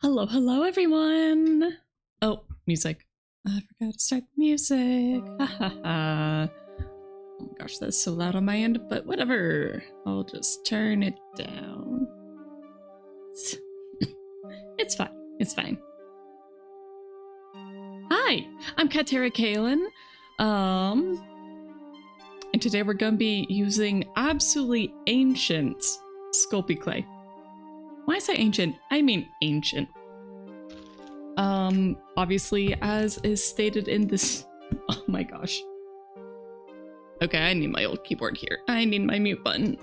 Hello, hello, everyone! Oh, music. I forgot to start the music. Ha ha ha. Oh my gosh, that's so loud on my end, but whatever. I'll just turn it down. It's fine. It's fine. Hi, I'm Katera Kalen. And today we're gonna be using absolutely ancient Sculpey clay. When I say ancient, I mean ancient. Obviously, as is stated in this... Oh my gosh. Okay, I need my old keyboard here. I need my mute button.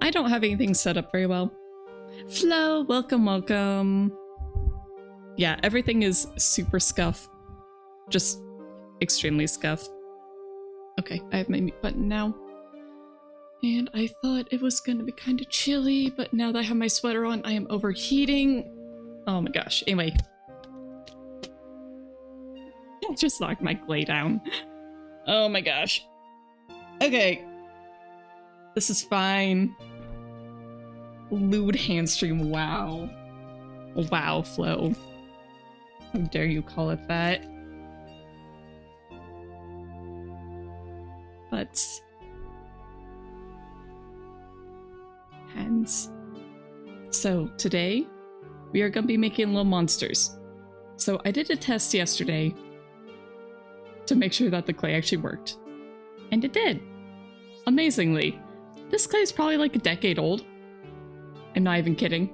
I don't have anything set up very well. Flo, welcome, welcome. Yeah, everything is super scuff. Just extremely scuff. Okay, I have my mute button now. And I thought it was gonna be kind of chilly, but now that I have my sweater on, I am overheating. Oh my gosh, anyway. I just knocked my clay down. Oh my gosh. Okay. This is fine. Lewd hand stream, wow. Wow, Flo. How dare you call it that? But... hands. So today we are gonna be making little monsters. So I did a test yesterday to make sure that the clay actually worked. And it did. Amazingly. This clay is probably like a decade old. I'm not even kidding.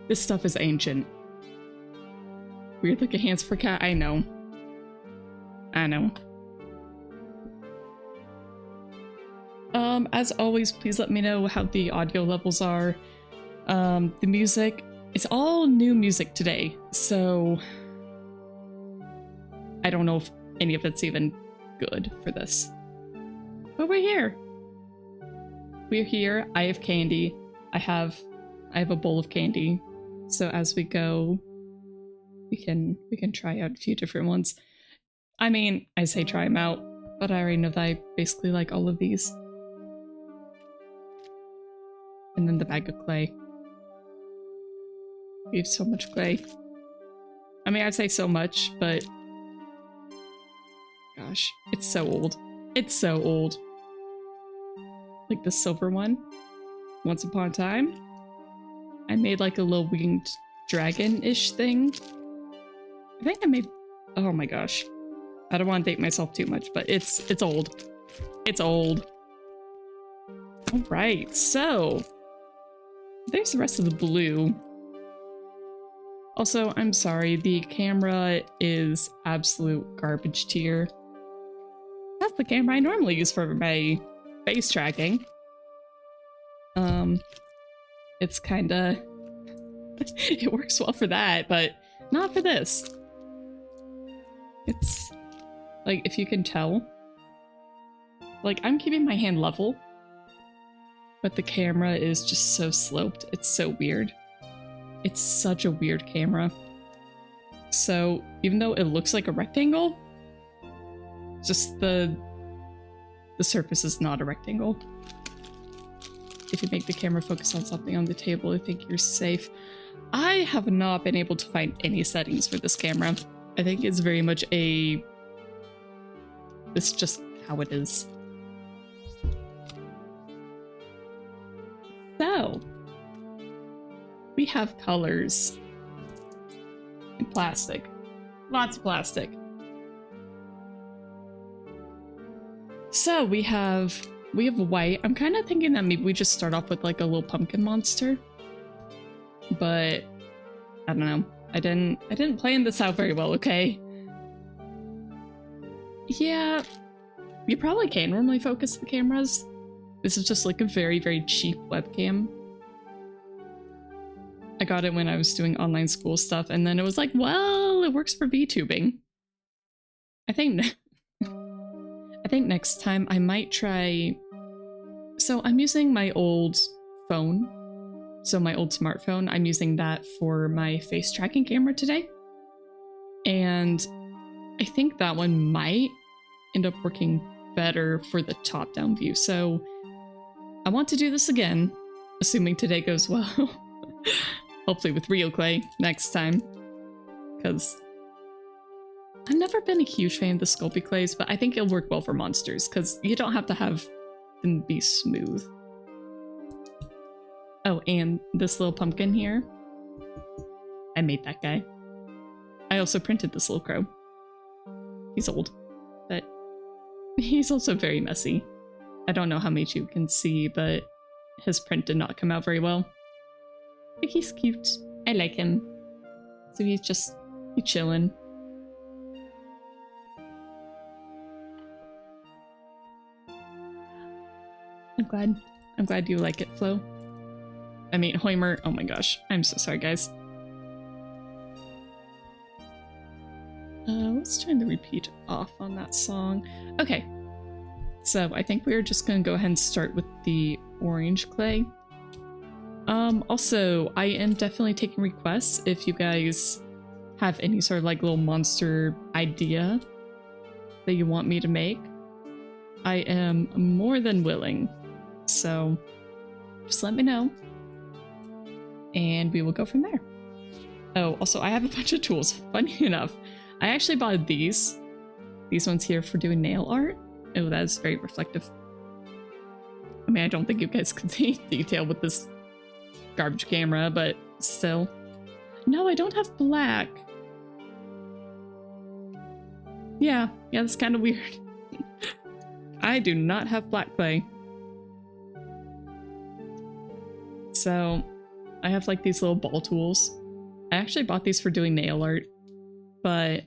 This stuff is ancient. Weird looking hands for cat, I know. I know. As always, please let me know how the audio levels are. The music, it's all new music today, so I don't know if any of it's even good for this. But we're here. We're here. I have candy. I have a bowl of candy. So as we go, we can try out a few different ones. I mean, I say try them out, but I already know that I basically like all of these. And then the bag of clay. We have so much clay. I mean, I'd say so much, but... gosh, it's so old. It's so old. Like the silver one. Once upon a time, I made like a little winged dragon-ish thing. I think I made... oh my gosh. I don't want to date myself too much, but it's old. It's old. Alright, so... there's the rest of the blue. Also, I'm sorry, the camera is absolute garbage tier. That's the camera I normally use for my face tracking. It's kinda... it works well for that, but not for this. It's... like, if you can tell, like, I'm keeping my hand level, but the camera is just so sloped. It's so weird. It's such a weird camera. So even though it looks like a rectangle, just the surface is not a rectangle. If you make the camera focus on something on the table, I think you're safe. I have not been able to find any settings for this camera. I think it's very much a... it's just how it is. So, we have colors and plastic. Lots of plastic. So we have white. I'm kind of thinking that maybe we just start off with like a little pumpkin monster. But I don't know. I didn't plan this out very well, okay? Yeah, you probably can normally focus the cameras. This is just like a very, very cheap webcam. I got it when I was doing online school stuff, and then it was like, well, it works for VTubing. I think next time I might try... so I'm using my old phone. So my old smartphone, I'm using that for my face tracking camera today. And I think that one might end up working better for the top-down view. So I want to do this again, assuming today goes well. Hopefully with real clay next time. Because I've never been a huge fan of the Sculpey clays, but I think it'll work well for monsters, because you don't have to have them be smooth. Oh, and this little pumpkin here. I made that guy. I also printed this little crow. He's old, but he's also very messy. I don't know how much you can see, but his print did not come out very well. But he's cute. I like him. So he's chilling. I'm glad you like it, Flo. I mean, Hoimer, oh my gosh. I'm so sorry, guys. Let's turn the repeat off on that song. Okay. So I think we're just gonna go ahead and start with the orange clay. Also, I am definitely taking requests if you guys have any sort of like little monster idea that you want me to make. I am more than willing. So just let me know and we will go from there. Oh, also I have a bunch of tools. Funny enough, I actually bought these ones here for doing nail art. Oh, that is very reflective. I mean, I don't think you guys can see detail with this garbage camera, but still. No, I don't have black. Yeah, that's kind of weird. I do not have black clay. So, I have like these little ball tools. I actually bought these for doing nail art, but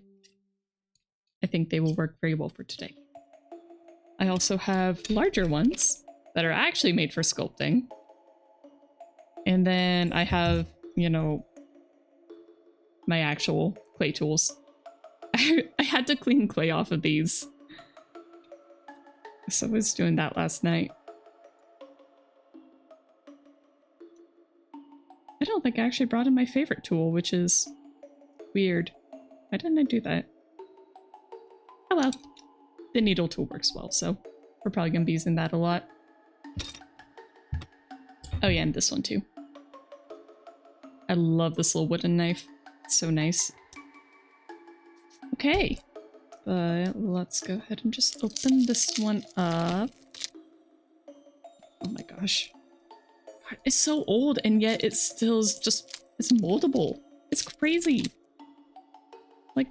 I think they will work very well for today. I also have larger ones that are actually made for sculpting. And then I have, you know, my actual clay tools. I had to clean clay off of these. So I was doing that last night. I don't think I actually brought in my favorite tool, which is weird. Why didn't I do that? Oh well. The needle tool works well, so we're probably going to be using that a lot. Oh yeah, and this one too. I love this little wooden knife. It's so nice. Okay, but let's go ahead and just open this one up. Oh my gosh. God, it's so old and yet it still is just, it's moldable. It's crazy. Like,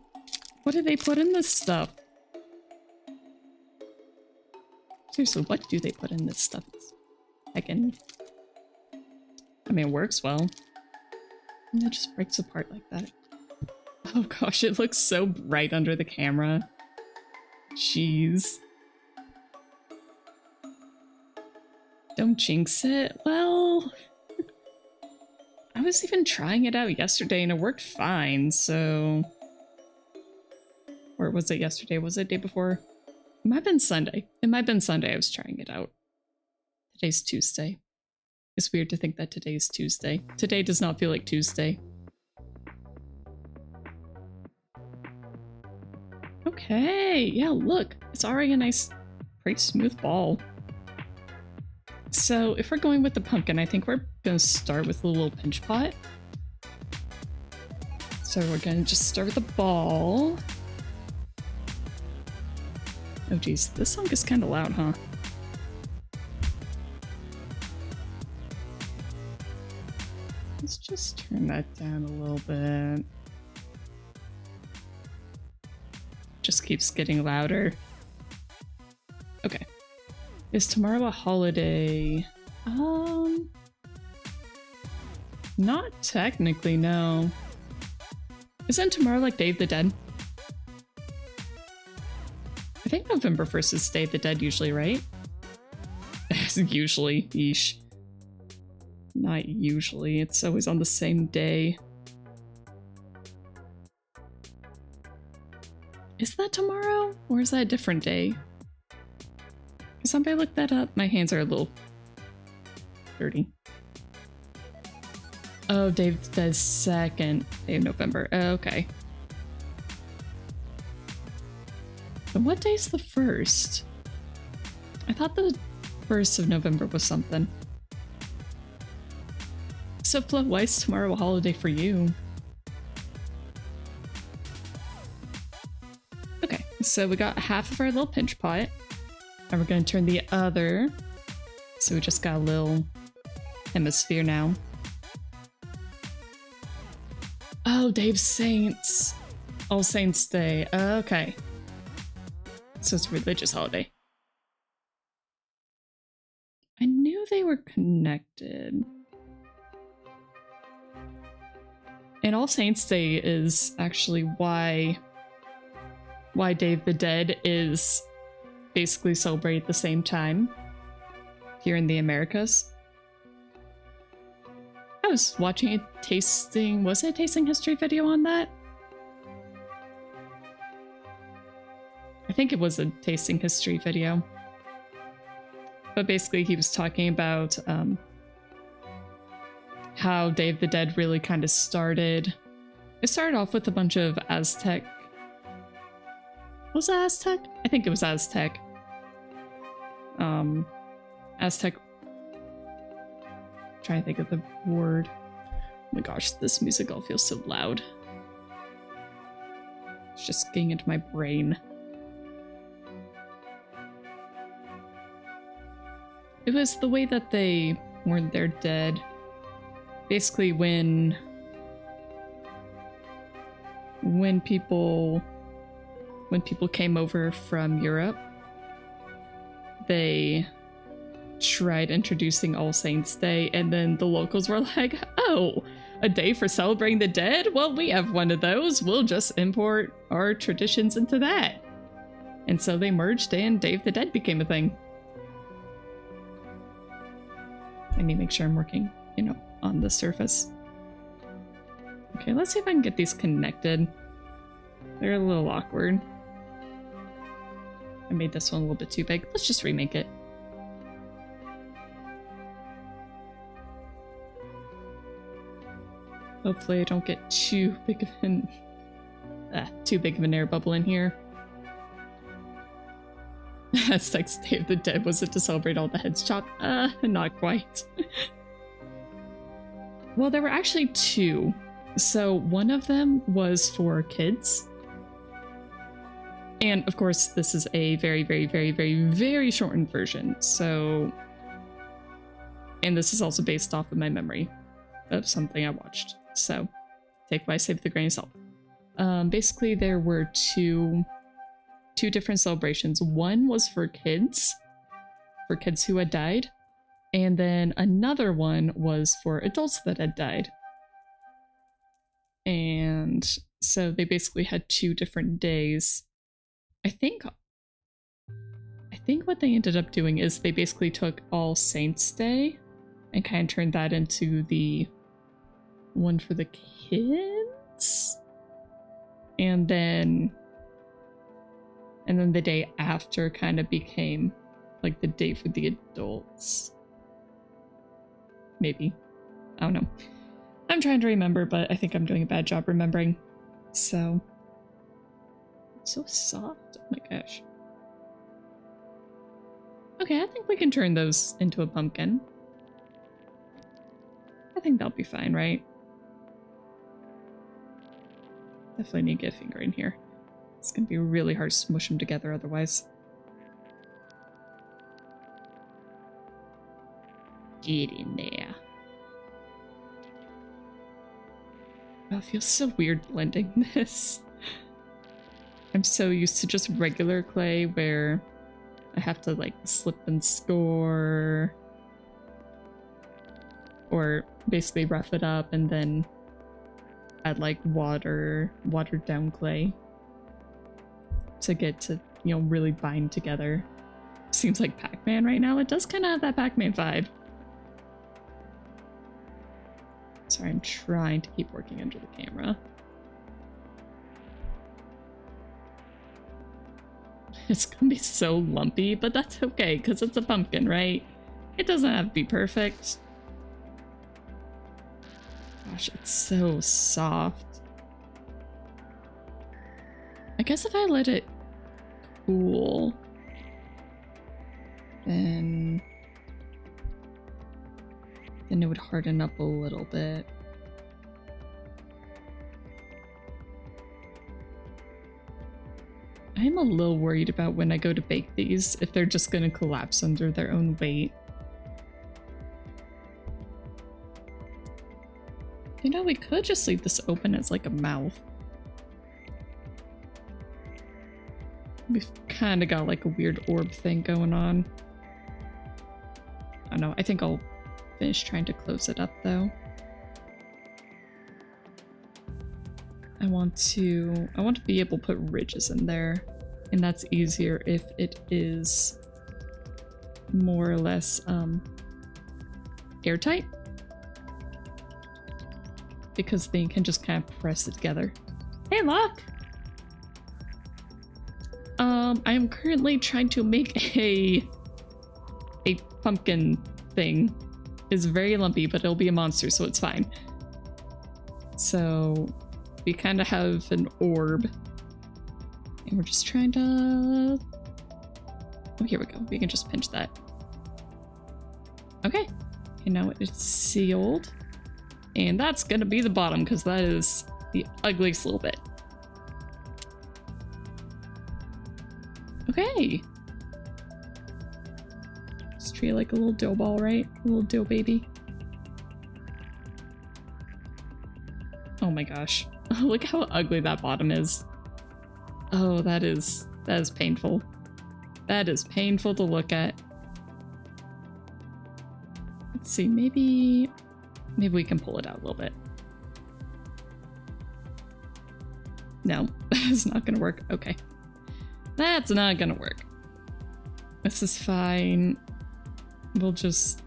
what did they put in this stuff? Seriously, what do they put in this stuff? I mean, it works well. And it just breaks apart like that. Oh gosh, it looks so bright under the camera. Jeez. Don't jinx it. Well, I was even trying it out yesterday and it worked fine, so... Or was it yesterday? Was it the day before? It might have been Sunday. It might have been Sunday I was trying it out. Today's Tuesday. It's weird to think that today is Tuesday. Today does not feel like Tuesday. Okay, yeah, look. It's already a nice, pretty smooth ball. So if we're going with the pumpkin, I think we're gonna start with a little pinch pot. So we're gonna just start with the ball. Oh geez, this song is kind of loud, huh? Let's just turn that down a little bit. Just keeps getting louder. Okay. Is tomorrow a holiday? Not technically, no. Isn't tomorrow like Day of the Dead? I think November 1st is Day of the Dead usually, right? Usually, yeesh. Not usually, it's always on the same day. Is that tomorrow? Or is that a different day? Can somebody look that up? My hands are a little dirty. Oh, Day of the Dead 2nd day of November. Okay. And what day's the 1st? I thought the 1st of November was something. So so Flo, why is tomorrow a holiday for you? Okay, so we got half of our little pinch pot, and we're gonna turn the other. So we just got a little hemisphere now. Oh, Dave's Saints. All Saints Day. Okay. So it's a religious holiday. I knew they were connected. And All Saints Day is actually why Day of the Dead is basically celebrated at the same time here in the Americas. I was watching a tasting, was it a tasting history video on that? I think it was a tasting history video. But basically he was talking about how Day of the Dead really kind of started. It started off with a bunch of Aztec. Was it Aztec? I think it was Aztec. Aztec. I'm trying to think of the word. Oh my gosh, this music all feels so loud. It's just getting into my brain. It was the way that they mourned their dead. Basically, when people came over from Europe, they tried introducing All Saints Day, and then the locals were like, oh, a day for celebrating the dead? Well, we have one of those. We'll just import our traditions into that. And so they merged and Day of the Dead became a thing. I need to make sure I'm working, you know, on the surface. Okay, let's see if I can get these connected. They're a little awkward. I made this one a little bit too big. Let's just remake it. Hopefully I don't get too big of an air bubble in here. Aztec's Day of the Dead, was it to celebrate all the heads chopped? Not quite. Well, there were actually two. So one of them was for kids. And of course, this is a very, very, very, very, very shortened version. So, and this is also based off of my memory of something I watched. So take what I say with a grain of salt. Basically, there were two different celebrations. One was for kids who had died, and then another one was for adults that had died. And so they basically had two different days. I think what they ended up doing is they basically took All Saints Day and kind of turned that into the one for the kids, and then the day after kind of became like the day for the adults. Maybe. I don't know. I'm trying to remember, but I think I'm doing a bad job remembering. So. It's so soft. Oh my gosh. Okay, I think we can turn those into a pumpkin. I think that'll be fine, right? Definitely need to get a finger in here. It's gonna be really hard to smush them together otherwise. Get in there. Oh, it feels so weird blending this. I'm so used to just regular clay where I have to like slip and score. Or basically rough it up and then add like watered down clay to get to, you know, really bind together. Seems like Pac-Man right now. It does kind of have that Pac-Man vibe. Sorry, I'm trying to keep working under the camera. It's gonna be so lumpy, but that's okay because it's a pumpkin, right? It doesn't have to be perfect. Gosh, it's so soft. I guess if I let it cool, then then it would harden up a little bit. I'm a little worried about when I go to bake these, if they're just gonna collapse under their own weight. You know, we could just leave this open as like a mouth. We've kind of got like a weird orb thing going on. I don't know, I think I'll finish trying to close it up though. I want to be able to put ridges in there, and that's easier if it is more or less airtight, because then you can just kind of press it together. Hey, look! I am currently trying to make a pumpkin thing. It's very lumpy, but it'll be a monster, so it's fine. So we kind of have an orb, and we're just trying to... Oh, here we go. We can just pinch that. Okay. And now it's sealed. And that's gonna be the bottom, because that is the ugliest little bit. Okay. Just treat it like a little dough ball, right? A little dough baby. Oh my gosh. Look how ugly that bottom is. Oh, that is painful. That is painful to look at. Let's see, maybe we can pull it out a little bit. No, that's not gonna work. Okay. That's not gonna work. This is fine. We'll just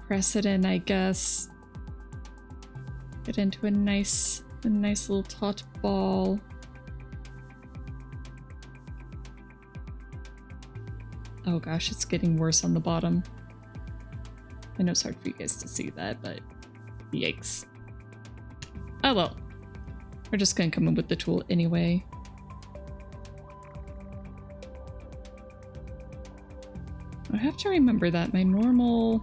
press it in, I guess. Get into a nice little taut ball. Oh gosh, it's getting worse on the bottom. I know it's hard for you guys to see that, but yikes. Oh well. We're just gonna come in with the tool anyway. I have to remember that my normal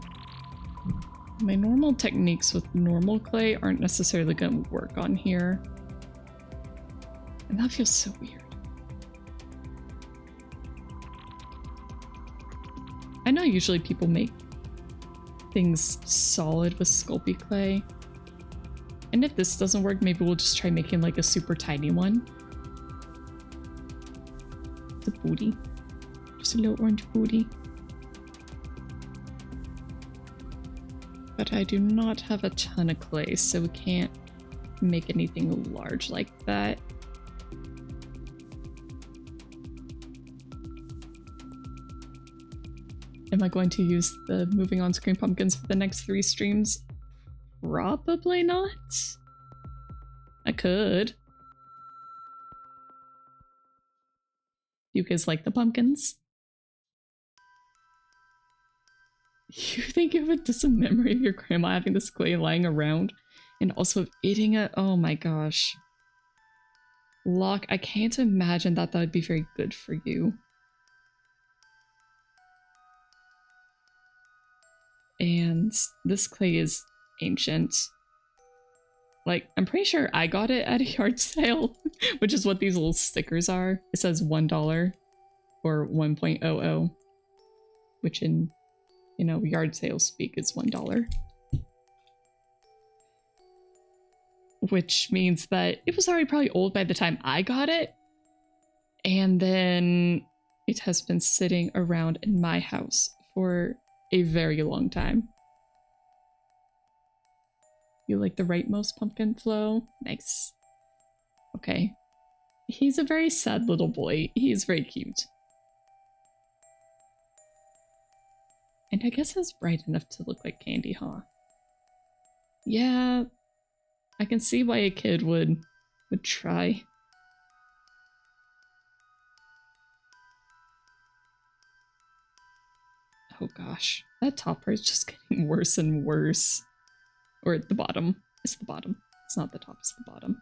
techniques with normal clay aren't necessarily going to work on here. And that feels so weird. I know usually people make things solid with Sculpey clay. And if this doesn't work, maybe we'll just try making like a super tiny one. It's a booty. Just a little orange booty. But I do not have a ton of clay, so we can't make anything large like that. Am I going to use the moving on screen pumpkins for the next 3 streams? Probably not. I could. You guys like the pumpkins? You think of it as a memory of your grandma having this clay lying around and also eating it? Oh my gosh. Locke, I can't imagine that would be very good for you. And this clay is ancient. Like, I'm pretty sure I got it at a yard sale, which is what these little stickers are. It says $1 or 1.00, which in, you know, yard sale speak is $1. Which means that it was already probably old by the time I got it. And then it has been sitting around in my house for a very long time. You like the rightmost pumpkin flow? Nice. Okay. He's a very sad little boy. He's very cute. And I guess it's bright enough to look like candy, huh? Yeah, I can see why a kid would try. Oh gosh, that top part is just getting worse and worse. Or at the bottom. It's the bottom. It's not the top, it's the bottom.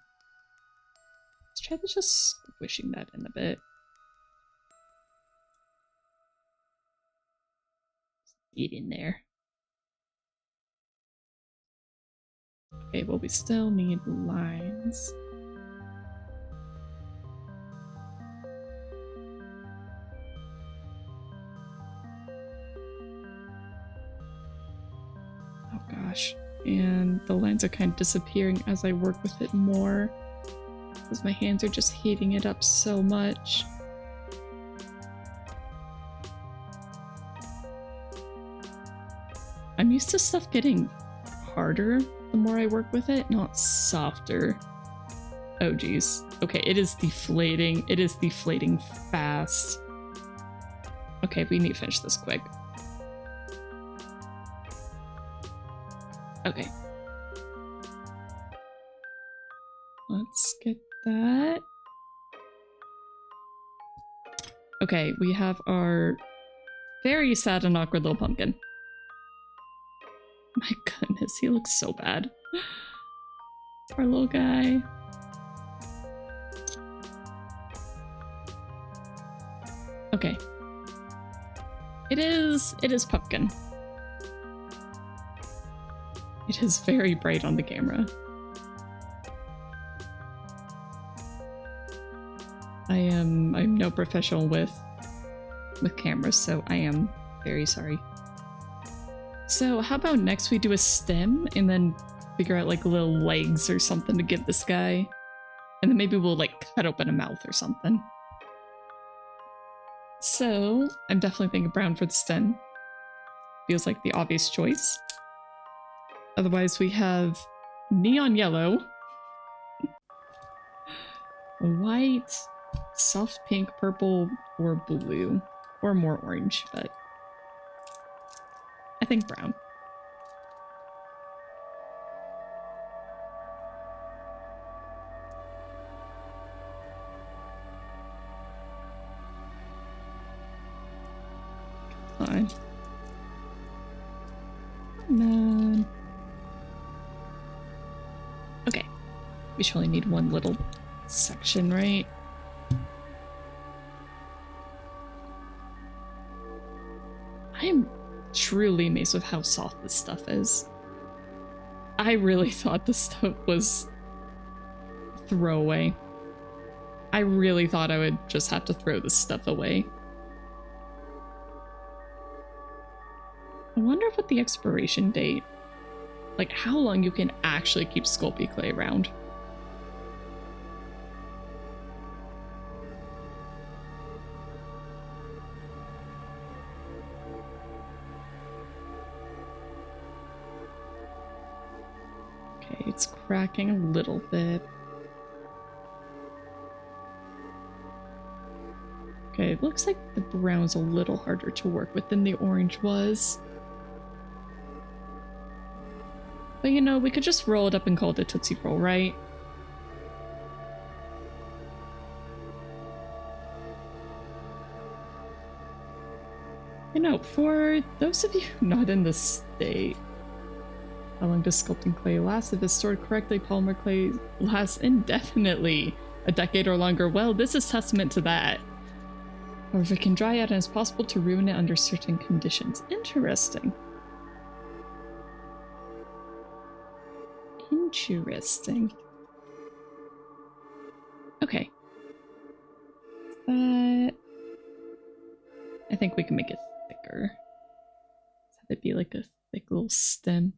Let's try just squishing that in a bit. Get in there. Okay, well, we still need lines. Oh gosh. And the lines are kind of disappearing as I work with it more, because my hands are just heating it up so much. I'm used to stuff getting harder the more I work with it, not softer. Oh geez. Okay, it is deflating. It is deflating fast. Okay, we need to finish this quick. Okay. Let's get that. Okay, we have our very sad and awkward little pumpkin. My goodness, he looks so bad. Our little guy. Okay. It is pumpkin. It is very bright on the camera. I'm no professional with cameras, so I am very sorry. So how about next we do a stem and then figure out like little legs or something to give this guy. And then maybe we'll like cut open a mouth or something. So I'm definitely thinking brown for the stem. Feels like the obvious choice. Otherwise we have neon yellow, white, soft pink, purple, or blue. Or more orange, but I think brown. Fine. Come on. Okay. We should only need one little section, right? I'm truly amazed with how soft this stuff is. I really thought this stuff was throwaway. I really thought I would just have to throw this stuff away. I wonder what the expiration date, like how long you can actually keep Sculpey clay around. Okay, it's cracking a little bit. Okay, it looks like the brown's a little harder to work with than the orange was. But you know, we could just roll it up and call it a Tootsie Roll, right? You know, for those of you not in this state, how long does sculpting clay last? If it's stored correctly, polymer clay lasts indefinitely. A decade or longer. Well, this is testament to that. However, it can dry out and it's possible to ruin it under certain conditions. Interesting. Interesting. Okay. That... I think we can make it thicker. Have it be like a thick little stem.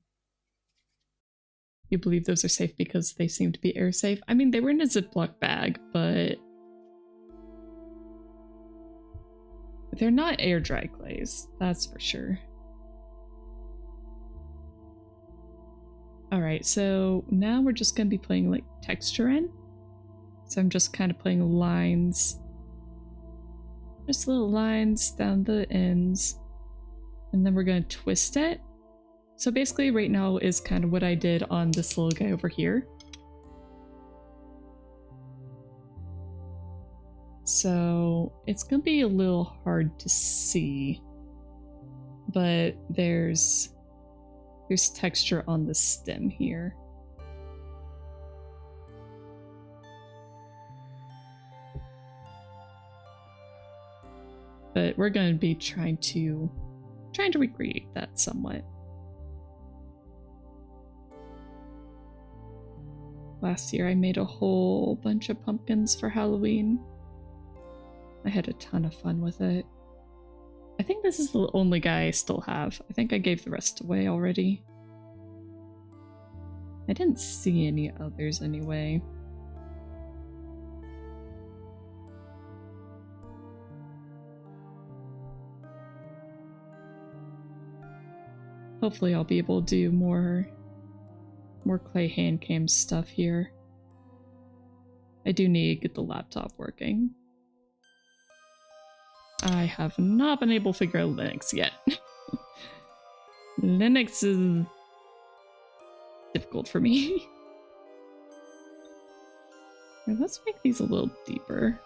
You believe those are safe because they seem to be air safe? I mean, they were in a Ziploc bag, but they're not air dry clays, that's for sure. Alright, so now we're just gonna be playing like texture in. So I'm just kind of playing lines. Just little lines down the ends. And then we're gonna twist it. So basically right now is kind of what I did on this little guy over here. So it's gonna be a little hard to see, but there's texture on the stem here. But we're gonna be trying to recreate that somewhat. Last year I made a whole bunch of pumpkins for Halloween. I had a ton of fun with it. I think this is the only guy I still have. I think I gave the rest away already. I didn't see any others anyway. Hopefully I'll be able to do more clay hand cam stuff here. I do need to get the laptop working. I have not been able to figure out Linux yet. Linux is difficult for me. Right, let's make these a little deeper.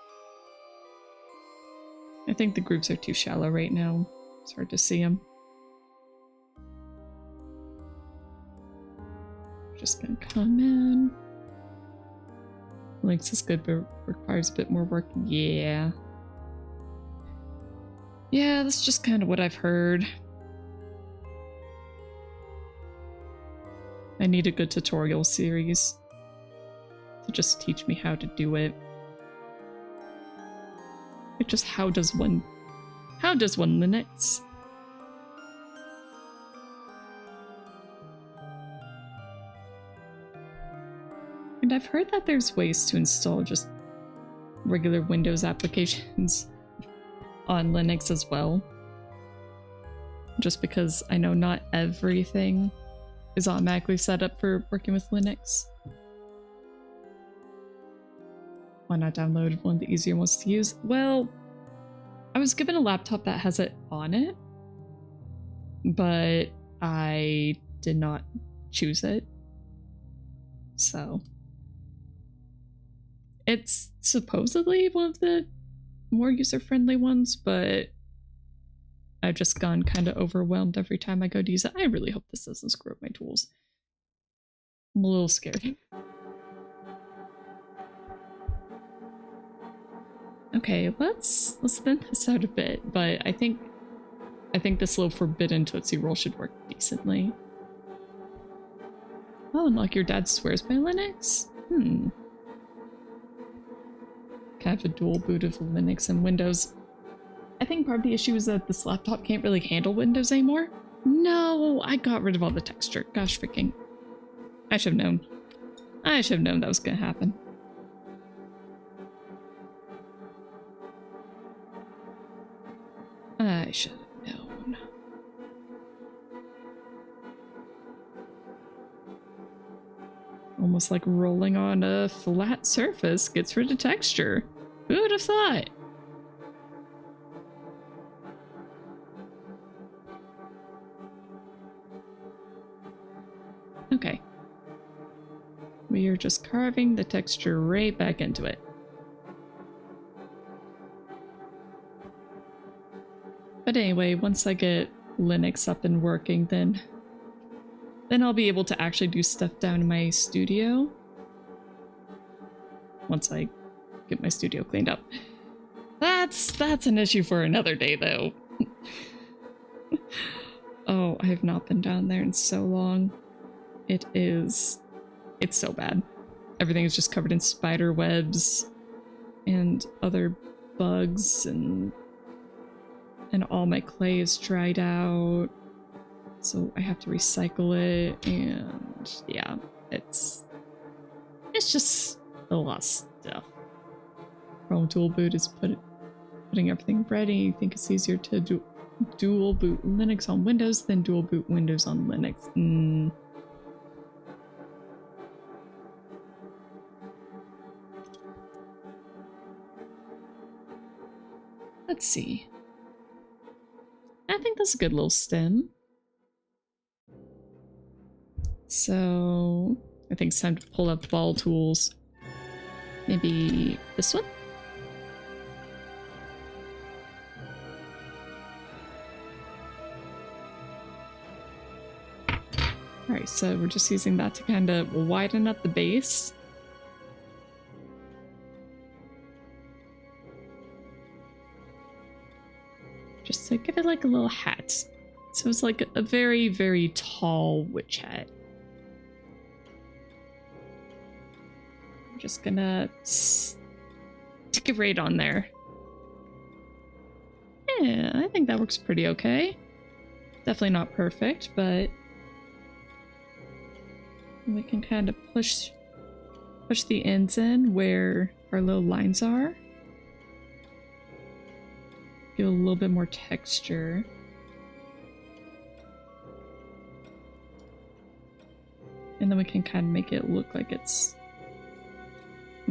I think the groups are too shallow right now. It's hard to see them. Just gonna come in. Linux is good, but requires a bit more work. Yeah. Yeah, that's just kind of what I've heard. I need a good tutorial series to just teach me how to do it. Like, just how does one Linux? And I've heard that there's ways to install just regular Windows applications on Linux as well. Just because I know not everything is automatically set up for working with Linux. Why not download one of the easier ones to use? Well, I was given a laptop that has it on it, but I did not choose it. So it's supposedly one of the more user-friendly ones, but I've just gone kind of overwhelmed every time I go to use it. I really hope this doesn't screw up my tools. I'm a little scared. Okay, let's thin this out a bit, but I think this little forbidden Tootsie Roll should work decently. Oh, and like your dad swears by Linux? Kind of a dual boot of Linux and Windows. I think part of the issue is that this laptop can't really handle Windows anymore. No, I got rid of all the texture. Gosh freaking. I should have known. I should have known that was gonna happen. I should have known. Almost like rolling on a flat surface gets rid of texture. Who would have thought? Okay. We are just carving the texture right back into it. But anyway, once I get Linux up and working, then I'll be able to actually do stuff down in my studio. Once I get my studio cleaned up. That's an issue for another day, though. Oh, I have not been down there in so long. It's so bad. Everything is just covered in spider webs and other bugs, and all my clay is dried out. So I have to recycle it, and yeah, it's just a lot of stuff. Chrome dual boot is putting everything ready. You think it's easier to do dual boot Linux on Windows than dual boot Windows on Linux? Let's see. I think that's a good little stem. So I think it's time to pull up the ball tools. Maybe this one? Alright, so we're just using that to kind of widen up the base. Just to give it like a little hat. So it's like a very, very tall witch hat. just gonna stick it right on there. Yeah, I think that works pretty okay. Definitely not perfect, but we can kind of push the ends in where our little lines are. Give a little bit more texture. And then we can kind of make it look like it's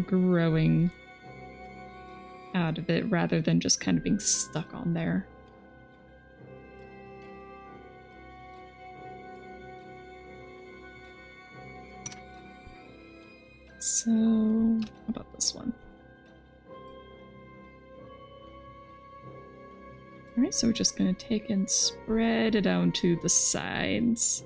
growing out of it rather than just kind of being stuck on there. So, how about this one? Alright, so we're just going to take and spread it out to the sides.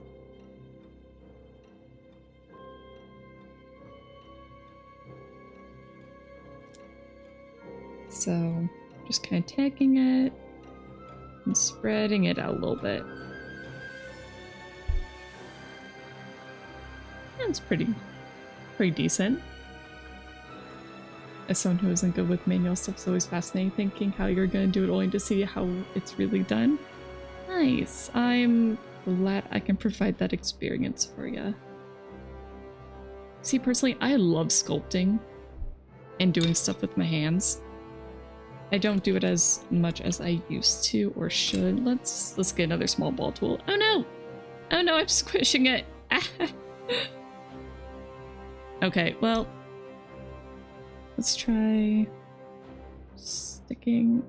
So, just kind of taking it and spreading it out a little bit. That's pretty decent. As someone who isn't good with manual stuff, it's always fascinating thinking how you're going to do it only to see how it's really done. Nice. I'm glad I can provide that experience for you. See, personally, I love sculpting and doing stuff with my hands. I don't do it as much as I used to or should. Let's get another small ball tool. Oh no! Oh no, I'm squishing it! Okay, well, let's try sticking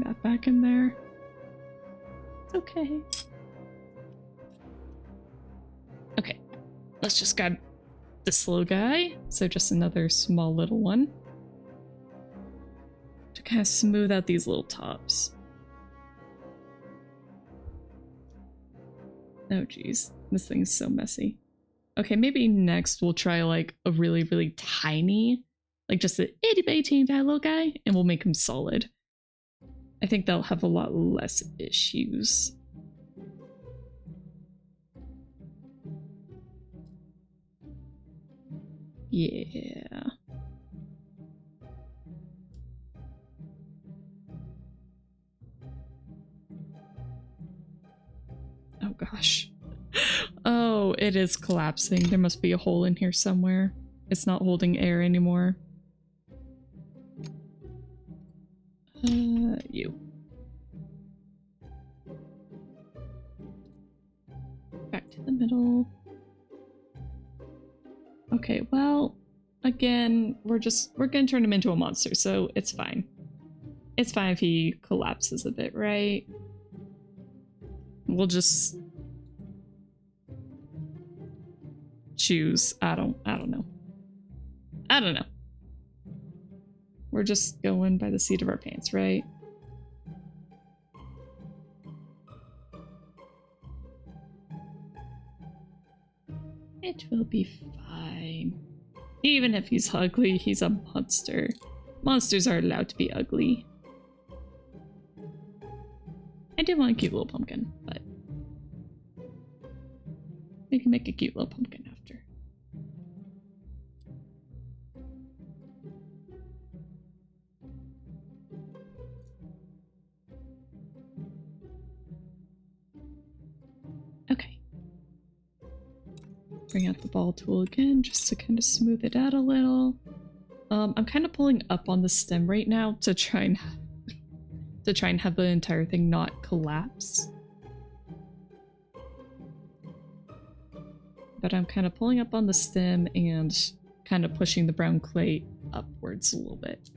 that back in there. It's okay. Okay, let's just grab this little guy. So just another small little one to kind of smooth out these little tops. Oh geez, this thing's so messy. Okay, maybe next we'll try like a really, really tiny, like just an itty bitty little guy, and we'll make him solid. I think they'll have a lot less issues. Yeah. Oh gosh. Oh, it is collapsing. There must be a hole in here somewhere. It's not holding air anymore. You. Back to the middle. Okay, well, again, we're gonna turn him into a monster, so it's fine. It's fine if he collapses a bit, right? We'll just choose. I don't know. I don't know. We're just going by the seat of our pants, right? It will be fine. Even if he's ugly, he's a monster. Monsters are allowed to be ugly. I did want a cute little pumpkin, but we can make a cute little pumpkin after. Okay. Bring out the ball tool again just to kind of smooth it out a little. I'm kind of pulling up on the stem right now to try and have the entire thing not collapse. But I'm kind of pulling up on the stem and kind of pushing the brown clay upwards a little bit.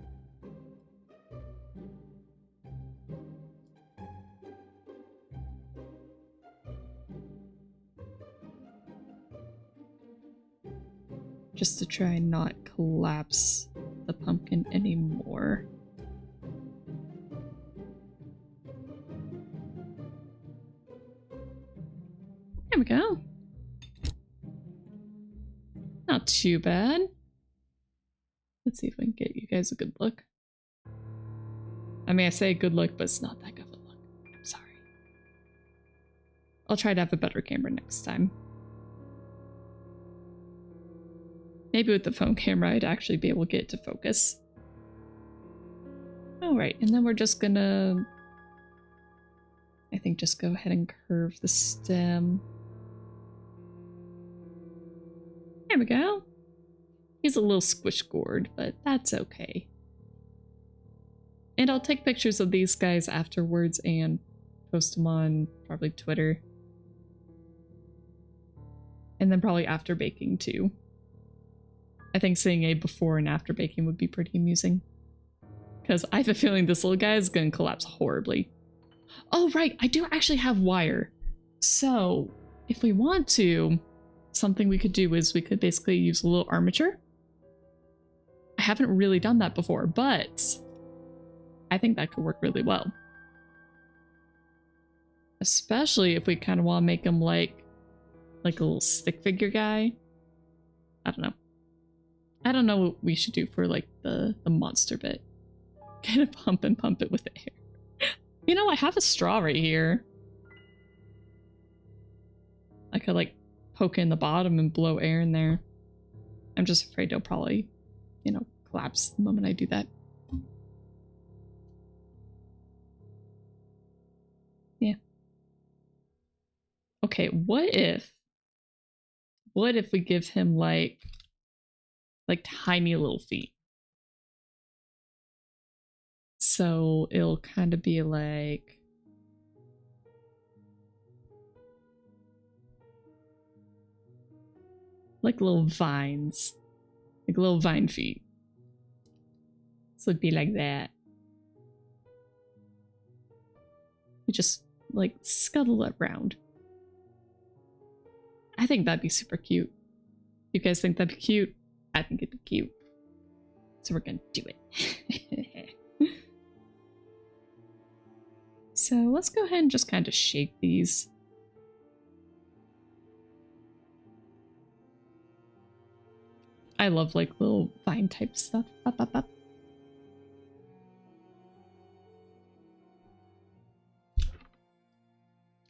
Just to try and not collapse the pumpkin anymore. There we go. Not too bad. Let's see if we can get you guys a good look. I mean, I say good look, but it's not that good of a look. I'm sorry. I'll try to have a better camera next time. Maybe with the phone camera, I'd actually be able to get it to focus. Alright, and then we're just gonna... I think just go ahead and curve the stem. There we go. He's a little squish gourd, but that's okay. And I'll take pictures of these guys afterwards and post them on probably Twitter. And then probably after baking too. I think seeing a before and after baking would be pretty amusing. Because I have a feeling this little guy is going to collapse horribly. Oh, right. I do actually have wire. So if we want to, something we could do is we could basically use a little armature. I haven't really done that before, but I think that could work really well. Especially if we kind of want to make him like a little stick figure guy. I don't know. I don't know what we should do for like the monster bit. Kind of pump it with air. You know, I have a straw right here. I could like poke in the bottom and blow air in there. I'm just afraid it'll probably, you know, collapse the moment I do that. Yeah. Okay, what if we give him like tiny little feet? So it'll kind of be like little vines, like little vine feet. So it'd be like that. You just like scuttle it around. I think that'd be super cute. You guys think that'd be cute? I think it'd be cute. So we're gonna do it. So let's go ahead and just kind of shape these. I love like little vine type stuff. Up, up, up.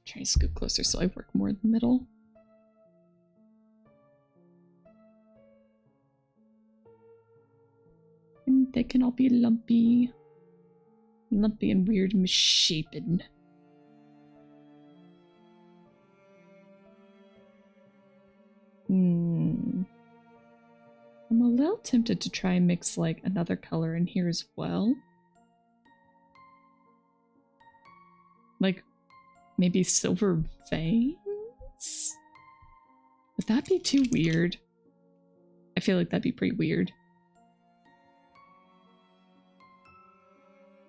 Try to scoot closer so I work more in the middle. And they can all be lumpy. Lumpy and weird and misshapen. I'm a little tempted to try and mix like another color in here as well. Like maybe silver veins? Would that be too weird? I feel like that'd be pretty weird.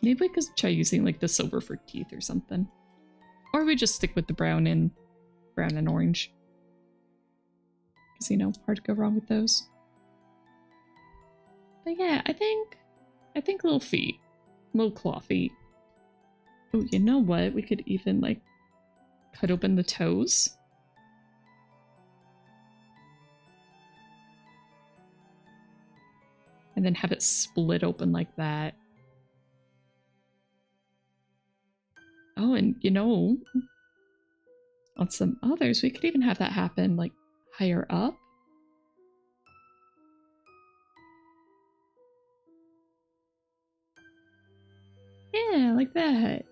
Maybe we could try using like the silver for teeth or something. Or we just stick with the brown and orange. Because, you know, hard to go wrong with those. But yeah, I think little feet. Little claw feet. Oh, you know what? We could even like cut open the toes. And then have it split open like that. Oh, and you know, on some others, we could even have that happen like higher up. Yeah, like that.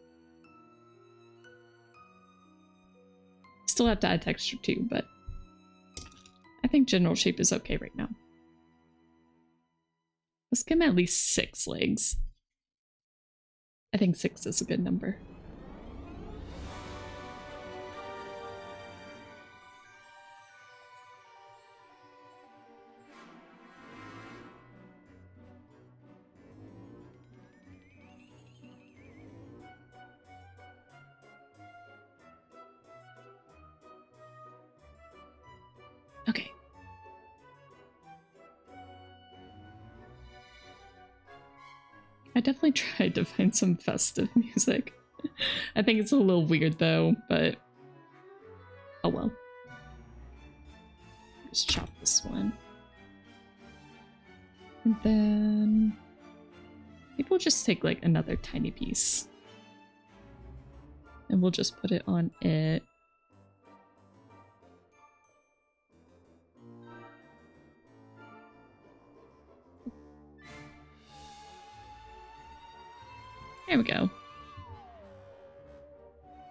Still have to add texture too, but I think general shape is okay right now. Let's give him at least 6 legs. I think 6 is a good number. Okay. I definitely tried to find some festive music. I think it's a little weird though, but oh well. Just chop this one. And then maybe we'll just take like another tiny piece. And we'll just put it on it. There we go.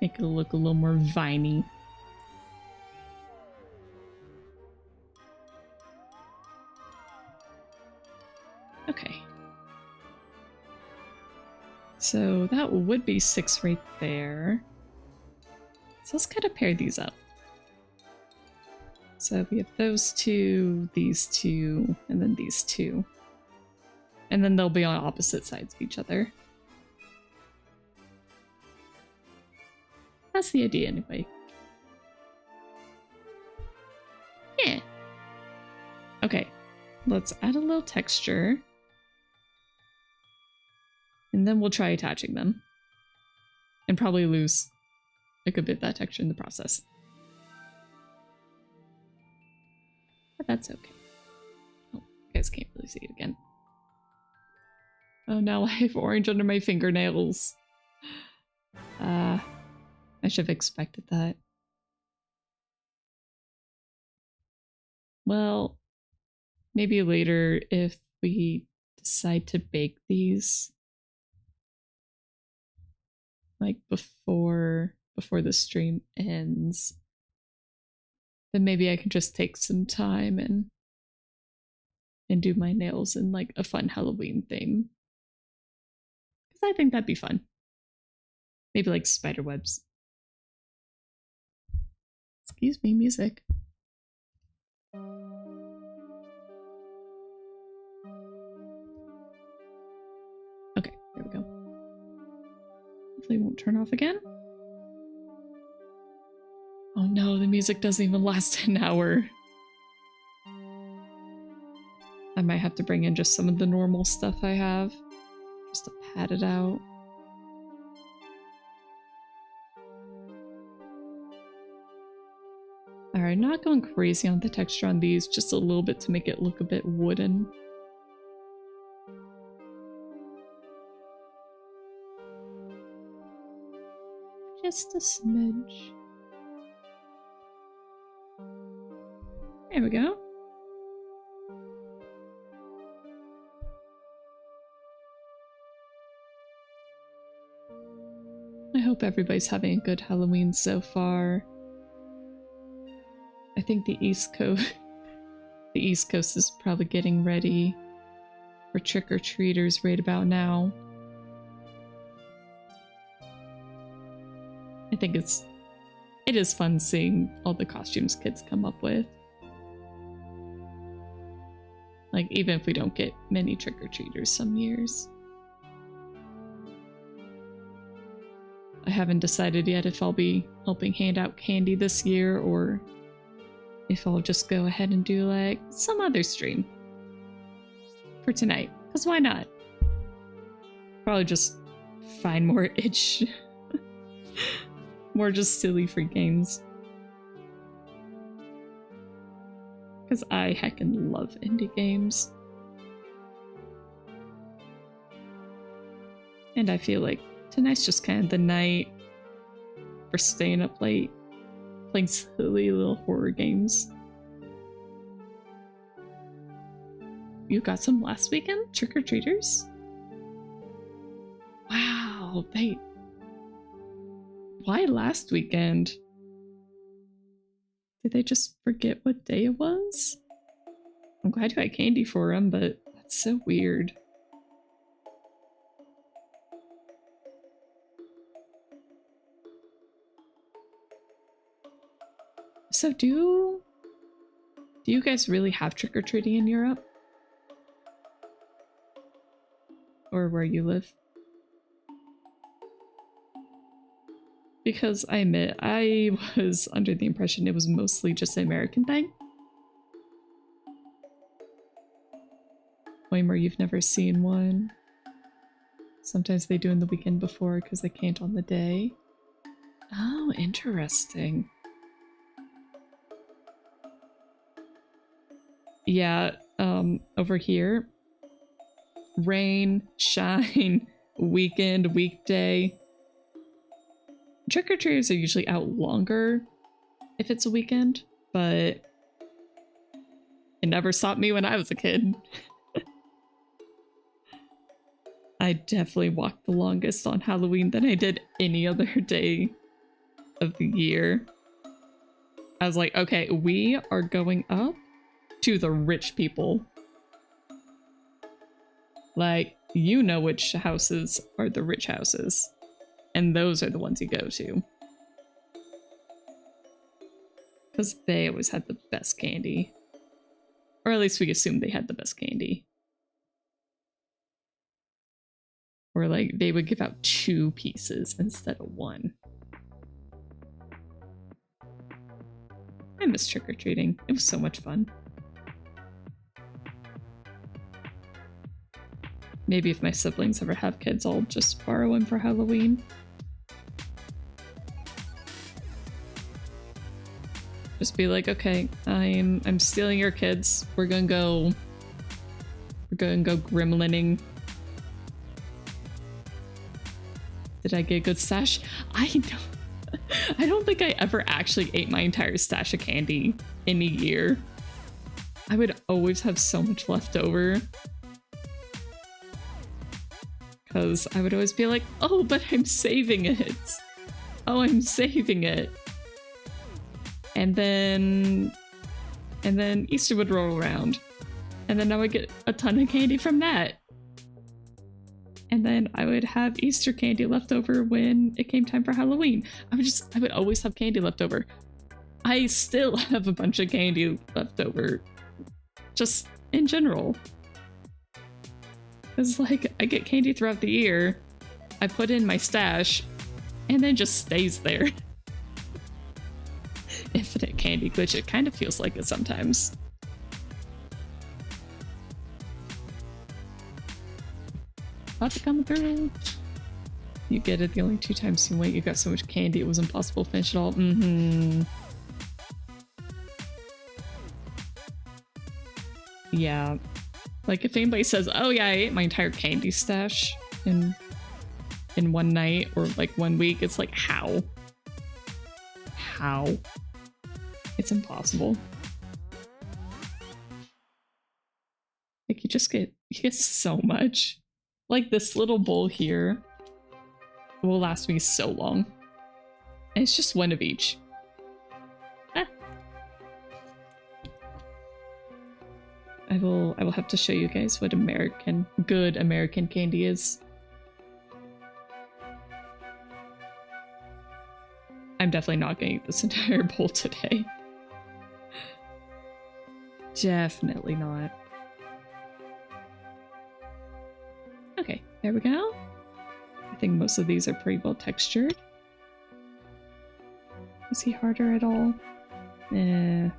Make it look a little more viney. Okay. So that would be 6 right there. So let's kind of pair these up. So we have those two, these two, and then these two. And then they'll be on opposite sides of each other. That's the idea anyway. Yeah. Okay, let's add a little texture. And then we'll try attaching them. And probably lose a good bit of that texture in the process. But that's okay. Oh, you guys can't really see it again. Oh, now I have orange under my fingernails. I should have expected that. Well, maybe later if we decide to bake these. Like before the stream ends. Then maybe I can just take some time and do my nails in like a fun Halloween theme. Because I think that'd be fun. Maybe like spider webs. Excuse me, music. Okay, there we go. Hopefully it won't turn off again. Oh no, the music doesn't even last an hour. I might have to bring in just some of the normal stuff I have. Just to pad it out. Alright, not going crazy on the texture on these, just a little bit to make it look a bit wooden. Just a smidge. There we go. I hope everybody's having a good Halloween so far. I think the East Coast is probably getting ready for trick-or-treaters right about now. I think it is fun seeing all the costumes kids come up with. Like, even if we don't get many trick-or-treaters some years. I haven't decided yet if I'll be helping hand out candy this year or if I'll just go ahead and do like some other stream for tonight. Because why not? Probably just find more itch. More just silly free games. Because I heckin' love indie games. And I feel like tonight's just kind of the night for staying up late, playing silly little horror games. You got some last weekend? Trick-or-treaters? Wow, why last weekend? Did they just forget what day it was? I'm glad you had candy for them, but that's so weird. So do you guys really have trick-or-treating in Europe? Or where you live? Because I admit, I was under the impression it was mostly just an American thing. Polymer, you've never seen one. Sometimes they do in the weekend before because they can't on the day. Oh, interesting. Yeah, over here, rain, shine, weekend, weekday. Trick-or-treaters are usually out longer if it's a weekend, but it never stopped me when I was a kid. I definitely walked the longest on Halloween than I did any other day of the year. I was like, okay, we are going up to the rich people. Like, you know which houses are the rich houses. And those are the ones you go to. Because they always had the best candy. Or at least we assumed they had the best candy. Or like, they would give out 2 pieces instead of 1. I miss trick-or-treating. It was so much fun. Maybe if my siblings ever have kids, I'll just borrow them for Halloween. Just be like, okay, I'm stealing your kids. We're gonna go gremlining. Did I get a good stash? I don't think I ever actually ate my entire stash of candy in a year. I would always have so much left over. Because I would always be like, oh, but I'm saving it. Oh, I'm saving it. And then Easter would roll around. And then I would get a ton of candy from that. And then I would have Easter candy left over when it came time for Halloween. I would always have candy left over. I still have a bunch of candy left over. Just in general. It's like, I get candy throughout the year. I put in my stash, and then just stays there. Infinite candy glitch, it kind of feels like it sometimes. About to come through. You get it the only 2 times you went. You got so much candy it was impossible to finish it all. Yeah. Like if anybody says, oh yeah, I ate my entire candy stash in one night or like 1 week, it's like, how? How? It's impossible. Like you get so much. Like this little bowl here will last me so long. And it's just 1 of each. Ah. I will have to show you guys what good American candy is. I'm definitely not gonna eat this entire bowl today. Definitely not. Okay, there we go. I think most of these are pretty well textured. Is he harder at all? Maybe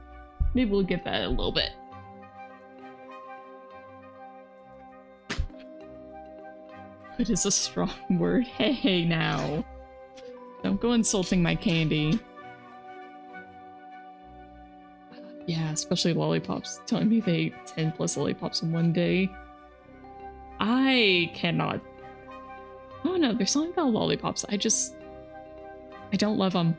we'll give that a little bit. Good is a strong word. Hey now. Don't go insulting my candy. Yeah, especially lollipops. Telling me they ate 10 plus lollipops in 1 day. I cannot. Oh no, there's something about lollipops. I don't love them.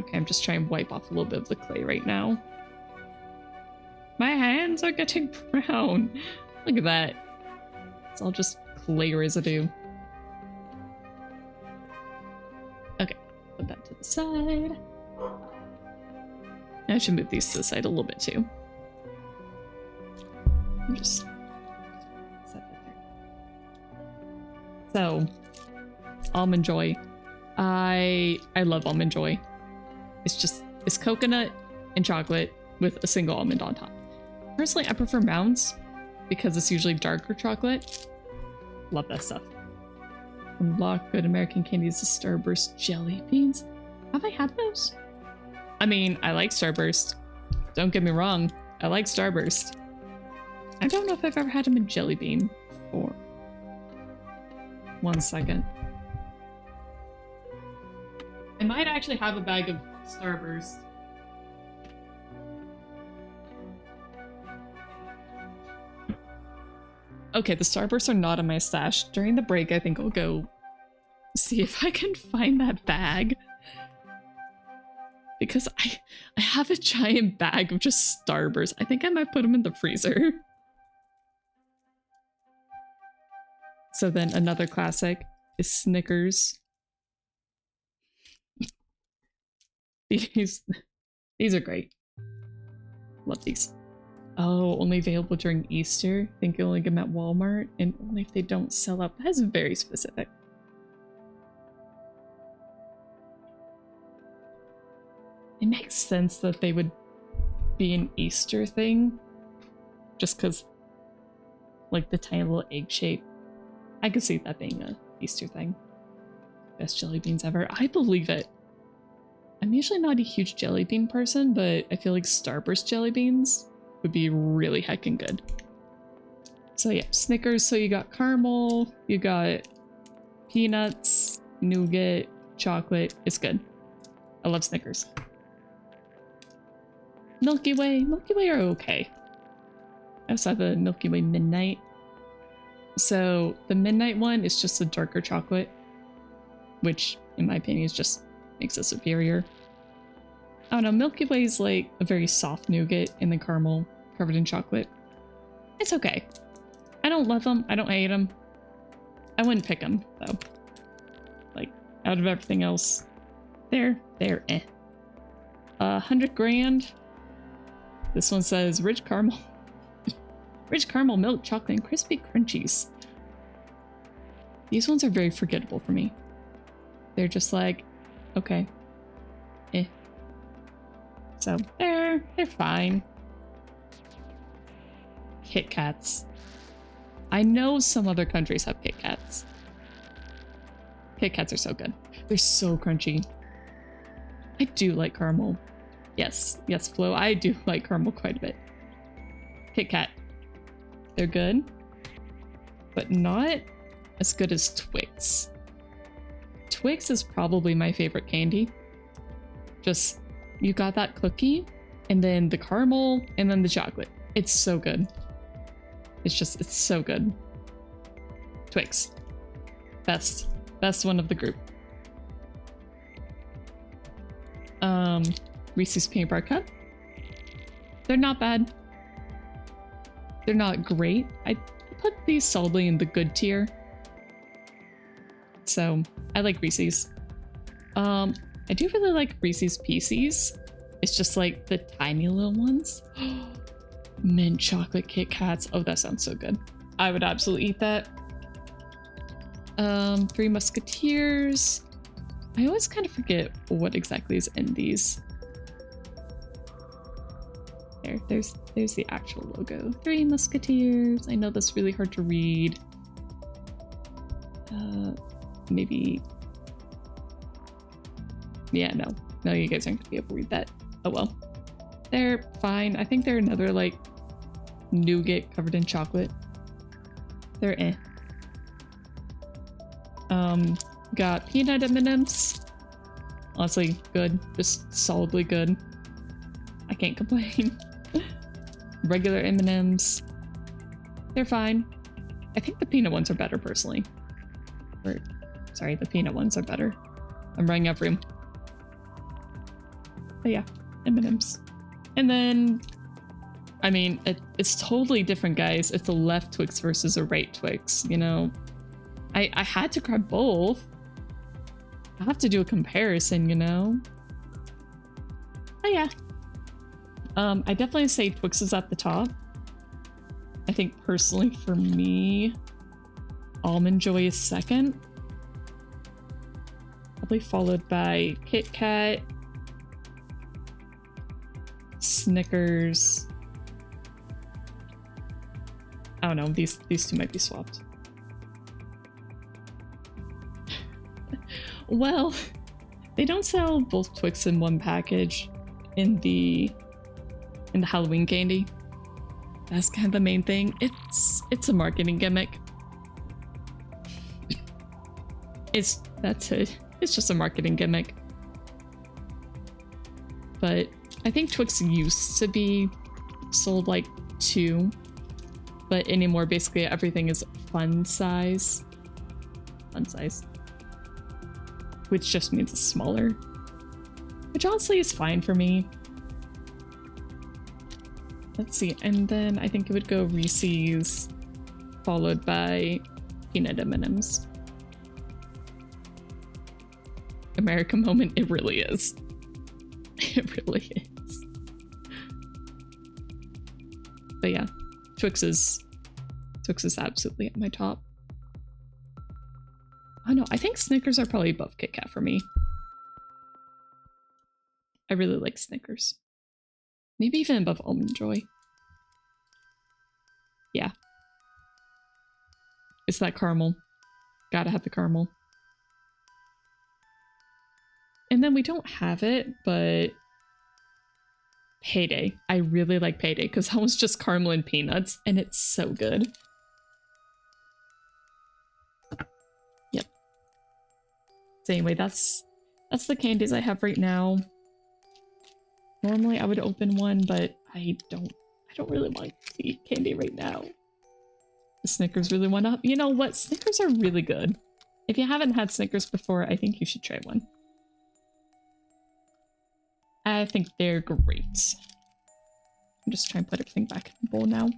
Okay, I'm just trying to wipe off a little bit of the clay right now. My hands are getting brown. Look at that. It's all just clay residue. Okay, put that to the side. I should move these to the side a little bit too. Just set that there. So, Almond Joy. I love Almond Joy. It's coconut and chocolate with a single almond on top. Personally, I prefer Mounds because it's usually darker chocolate. Love that stuff. Unlock good American candies, the Starburst jelly beans. Have I had those? I mean, I like Starburst. Don't get me wrong. I like Starburst. I don't know if I've ever had them in jelly bean before. 1 second. I might actually have a bag of Starburst. Okay, the Starbursts are not in my stash. During the break, I think I'll go see if I can find that bag. Because I have a giant bag of just Starbursts. I think I might put them in the freezer. So then another classic is Snickers. These are great. Love these. Oh, only available during Easter. I think you only get them at Walmart, and only if they don't sell out. That's very specific. It makes sense that they would be an Easter thing, just because, like, the tiny little egg shape. I could see that being a Easter thing. Best jelly beans ever. I believe it. I'm usually not a huge jelly bean person, but I feel like Starburst jelly beans would be really heckin' good. So yeah, Snickers. So you got caramel, you got peanuts, nougat, chocolate. It's good. I love Snickers. Milky Way. Milky Way are okay. I also have a Milky Way Midnight. So the Midnight one is just a darker chocolate, which in my opinion is just makes it superior. I don't know, Milky Way is like a very soft nougat and then caramel covered in chocolate. It's okay. I don't love them. I don't hate them. I wouldn't pick them though. Like out of everything else, they're eh. 100 grand. This one says rich caramel. Rich caramel milk chocolate and crispy crunchies. These ones are very forgettable for me. They're just like, okay. Eh. So they're fine. Kit Kats. I know some other countries have Kit Kats. Kit Kats are so good. They're so crunchy. I do like caramel. Yes, Flo, I do like caramel quite a bit. Kit Kat. They're good, but not as good as Twix. Twix is probably my favorite candy. Just, you got that cookie, and then the caramel, and then the chocolate. It's so good. It's so good. Twix. Best one of the group. Reese's Peanut Butter Cup. They're not bad. They're not great. I put these solidly in the good tier. So, I like Reese's. I do really like Reese's Pieces. It's just like the tiny little ones. Mint chocolate Kit Kats. Oh, that sounds so good. I would absolutely eat that. Three Musketeers. I always kind of forget what exactly is in these. There's the actual logo. Three Musketeers. I know that's really hard to read. Maybe. Yeah, no, you guys aren't gonna be able to read that. Oh well. They're fine. I think they're another like nougat covered in chocolate. They're eh. Got peanut M&Ms. Honestly, good. Just solidly good. I can't complain. Regular M&Ms. They're fine. I think the peanut ones are better personally. Or, sorry, the peanut ones are better. I'm running out of room. But yeah, M&Ms. And then, I mean, it's totally different, guys. It's a left Twix versus a right Twix, you know? I had to grab both. I have to do a comparison, you know? But yeah. I definitely say Twix is at the top. I think personally for me, Almond Joy is second. Probably followed by Kit Kat, Snickers. I don't know, these two might be swapped. Well, they don't sell both Twix in one package in the Halloween candy. That's kind of the main thing. It's a marketing gimmick. That's it. It's just a marketing gimmick. But I think Twix used to be sold like 2, but anymore basically everything is fun size. Fun size. Which just means it's smaller. Which honestly is fine for me. Let's see, and then I think it would go Reese's, followed by peanut M&Ms. America moment, it really is. It really is. But yeah, Twix is absolutely at my top. Oh no, I think Snickers are probably above Kit Kat for me. I really like Snickers. Maybe even above Almond Joy. Yeah. It's that caramel. Gotta have the caramel. And then we don't have it, but Payday. I really like Payday because that was just caramel and peanuts, and it's so good. Yep. So anyway, that's the candies I have right now. Normally I would open one, but I don't really want to eat candy right now. The Snickers really went up. You know what? Snickers are really good. If you haven't had Snickers before, I think you should try one. I think they're great. I'm just trying to put everything back in the bowl now.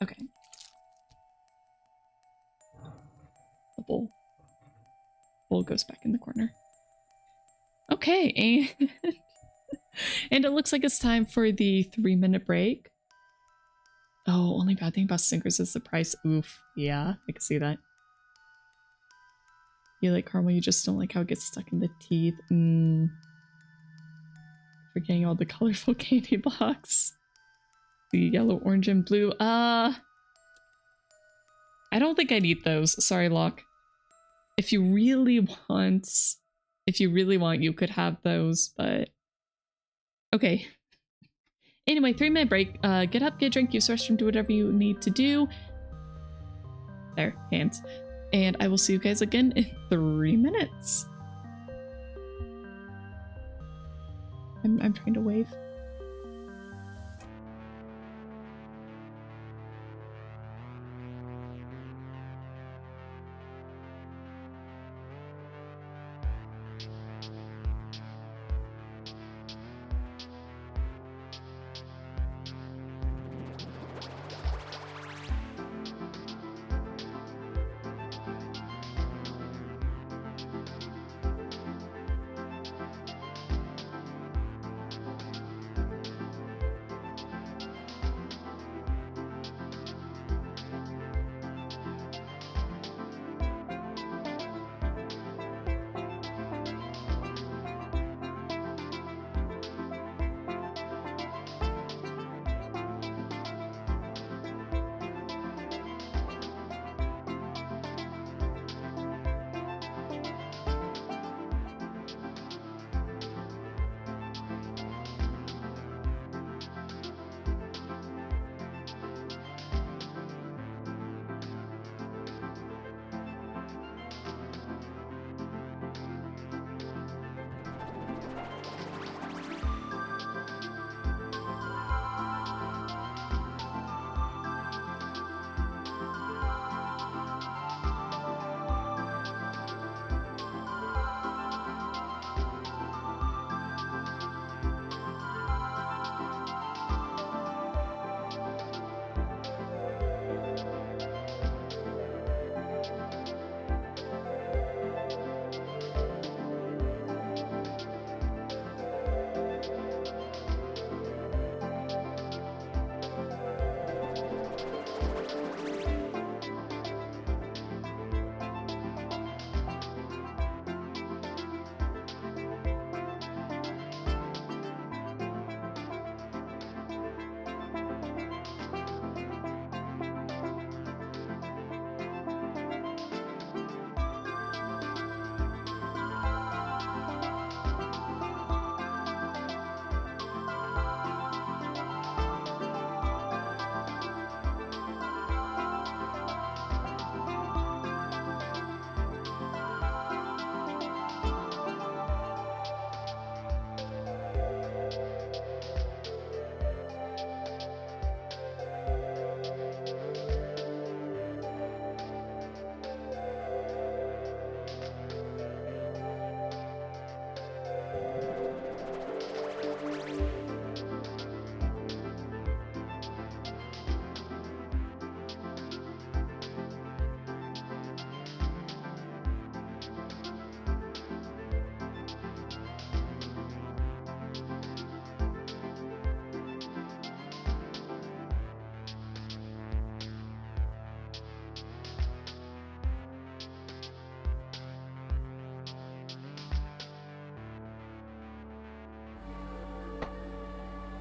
Okay. The bowl goes back in the corner. Okay, and it looks like it's time for the 3-minute break. Oh, only bad thing about Snickers is the price. Oof. Yeah, I can see that. You like caramel, you just don't like how it gets stuck in the teeth. Forgetting all the colorful candy blocks. The yellow, orange, and blue. I don't think I'd eat those. Sorry, Locke. If you really want, you could have those, but okay. Anyway, 3-minute break. Get up, get a drink, use the restroom, do whatever you need to do. There, hands. And I will see you guys again in 3 minutes. I'm trying to wave.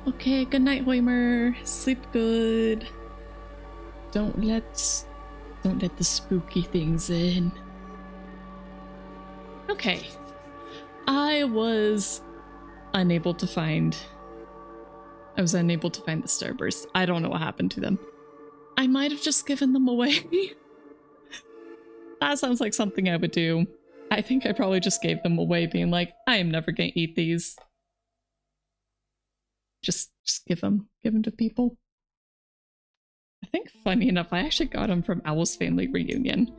Okay, good night, Hoimer. Sleep good. Don't let the spooky things in. Okay. I was unable to find the Starburst. I don't know what happened to them. I might have just given them away. That sounds like something I would do. I think I probably just gave them away, being like, I am never gonna eat these. Just give them to people. I think, funny enough, I actually got them from Owl's family reunion.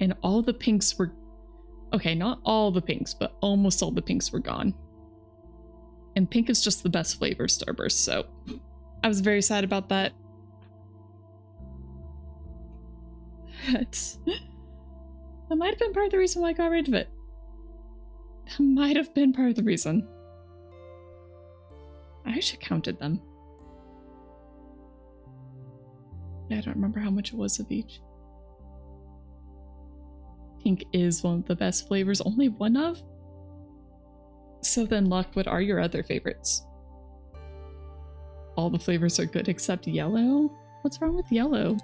And all the pinks were... Okay, not all the pinks, but almost all the pinks were gone. And pink is just the best flavor Starburst, so I was very sad about that. That might have been part of the reason why I got rid of it. That might have been part of the reason. I actually counted them. I don't remember how much it was of each. Pink is one of the best flavors, only one of? So then, Luck, what are your other favorites? All the flavors are good except yellow? What's wrong with yellow?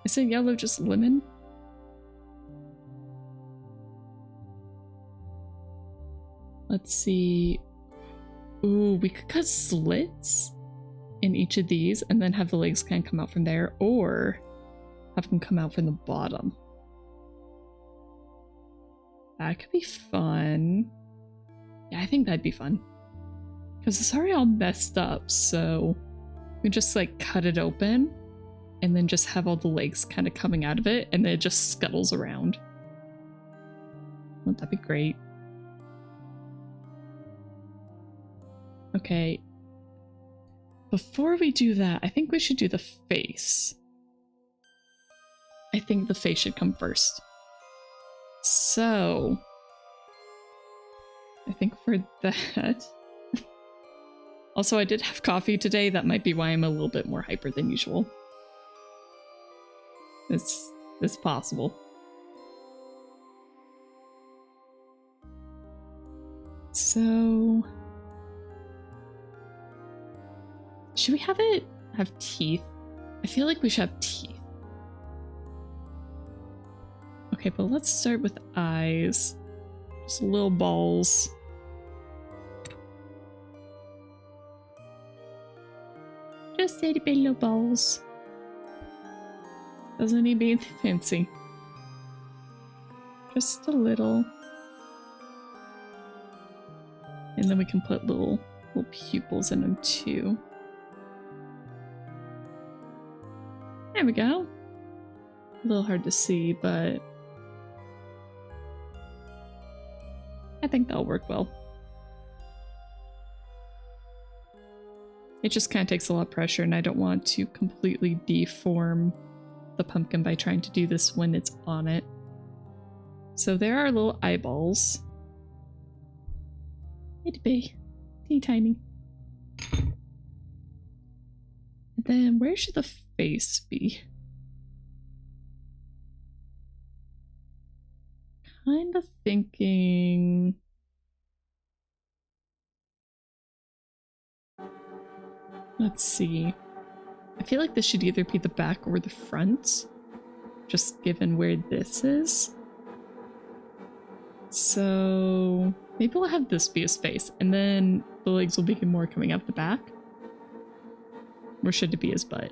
Isn't yellow just lemon? Let's see. Ooh, we could cut slits in each of these and then have the legs kind of come out from there, or have them come out from the bottom. That could be fun. Yeah, I think that'd be fun. Because it's already all messed up, so we just like cut it open and then just have all the legs kind of coming out of it and then it just scuttles around. Wouldn't that be great? Okay. Before we do that, I think we should do the face. I think the face should come first. So, I think for that... Also, I did have coffee today. That might be why I'm a little bit more hyper than usual. It's possible. So... should we have it have teeth? I feel like we should have teeth. Okay, but let's start with eyes. Just little balls. Just itty bitty little balls. Doesn't need to be anything fancy. Just a little. And then we can put little pupils in them too. There we go. A little hard to see, but I think that'll work well. It just kind of takes a lot of pressure, and I don't want to completely deform the pumpkin by trying to do this when it's on it. So there are little eyeballs. It'd be teeny tiny. And then where should the face be? Kind of thinking... Let's see. I feel like this should either be the back or the front, just given where this is. So maybe we'll have this be his face, and then the legs will be more coming out the back. Or should it be his butt?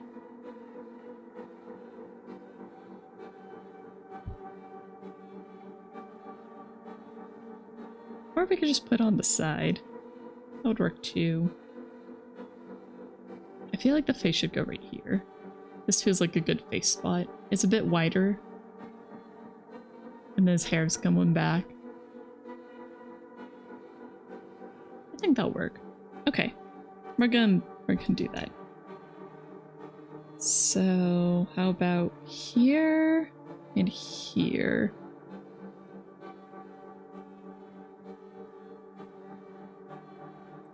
Or we could just put on the side. That would work too. I feel like the face should go right here. This feels like a good face spot. It's a bit wider. And then his hair's coming back. I think that'll work. Okay. We're gonna do that. So how about here and here?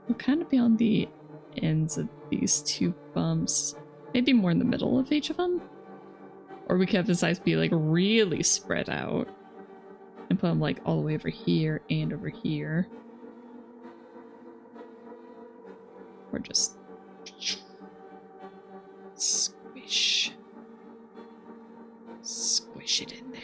We'll kind of be on the ends of these two bumps. Maybe more in the middle of each of them? Or we could have his eyes be like really spread out and put them like all the way over here and over here. Or just squish. Squish it in there.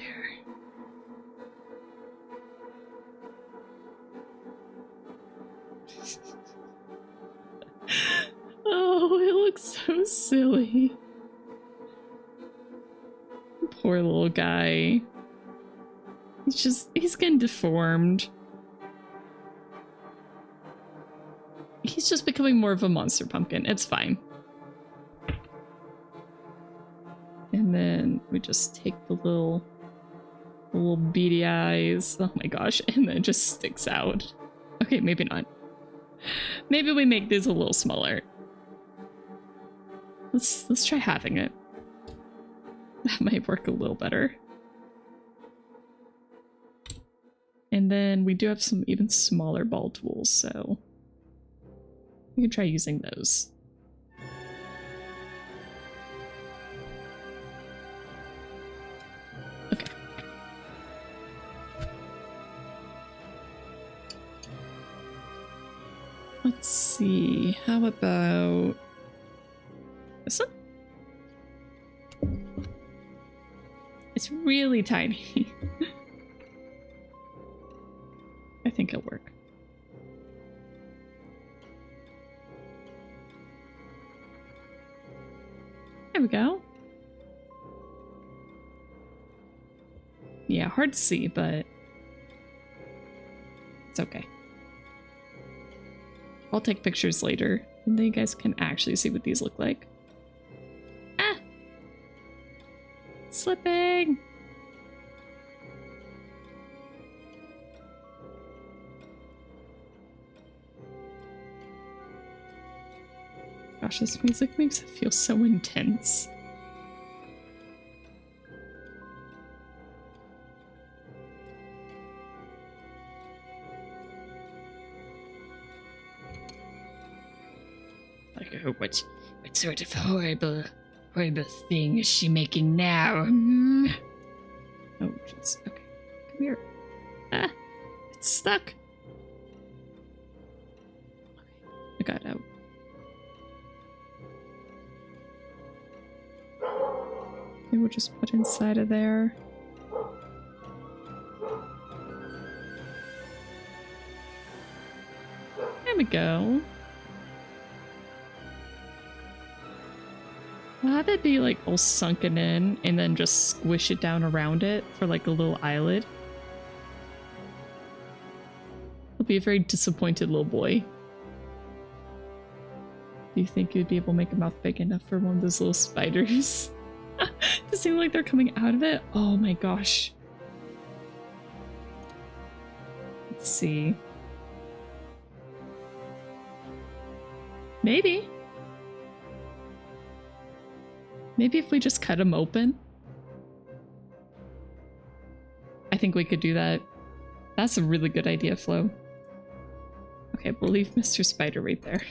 Oh, it looks so silly. Poor little guy. He's getting deformed. He's just becoming more of a monster pumpkin. It's fine. And then we just take the little beady eyes. Oh my gosh. And then it just sticks out. Okay, maybe not. Maybe we make these a little smaller. Let's try having it. That might work a little better. And then we do have some even smaller ball tools, so we can try using those. Okay. Let's see. How about this one? It's really tiny. I think it'll work. There we go. Yeah, hard to see, but it's okay. I'll take pictures later, and then you guys can actually see what these look like. Ah! Slipping! Gosh, this music makes it feel so intense. Like, oh, what sort of horrible thing is she making now? Hmm? Oh, jeez. Okay, come here. Ah, it's stuck. Okay, I got out. Maybe we'll just put inside of there. There we go. I'll have it be like all sunken in and then just squish it down around it for like a little eyelid. He'll be a very disappointed little boy. Do you think you'd be able to make a mouth big enough for one of those little spiders? Does it seem like they're coming out of it? Oh my gosh. Let's see. Maybe. Maybe if we just cut them open. I think we could do that. That's a really good idea, Flo. Okay, we'll leave Mr. Spider right there.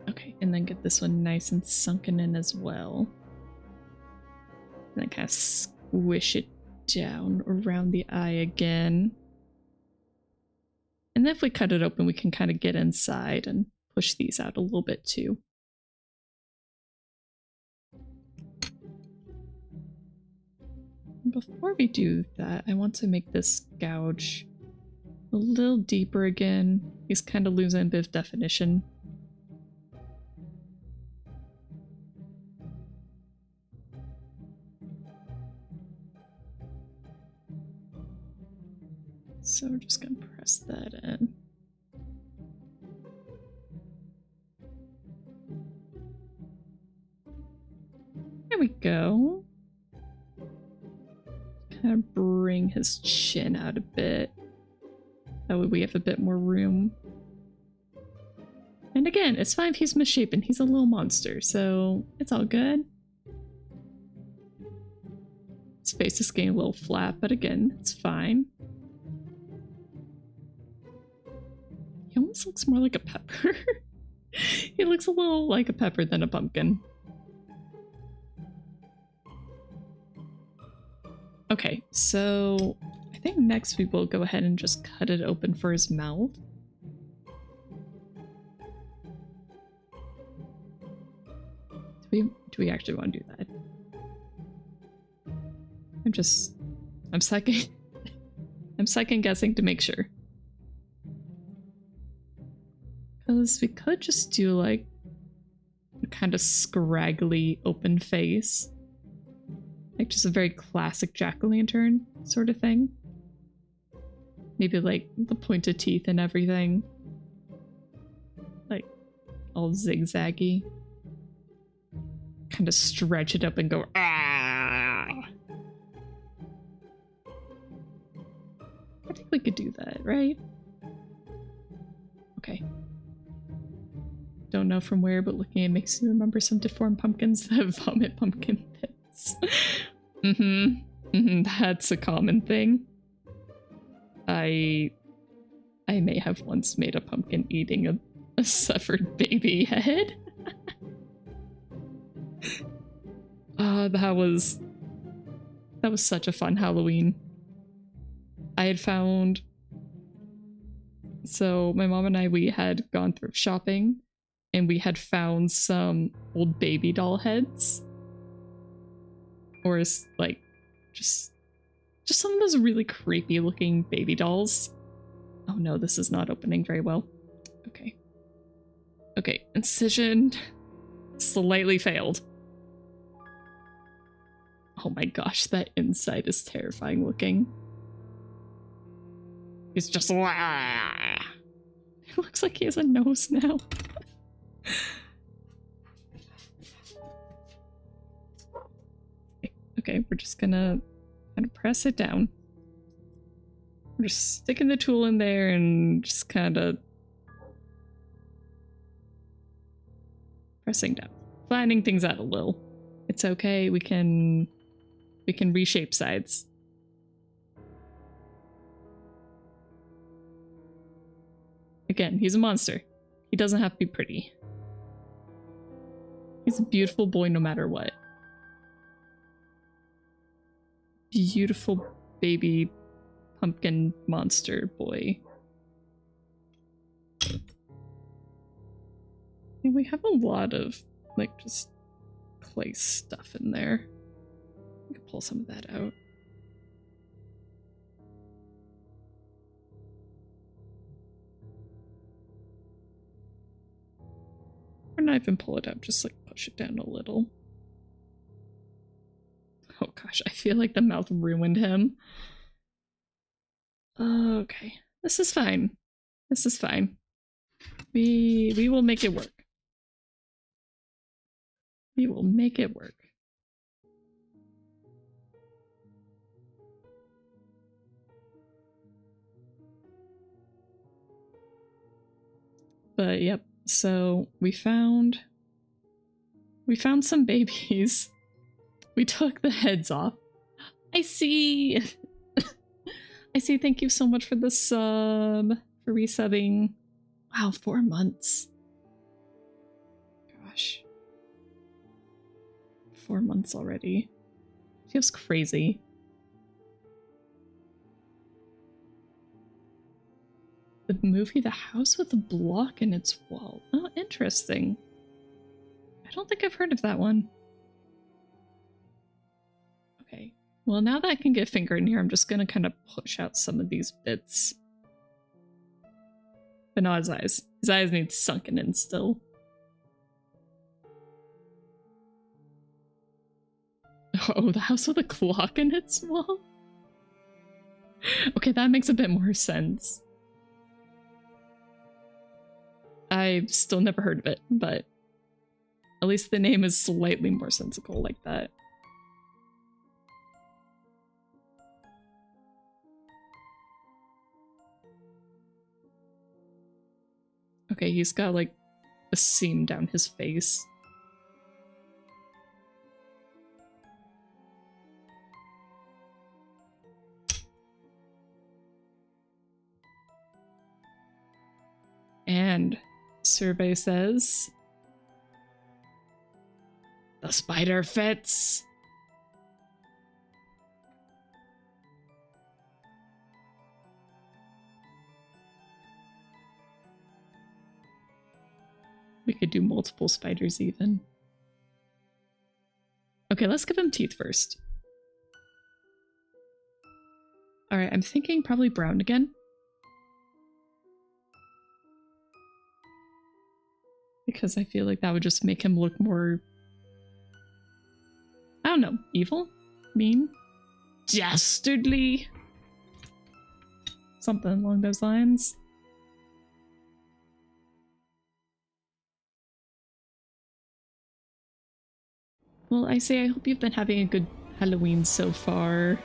Okay, and then get this one nice and sunken in as well. And then kind of squish it down around the eye again. And then if we cut it open, we can kind of get inside and push these out a little bit too. Before we do that, I want to make this gouge a little deeper again. He's kind of losing a bit of definition. So we're just gonna press that in. There we go. Kind of bring his chin out a bit. That way we have a bit more room. And again, it's fine if he's misshapen. He's a little monster, so it's all good. His face is getting a little flat, but again, it's fine. He almost looks more like a pepper. He looks a little like a pepper than a pumpkin. Okay, so I I think next we will go ahead and just cut it open for his mouth. Do we actually want to do that? I'm second guessing to make sure. Because we could just do like a kind of scraggly open face. Like just a very classic jack-o'-lantern sort of thing. Maybe like the pointed teeth and everything. Like all zigzaggy. Kind of stretch it up and go, ah! I think we could do that, right? Okay. Don't know from where, but looking at it makes me remember some deformed pumpkins that vomit pumpkin pits. That's a common thing. I may have once made a pumpkin eating a severed baby head. That was such a fun Halloween. I had found... So my mom and I, we had gone thrift shopping and we had found some old baby doll heads. Or like, just some of those really creepy looking baby dolls. Oh no, this is not opening very well. Okay. Okay, incision slightly failed. Oh my gosh, that inside is terrifying looking. He's just... It looks like he has a nose now. Okay, we're just gonna kind of press it down. We're just sticking the tool in there and just kind of pressing down. Flattening things out a little. It's okay, we can reshape sides. Again, he's a monster. He doesn't have to be pretty. He's a beautiful boy no matter what. Beautiful baby pumpkin monster boy. And we have a lot of, like, just clay stuff in there. We can pull some of that out. Or not even pull it out, just like push it down a little. Oh gosh, I feel like the mouth ruined him. Okay, this is fine. This is fine. We will make it work. We will make it work. But yep, so we found some babies. We took the heads off. I see. I see. Thank you so much for the sub, for resubbing. Wow, 4 months. Gosh. 4 months already. Feels crazy. The movie The House with a Block in its Wall. Oh, interesting. I don't think I've heard of that one. Okay. Well, now that I can get a finger in here, I'm just gonna kind of push out some of these bits. But not his eyes. His eyes need sunken in still. Oh, the house with a clock in its wall? Okay, that makes a bit more sense. I've still never heard of it, but at least the name is slightly more sensical like that. Okay, he's got like a seam down his face. And survey says the spider fits. We could do multiple spiders even. Okay, let's give him teeth first. Alright, I'm thinking probably brown again. Because I feel like that would just make him look more... I don't know, evil? Mean? Dastardly? Something along those lines. Well, I say I hope you've been having a good Halloween so far.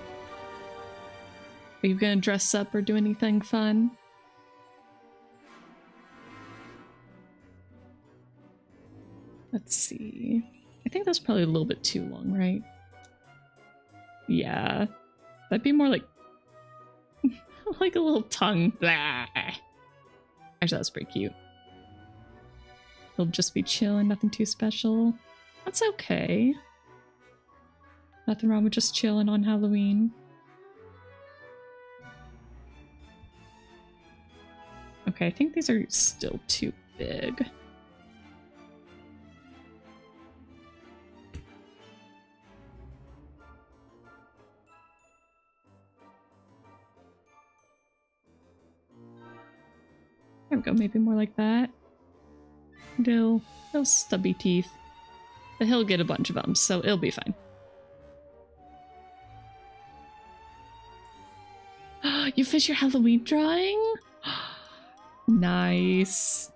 Are you gonna dress up or do anything fun? Let's see. I think that's probably a little bit too long, right? Yeah. That'd be more like... like a little tongue. Blah. Actually, that's pretty cute. He'll just be chilling, nothing too special. That's okay. Nothing wrong with just chilling on Halloween. Okay, I think these are still too big. There we go, maybe more like that. Little stubby teeth. But he'll get a bunch of them, so it'll be fine. You finished your Halloween drawing? Nice.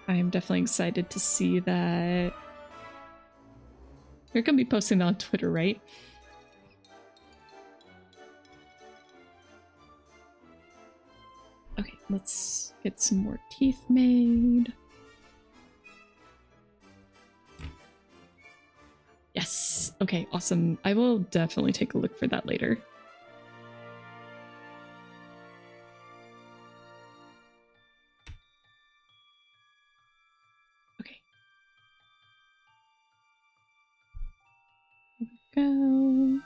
I am definitely excited to see that. You're gonna be posting that on Twitter, right? Okay, let's get some more teeth made. Yes! Okay, awesome. I will definitely take a look for that later. Okay. Here we go.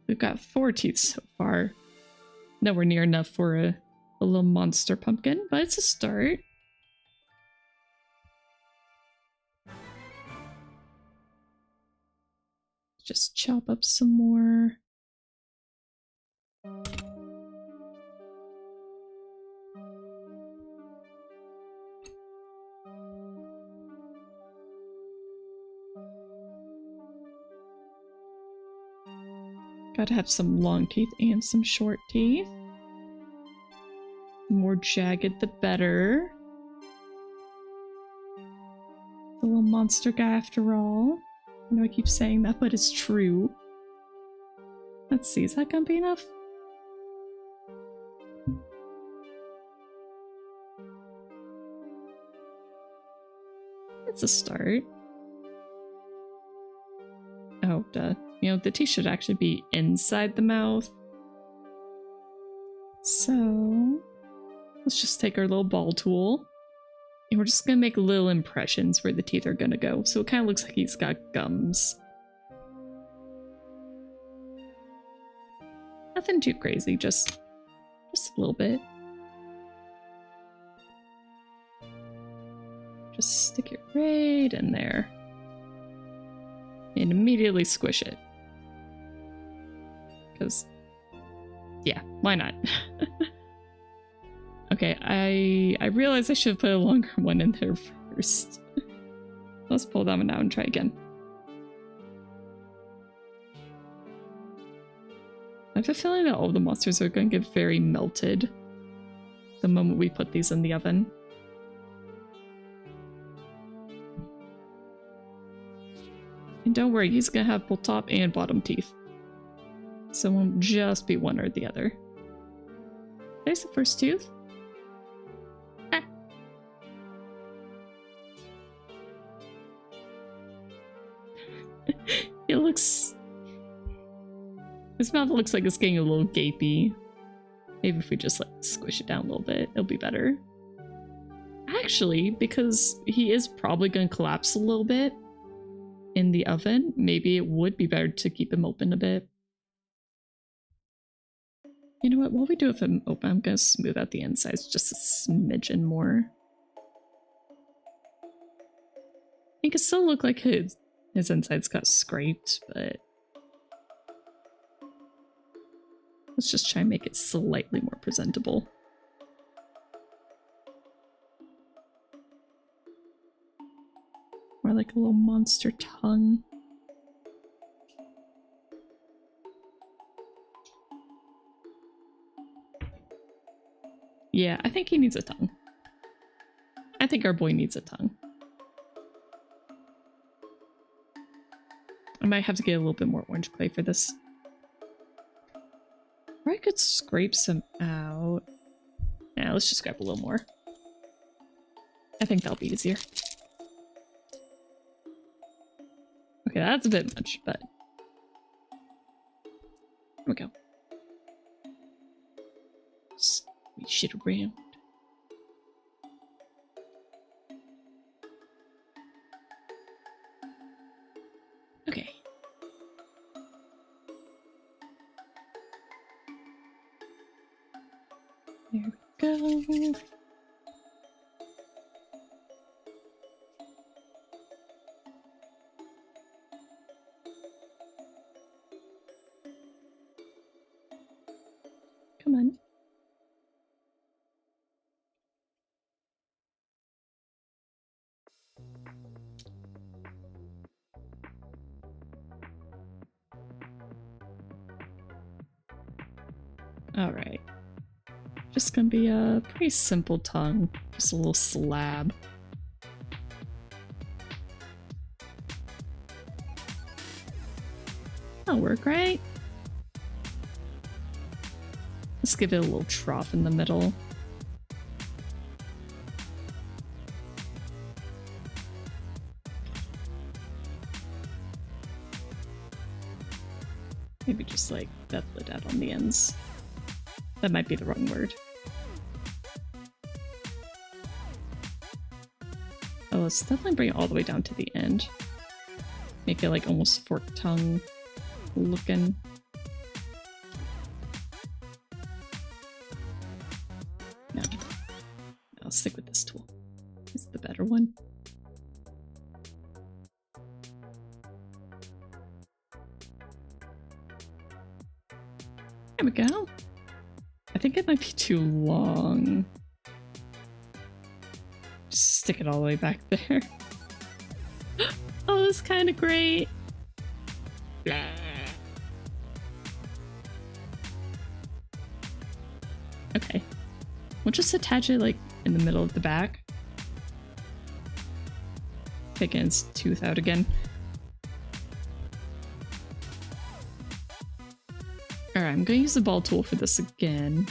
We've got 4 teeth so far. Nowhere near enough for a little monster pumpkin, but it's a start. Just chop up some more. Gotta have some long teeth and some short teeth. The more jagged, the better. The little monster guy after all. I know I keep saying that, but it's true. Let's see, is that gonna be enough? It's a start. Oh, duh. You know, the teeth should actually be inside the mouth. So, let's just take our little ball tool. And we're just gonna make little impressions where the teeth are gonna go. So it kind of looks like he's got gums. Nothing too crazy, just a little bit. Just stick it right in there. And immediately squish it. Because, yeah, why not? Okay, I realized I should have put a longer one in there first. Let's pull that one out and try again. I have a feeling that all the monsters are going to get very melted the moment we put these in the oven. And don't worry, he's going to have both top and bottom teeth. So it won't just be one or the other. There's the first tooth. Ah. It looks... His mouth looks like it's getting a little gapey. Maybe if we just like squish it down a little bit, it'll be better. Actually, because he is probably going to collapse a little bit in the oven, maybe it would be better to keep him open a bit. You know what? While we do it from open, I'm gonna smooth out the insides just a smidgen more. He could still look like his insides got scraped, but let's just try and make it slightly more presentable. More like a little monster tongue. Yeah, I think he needs a tongue. I think our boy needs a tongue. I might have to get a little bit more orange clay for this. Or I could scrape some out. Yeah, let's just grab a little more. I think that'll be easier. Okay, that's a bit much, but here we go. Squish it around. Okay. There we go. Come on. All right. Just gonna be a pretty simple tongue. Just a little slab. That'll work, right? Let's give it a little trough in the middle. Maybe just like bevel it out on the ends. That might be the wrong word. Oh, let's definitely bring it all the way down to the end. Make it like almost fork tongue looking. No. I'll stick with this tool. It's the better one. There we go. I think it might be too long. Just stick it all the way back there. Oh, it's kind of great. Blah. Okay. We'll just attach it like in the middle of the back. Taking its tooth out again. Alright, I'm gonna use the ball tool for this again.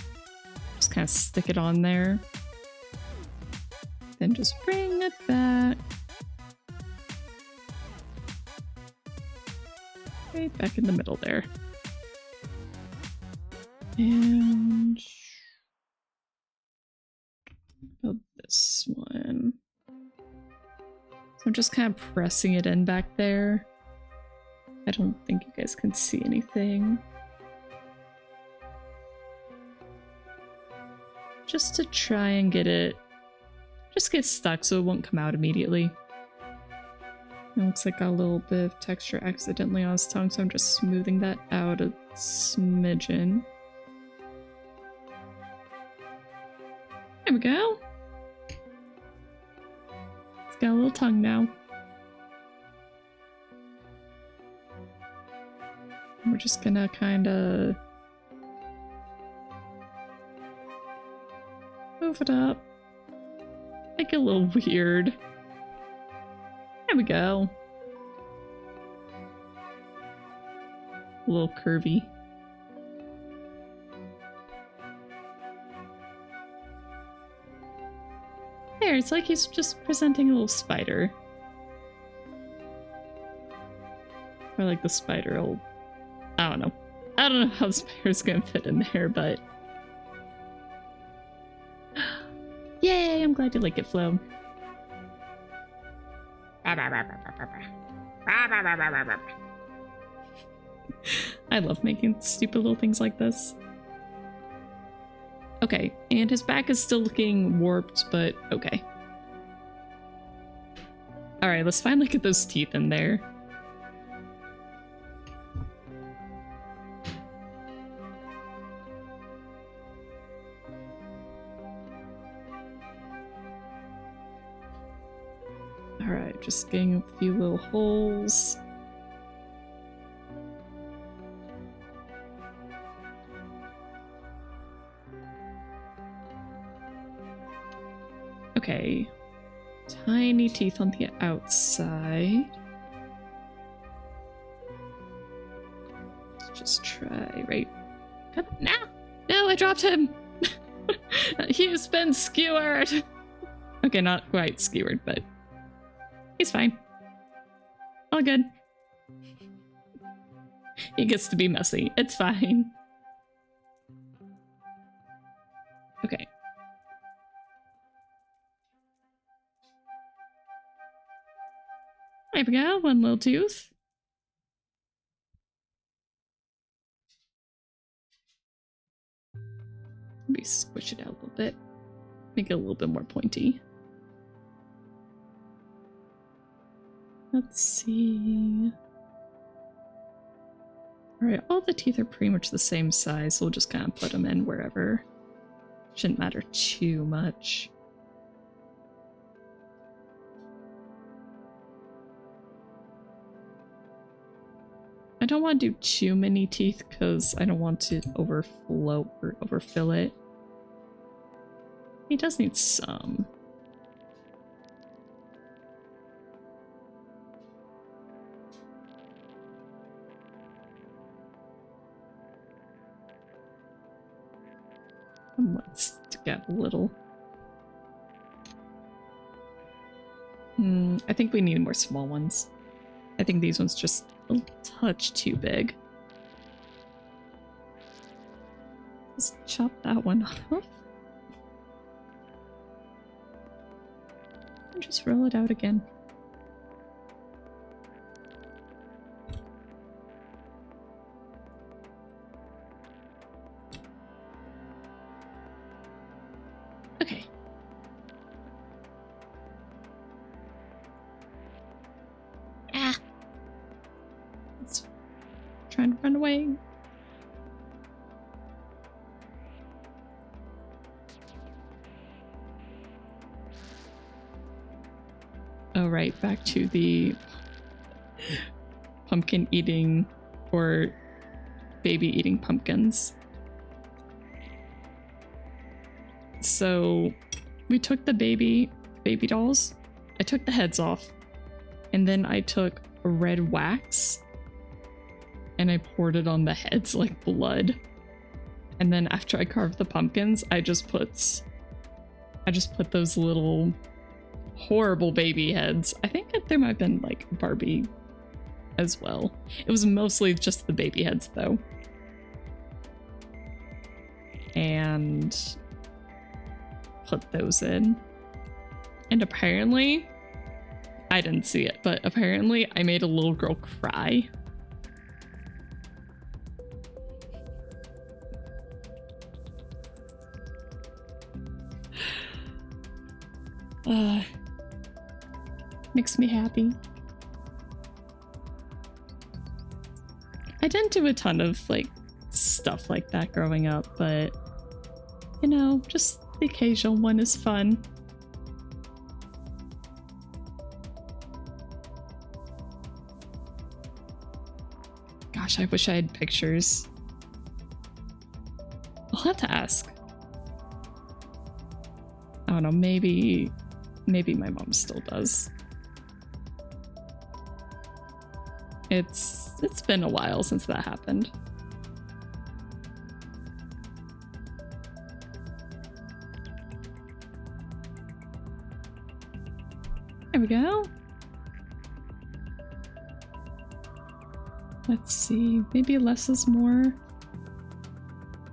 Just kind of stick it on there. Then just bring it back. Right back in the middle there. And build this one. So I'm just kind of pressing it in back there. I don't think you guys can see anything. Just to try and get it, just get stuck so it won't come out immediately. It looks like got a little bit of texture accidentally on his tongue, so I'm just smoothing that out a smidgen. There we go. It's got a little tongue now. And we're just gonna kind of move it up. Make it a little weird. There we go. A little curvy. There, it's like he's just presenting a little spider. Or like the spider will... I don't know. I don't know how the spider's gonna fit in there, but... Yay, I'm glad you like it, Flo. I love making stupid little things like this. Okay, and his back is still looking warped, but okay. Alright, let's finally get those teeth in there. Alright, just getting a few little holes. Okay. Tiny teeth on the outside. Let's just try, right? Come on, no! No, I dropped him! He's been skewered! Okay, not quite skewered, but he's fine. All good. He gets to be messy. It's fine. Okay. There we go, one little tooth. Maybe squish it out a little bit. Make it a little bit more pointy. Let's see. Alright, all the teeth are pretty much the same size, so we'll just kind of put them in wherever. Shouldn't matter too much. I don't want to do too many teeth because I don't want to overflow or overfill it. He does need some. Let's get a little. I think we need more small ones. I think these ones just a touch too big. Let's chop that one off. And just roll it out again. Okay. Ah! It's trying to run away. Oh, right, back to the pumpkin eating or baby eating pumpkins. So we took the baby dolls. I took the heads off, and then I took red wax and I poured it on the heads like blood. And then after I carved the pumpkins, I just put those little horrible baby heads. I think that there might have been like Barbie as well. It was mostly just the baby heads though. And put those in. And apparently, I didn't see it, but apparently I made a little girl cry. Makes me happy. I didn't do a ton of like stuff like that growing up, but you know, just the occasional one is fun. Gosh, I wish I had pictures. I'll have to ask. I don't know, maybe my mom still does. It's been a while since that happened. There we go. Let's see, maybe less is more.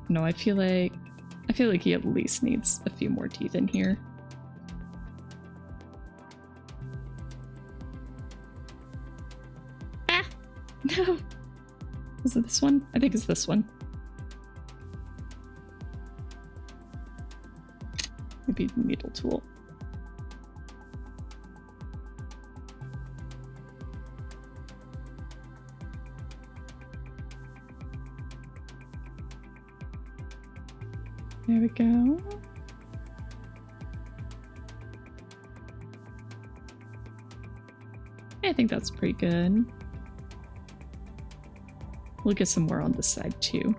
No, I feel like he at least needs a few more teeth in here. Ah! No! Is it this one? I think it's this one. be the needle tool. There we go. I think that's pretty good. We'll get some more on this side too.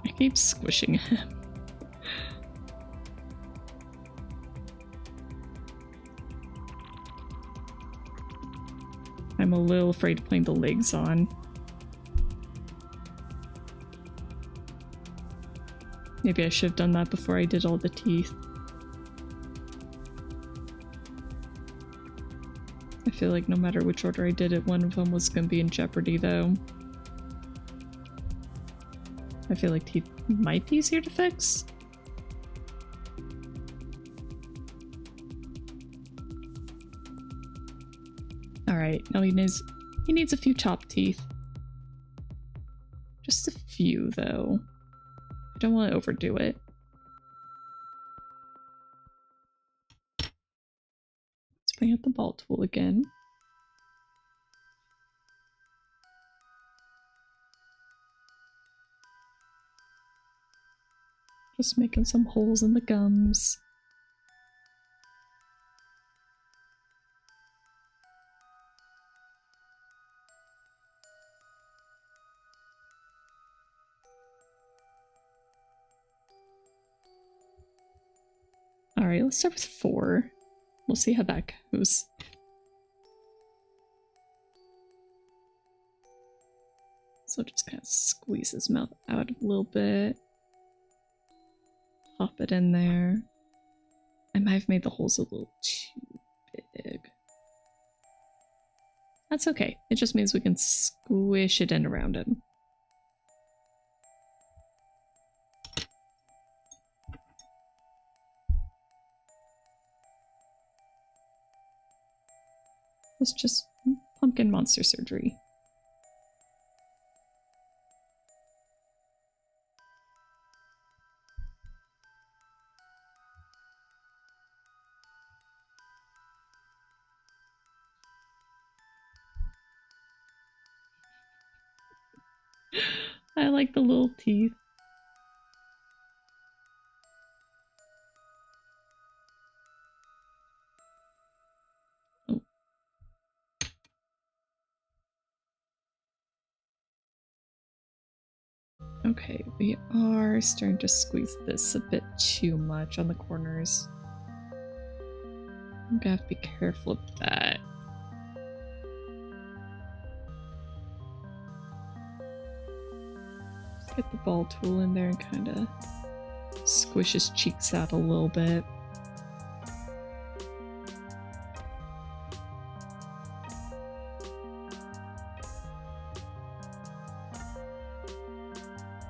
I keep squishing him. I'm a little afraid of putting the legs on. Maybe I should have done that before I did all the teeth. I feel like no matter which order I did it, one of them was going to be in jeopardy though. I feel like teeth might be easier to fix. Alright, now he needs a few top teeth. Just a few though. I don't want to overdo it. Let's bring up the ball tool again. Just making some holes in the gums. Alright, let's start with 4. We'll see how that goes. So just kind of squeeze his mouth out a little bit. Pop it in there. I might have made the holes a little too big. That's okay. It just means we can squish it in around him. It's just pumpkin monster surgery. I like the little teeth. Oh. Okay, we are starting to squeeze this a bit too much on the corners. I'm gonna have to be careful of that. Get the ball tool in there and kind of squish his cheeks out a little bit.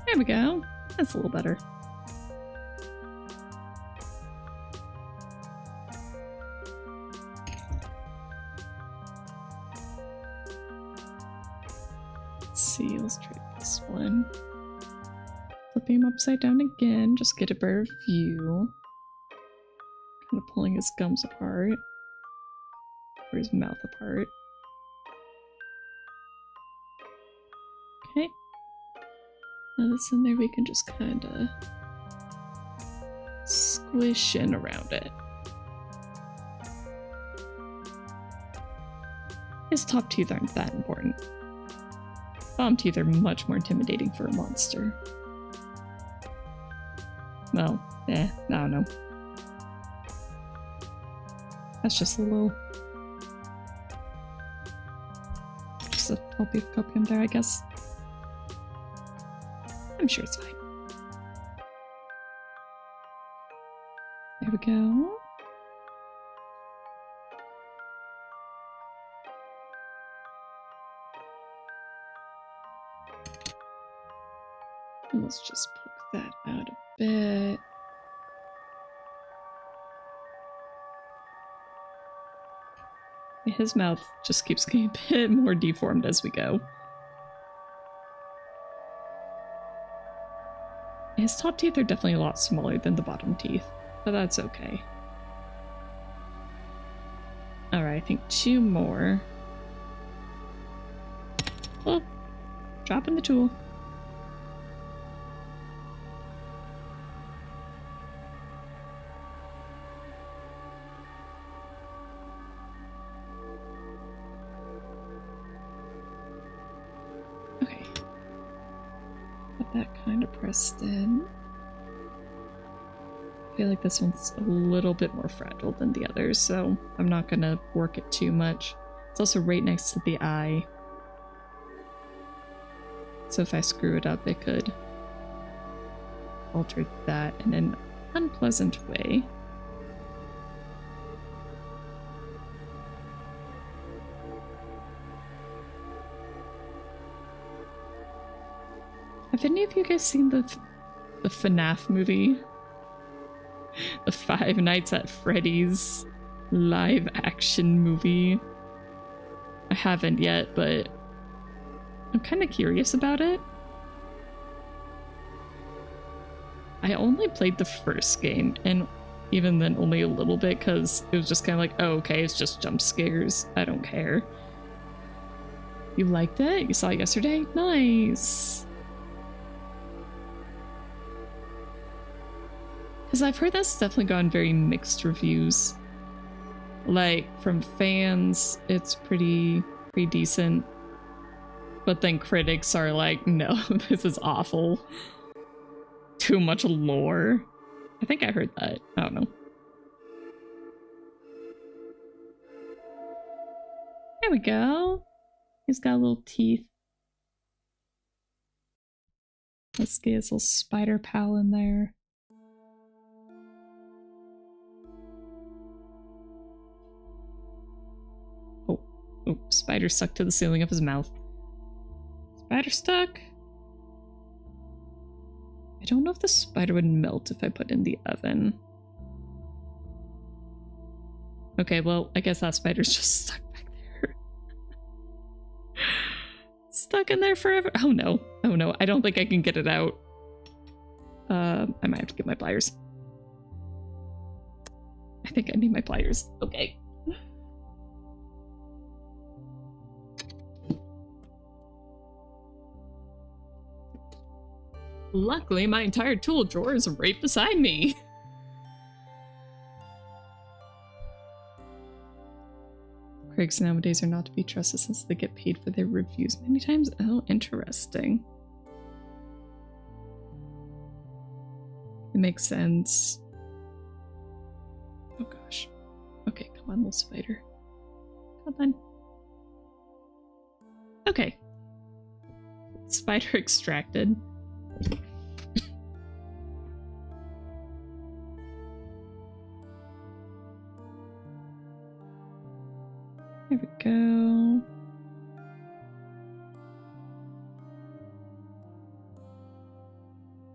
There we go. That's a little better. Let's see, let's try this one. Flipping him upside down again, just get a better view. Kind of pulling his gums apart. Or his mouth apart. Okay. Now that's in there, we can just kind of squish in around it. His top teeth aren't that important. Bottom teeth are much more intimidating for a monster. Well, I don't know. That's just a little... just a little beef copium there, I guess. I'm sure it's fine. There we go. And let's just poke that out a bit. His mouth just keeps getting a bit more deformed as we go. His top teeth are definitely a lot smaller than the bottom teeth, but that's okay. Alright, I think 2 more. Oh, dropping the tool. Okay. Got that kind of pressed in. I feel like this one's a little bit more fragile than the others, so I'm not gonna work it too much. It's also right next to the eye. So if I screw it up, it could alter that in an unpleasant way. Have any of you guys seen the FNAF movie? The Five Nights at Freddy's live action movie? I haven't yet, but I'm kind of curious about it. I only played the first game, and even then only a little bit, because it was just kind of like, oh, okay, it's just jump scares. I don't care. You liked it? You saw it yesterday? Nice! Because I've heard that's definitely gotten very mixed reviews. Like, from fans, it's pretty decent. But then critics are like, no, this is awful. Too much lore. I think I heard that. I don't know. There we go. He's got little teeth. Let's get his little spider pal in there. Oh, spider stuck to the ceiling of his mouth. Spider stuck? I don't know if the spider would melt if I put it in the oven. Okay, well, I guess that spider's just stuck back there. Stuck in there forever. Oh no. Oh no, I don't think I can get it out. I might have to get my pliers. I think I need my pliers. Okay. Luckily, my entire tool drawer is right beside me. Critics nowadays are not to be trusted since they get paid for their reviews many times. Oh, interesting. It makes sense. Oh gosh. Okay, come on, little spider. Come on. Okay. Spider extracted. There we go.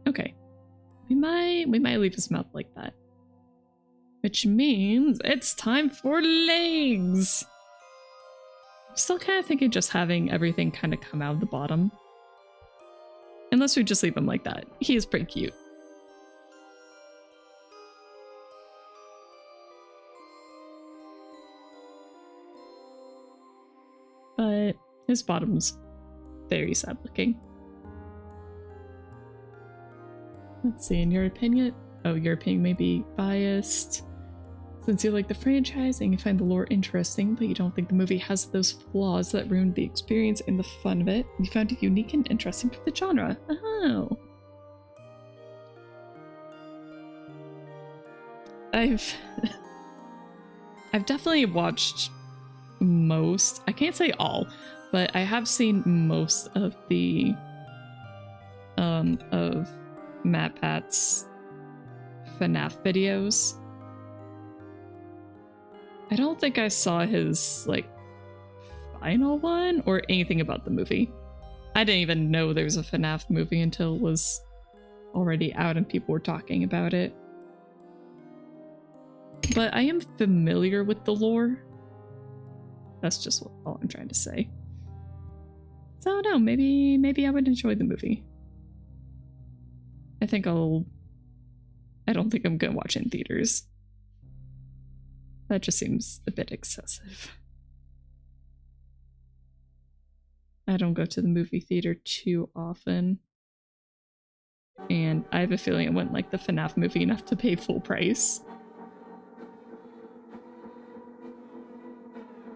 Okay. We might leave his mouth like that. Which means it's time for legs! I'm still kind of thinking just having everything kind of come out of the bottom. Unless we just leave him like that. He is pretty cute. But his bottom's very sad looking. Let's see, in your opinion? Oh, your opinion may be biased. Since you like the franchise and you find the lore interesting, but you don't think the movie has those flaws that ruined the experience and the fun of it, you found it unique and interesting for the genre. Oh. I've definitely watched most, I can't say all, but I have seen most of the of MatPat's FNAF videos. I don't think I saw his, like, final one or anything about the movie. I didn't even know there was a FNAF movie until it was already out and people were talking about it. But I am familiar with the lore. That's just all I'm trying to say. So I don't know, maybe I would enjoy the movie. I don't think I'm gonna watch it in theaters. That just seems a bit excessive. I don't go to the movie theater too often. And I have a feeling I wouldn't like the FNAF movie enough to pay full price.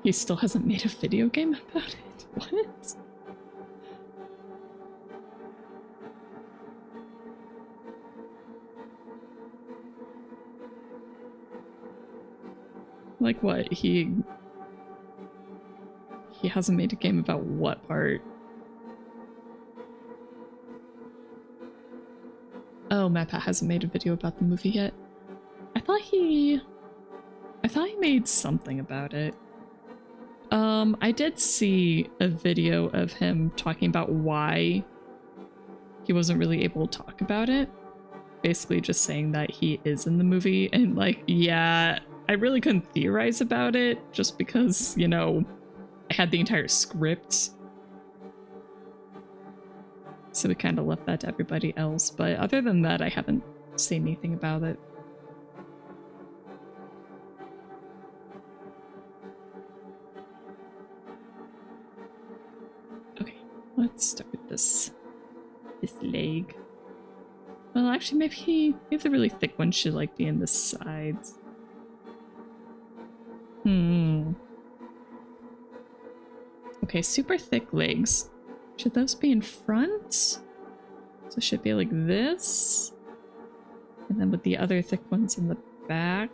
He still hasn't made a video game about it? What? Like what? He hasn't made a game about what part? Oh, MatPat hasn't made a video about the movie yet. I thought he made something about it. I did see a video of him talking about why he wasn't really able to talk about it. Basically just saying that he is in the movie, and like, yeah, I really couldn't theorize about it just because, you know, I had the entire script. So we kind of left that to everybody else, but other than that, I haven't seen anything about it. Okay, let's start with this leg. Well, actually, maybe the really thick one should like be in the sides. Okay, super thick legs. Should those be in front? So it should be like this. And then with the other thick ones in the back.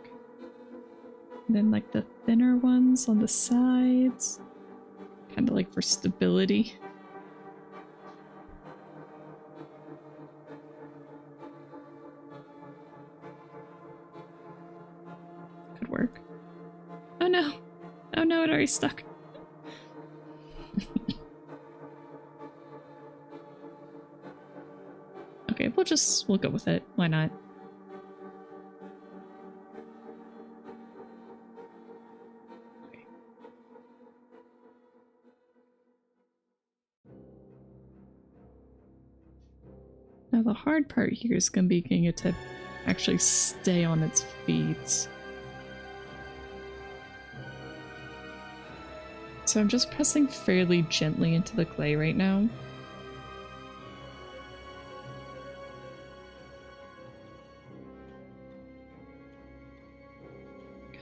And then like the thinner ones on the sides. Kind of like for stability. Could work. Oh no! Oh no, it already stuck. Okay, we'll go with it. Why not? Okay. Now the hard part here is gonna be getting it to actually stay on its feet. So I'm just pressing fairly gently into the clay right now.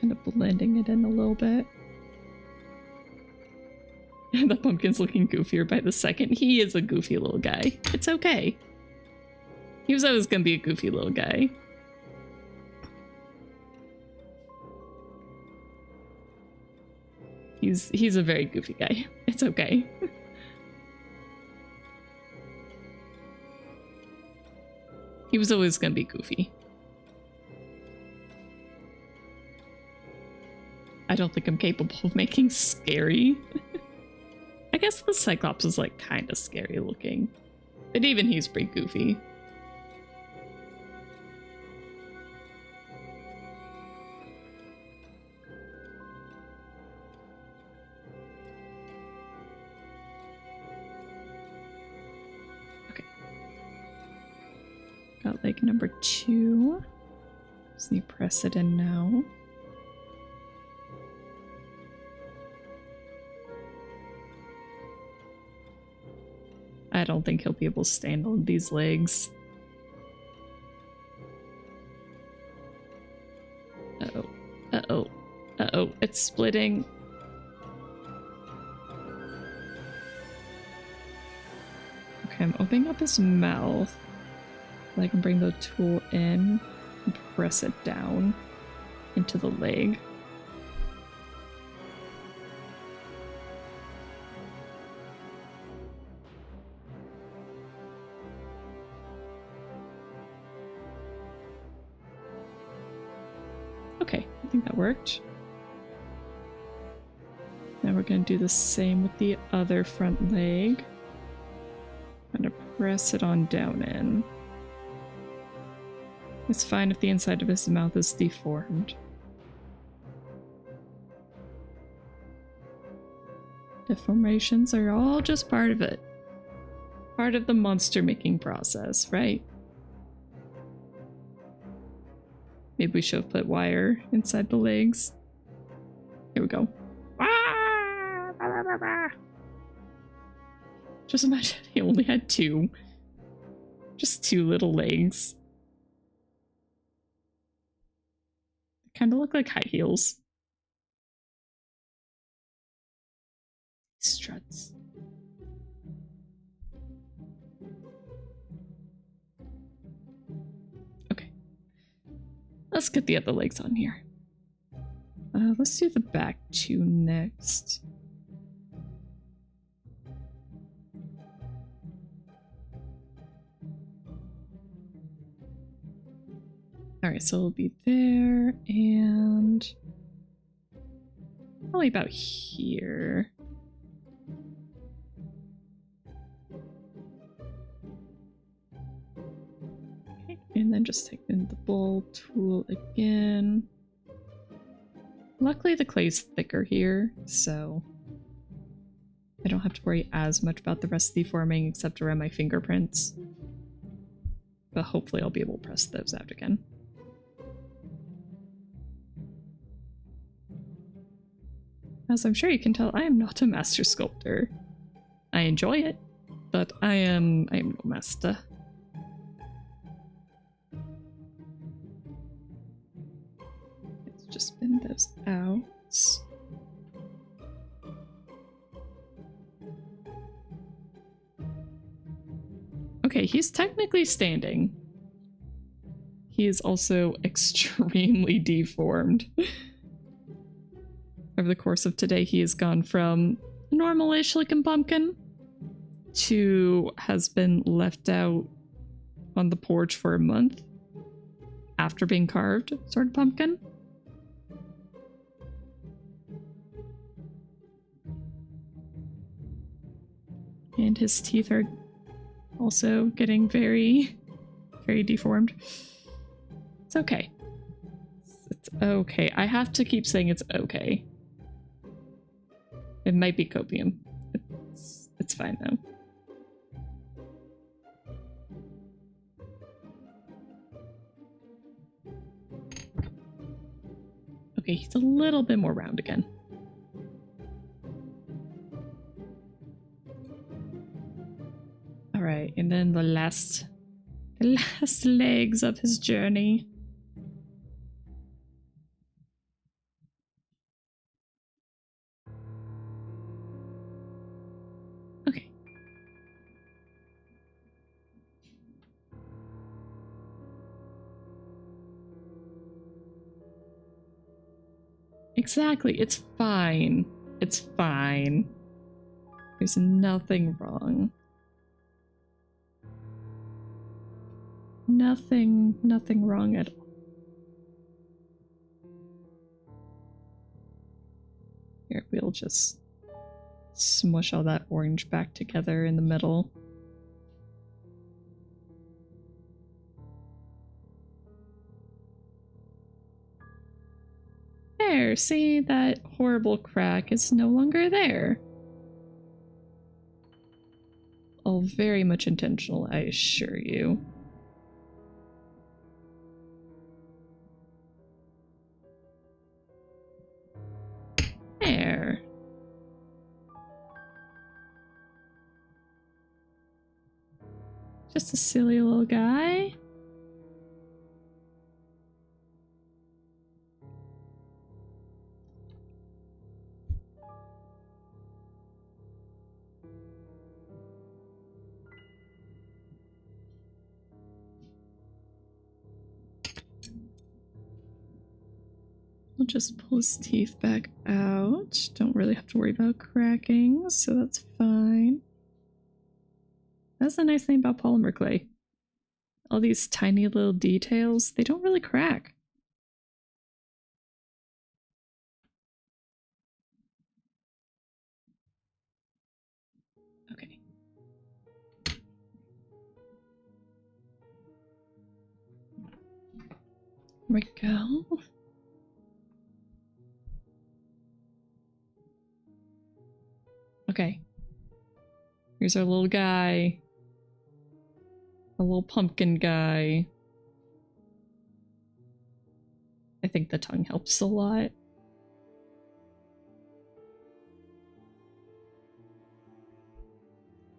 Kind of blending it in a little bit. The pumpkin's looking goofier by the second. He is a goofy little guy. It's okay. He was always gonna be a goofy little guy. He's a very goofy guy. It's okay. He was always gonna be goofy. I don't think I'm capable of making scary. I guess the Cyclops is like kind of scary looking. But even he's pretty goofy. Okay. Got leg number 2. Just need to press it in now. I don't think he'll be able to stand on these legs. Uh-oh. Uh-oh. Uh-oh. It's splitting. Okay, I'm opening up his mouth. So I can bring the tool in and press it down into the leg. Okay, I think that worked. Now we're going to do the same with the other front leg. I'm going to press it on down in. It's fine if the inside of his mouth is deformed. Deformations are all just part of it. Part of the monster making process, right? Maybe we should have put wire inside the legs. Here we go. Just imagine he only had two. Just two little legs. Kind of look like high heels. Struts. Okay. Let's get the other legs on here. Let's do the back two next. Alright, so it'll be there and probably about here. Okay, and then just take in the bowl tool again. Luckily the clay's thicker here, so I don't have to worry as much about the rest of the forming except around my fingerprints. But hopefully I'll be able to press those out again. As I'm sure you can tell, I am not a master sculptor. I enjoy it, but I am no master. Let's just spin those out. Okay, he's technically standing. He is also extremely deformed. Over the course of today, he has gone from normal-ish looking pumpkin to has been left out on the porch for a month after being carved sort of pumpkin. And his teeth are also getting very, very deformed. It's okay. It's okay. I have to keep saying it's okay. It might be copium. It's fine though. Okay, he's a little bit more round again. All right, and then the last legs of his journey. Okay. Exactly, it's fine. It's fine. There's nothing wrong. Nothing wrong at all. Here, we'll just smush all that orange back together in the middle. There, see, that horrible crack is no longer there. All very much intentional, I assure you. There. Just a silly little guy. We'll just pull his teeth back out. Don't really have to worry about cracking, so that's fine. That's the nice thing about polymer clay. All these tiny little details, they don't really crack. Okay. Here we go. Here's our little guy. A little pumpkin guy. I think the tongue helps a lot.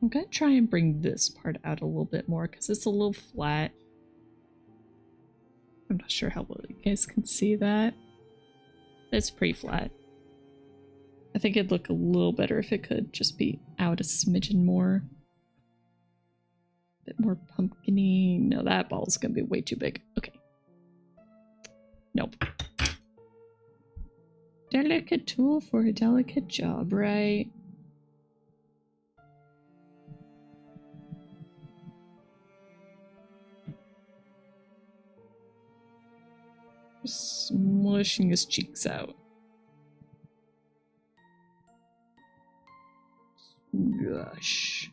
I'm gonna try and bring this part out a little bit more because it's a little flat. I'm not sure how well you guys can see that. It's pretty flat. I think it'd look a little better if it could just be out a smidgen more. A bit more pumpkin-y. No, that ball's gonna be way too big. Okay. Nope. Delicate tool for a delicate job, right? Smushing his cheeks out. Gosh.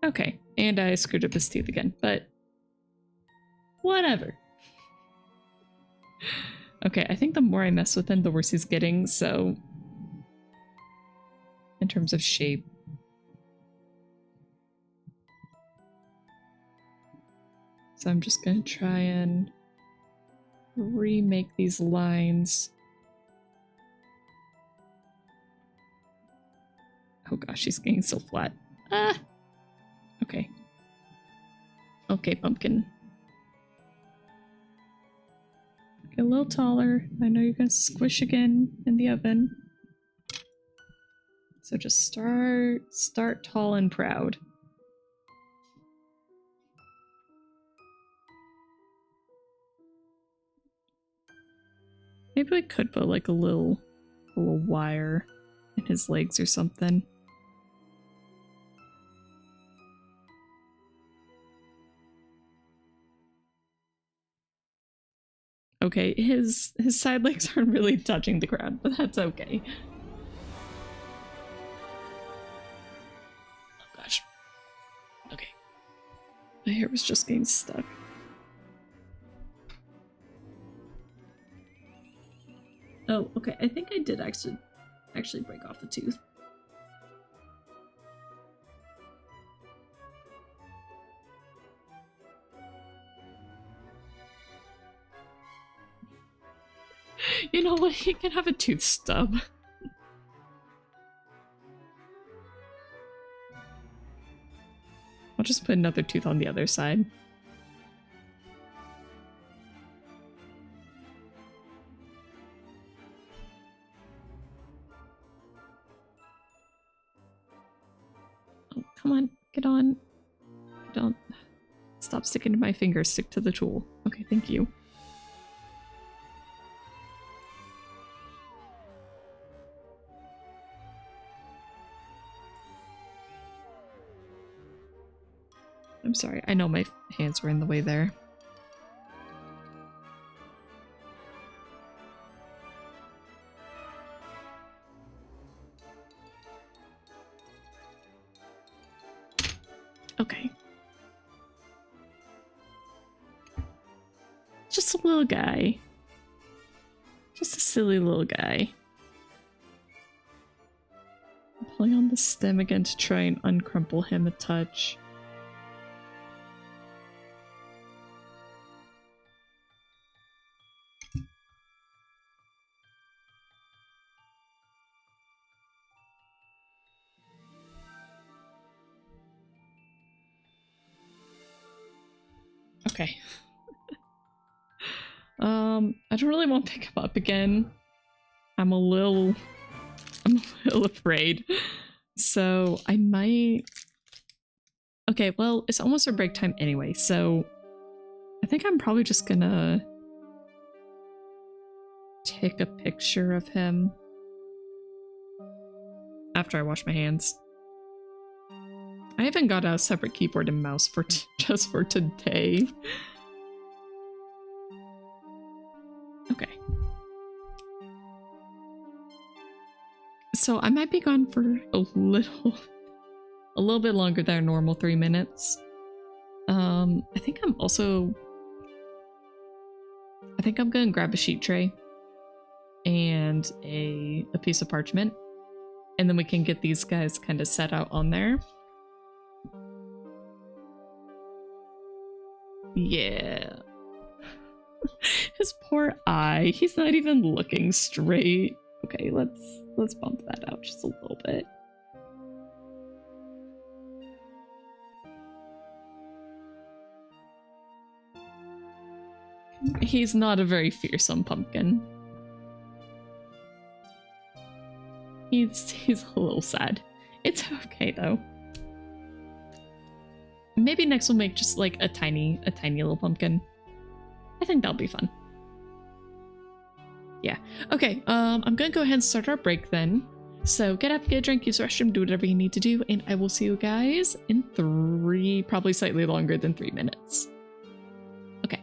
Okay, and I screwed up his teeth again, but whatever. Okay, I think the more I mess with him, the worse he's getting, so in terms of shape. So I'm just gonna try and remake these lines. Oh gosh, he's getting so flat. Ah! Okay. Okay, pumpkin. Get a little taller. I know you're gonna squish again in the oven. So just start tall and proud. Maybe we could put like a little wire in his legs or something. Okay, his side legs aren't really touching the ground, but that's okay. Oh gosh. Okay. My hair was just getting stuck. Oh, okay. I think I did actually break off a tooth. You know what? He can have a tooth stub. I'll just put another tooth on the other side. Oh, come on. Get on. Don't. Stop sticking to my fingers. Stick to the tool. Okay, thank you. I'm sorry, I know my hands were in the way there. Okay. Just a little guy. Just a silly little guy. I'm pulling on the stem again to try and uncrumple him a touch. Okay. I don't really want to pick him up again. I'm a little afraid. So I might... Okay, well, it's almost our break time anyway, so I think I'm probably just gonna take a picture of him after I wash my hands. I haven't got a separate keyboard and mouse for just for today. Okay. So I might be gone for a little bit longer than our normal 3 minutes. I think I'm gonna grab a sheet tray and a piece of parchment. And then we can get these guys kind of set out on there. Yeah. His poor eye. He's not even looking straight. Okay, let's bump that out just a little bit. He's not a very fearsome pumpkin. He's a little sad. It's okay though. Maybe next we'll make just like a tiny little pumpkin. I think that'll be fun. Yeah. Okay, I'm gonna go ahead and start our break then. So get up, get a drink, use the restroom, do whatever you need to do, and I will see you guys in probably slightly longer than 3 minutes. Okay.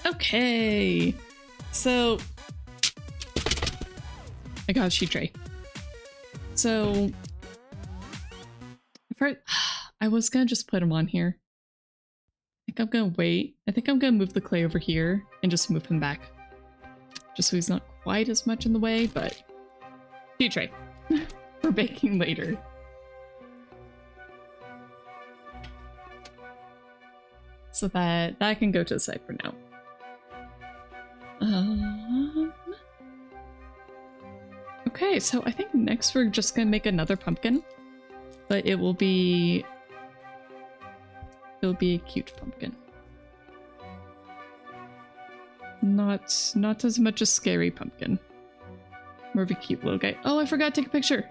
Okay. So I got a sheet tray. So first, I was gonna just put him on here. I think I'm gonna wait. I think I'm gonna move the clay over here and just move him back. Just so he's not quite as much in the way, but sheet tray for baking later. So that can go to the side for now. Okay, so I think next we're just gonna make another pumpkin, but it'll be a cute pumpkin. Not as much a scary pumpkin. More of a cute little guy. Oh, I forgot to take a picture.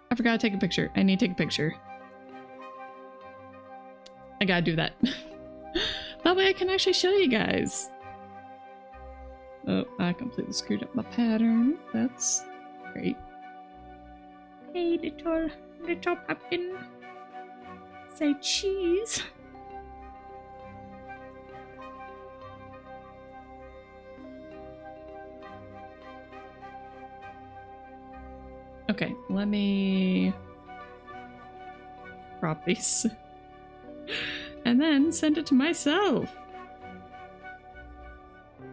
I forgot to take a picture. I need to take a picture. I gotta do that. That way I can actually show you guys. Oh, I completely screwed up my pattern. That's great. Hey, little pumpkin. Say cheese. Okay, let me crop these. And then send it to myself.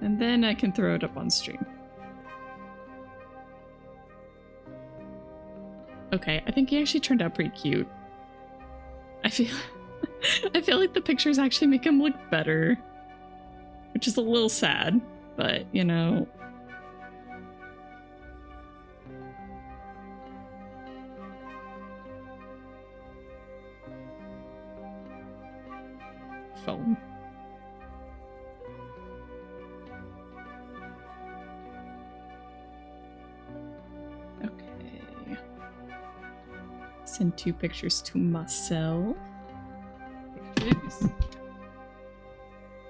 And then I can throw it up on stream. Okay, I think he actually turned out pretty cute. I feel like the pictures actually make him look better. Which is a little sad, but you know. Phone. Okay. Send 2 pictures to myself.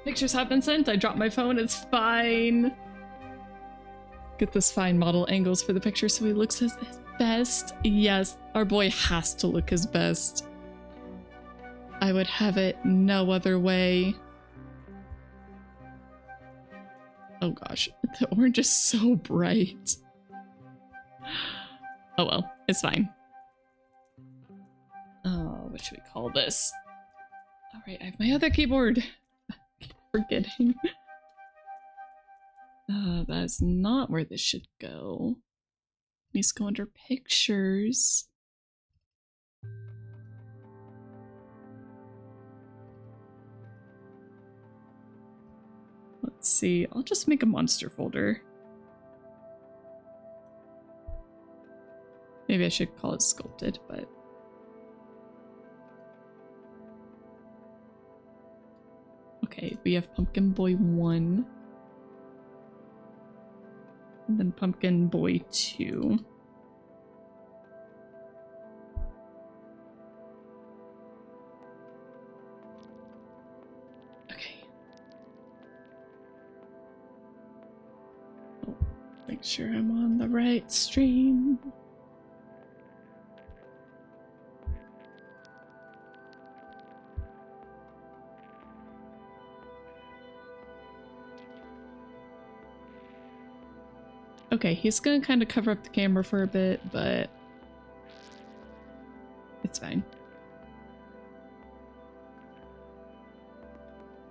Pictures have been sent. I dropped my phone. It's fine. Get this fine model angles for the picture so he looks his best. Yes, our boy has to look his best. I would have it no other way. Oh gosh, the orange is so bright. Oh well, it's fine. Oh, what should we call this? Alright, I have my other keyboard. I keep forgetting. That's not where this should go. It needs to go under pictures. Let's see, I'll just make a monster folder. Maybe I should call it sculpted, but... Okay, we have Pumpkin Boy 1. And then Pumpkin Boy 2. Make sure I'm on the right stream. Okay, he's gonna kind of cover up the camera for a bit, but it's fine.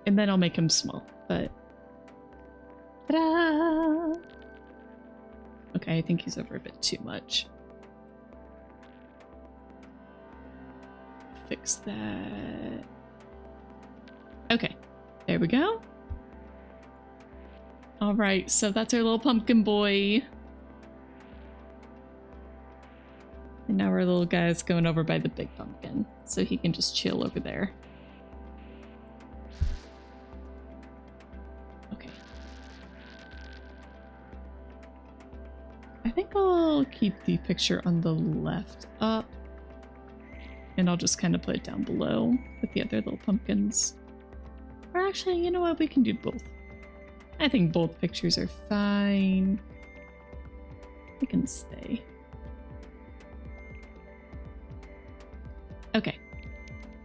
And then I'll make him small, but... Ta-da! Okay, I think he's over a bit too much. Fix that. Okay, there we go. Alright, so that's our little pumpkin boy. And now our little guy's going over by the big pumpkin, so he can just chill over there. I think I'll keep the picture on the left up, and I'll just kind of put it down below with the other little pumpkins. Or actually, you know what? We can do both. I think both pictures are fine. They can stay. Okay.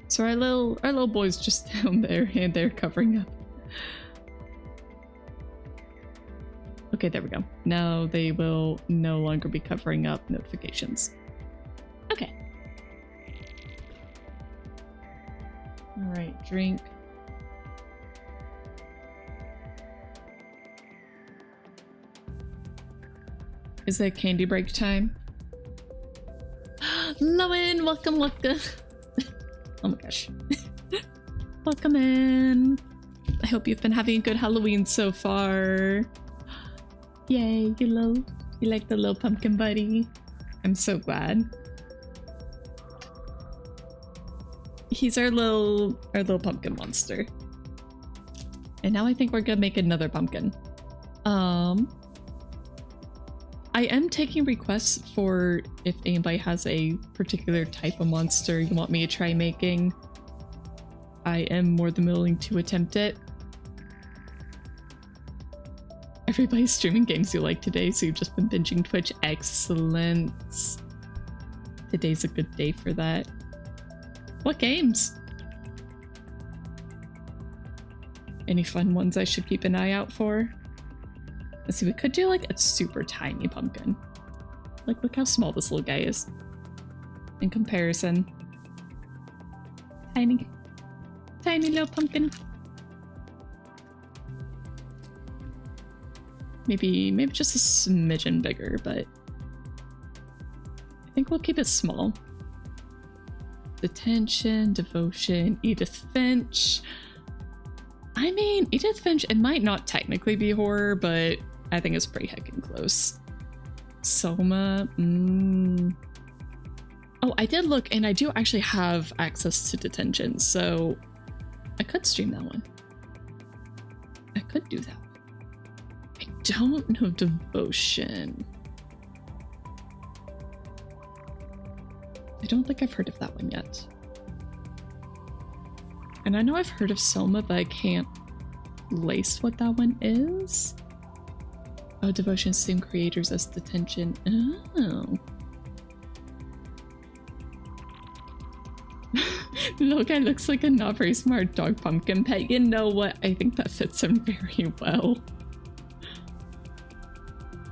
So our little boy's just down there and they're covering up. Okay, there we go. Now they will no longer be covering up notifications. Okay. All right, drink. Is it candy break time? Lowen, welcome, welcome. Oh my gosh. Welcome in. I hope you've been having a good Halloween so far. Yay, you like the little pumpkin buddy? I'm so glad. He's our little pumpkin monster. And now I think we're gonna make another pumpkin. I am taking requests for if anybody has a particular type of monster you want me to try making. I am more than willing to attempt it. Everybody's streaming games you like today, so you've just been binging Twitch. Excellent. Today's a good day for that. What games? Any fun ones I should keep an eye out for? Let's see, we could do like a super tiny pumpkin. Like, look how small this little guy is in comparison. Tiny little pumpkin. Maybe just a smidgen bigger, but I think we'll keep it small. Detention, devotion, Edith Finch. I mean, Edith Finch, it might not technically be horror, but I think it's pretty heckin' close. Soma, Oh, I did look, and I do actually have access to detention, so I could stream that one. I could do that one. I don't know devotion. I don't think I've heard of that one yet. And I know I've heard of Soma, but I can't place what that one is. Oh, devotion, same creators as detention. Oh. Little guy looks like a not very smart dog pumpkin pet. You know what? I think that fits him very well.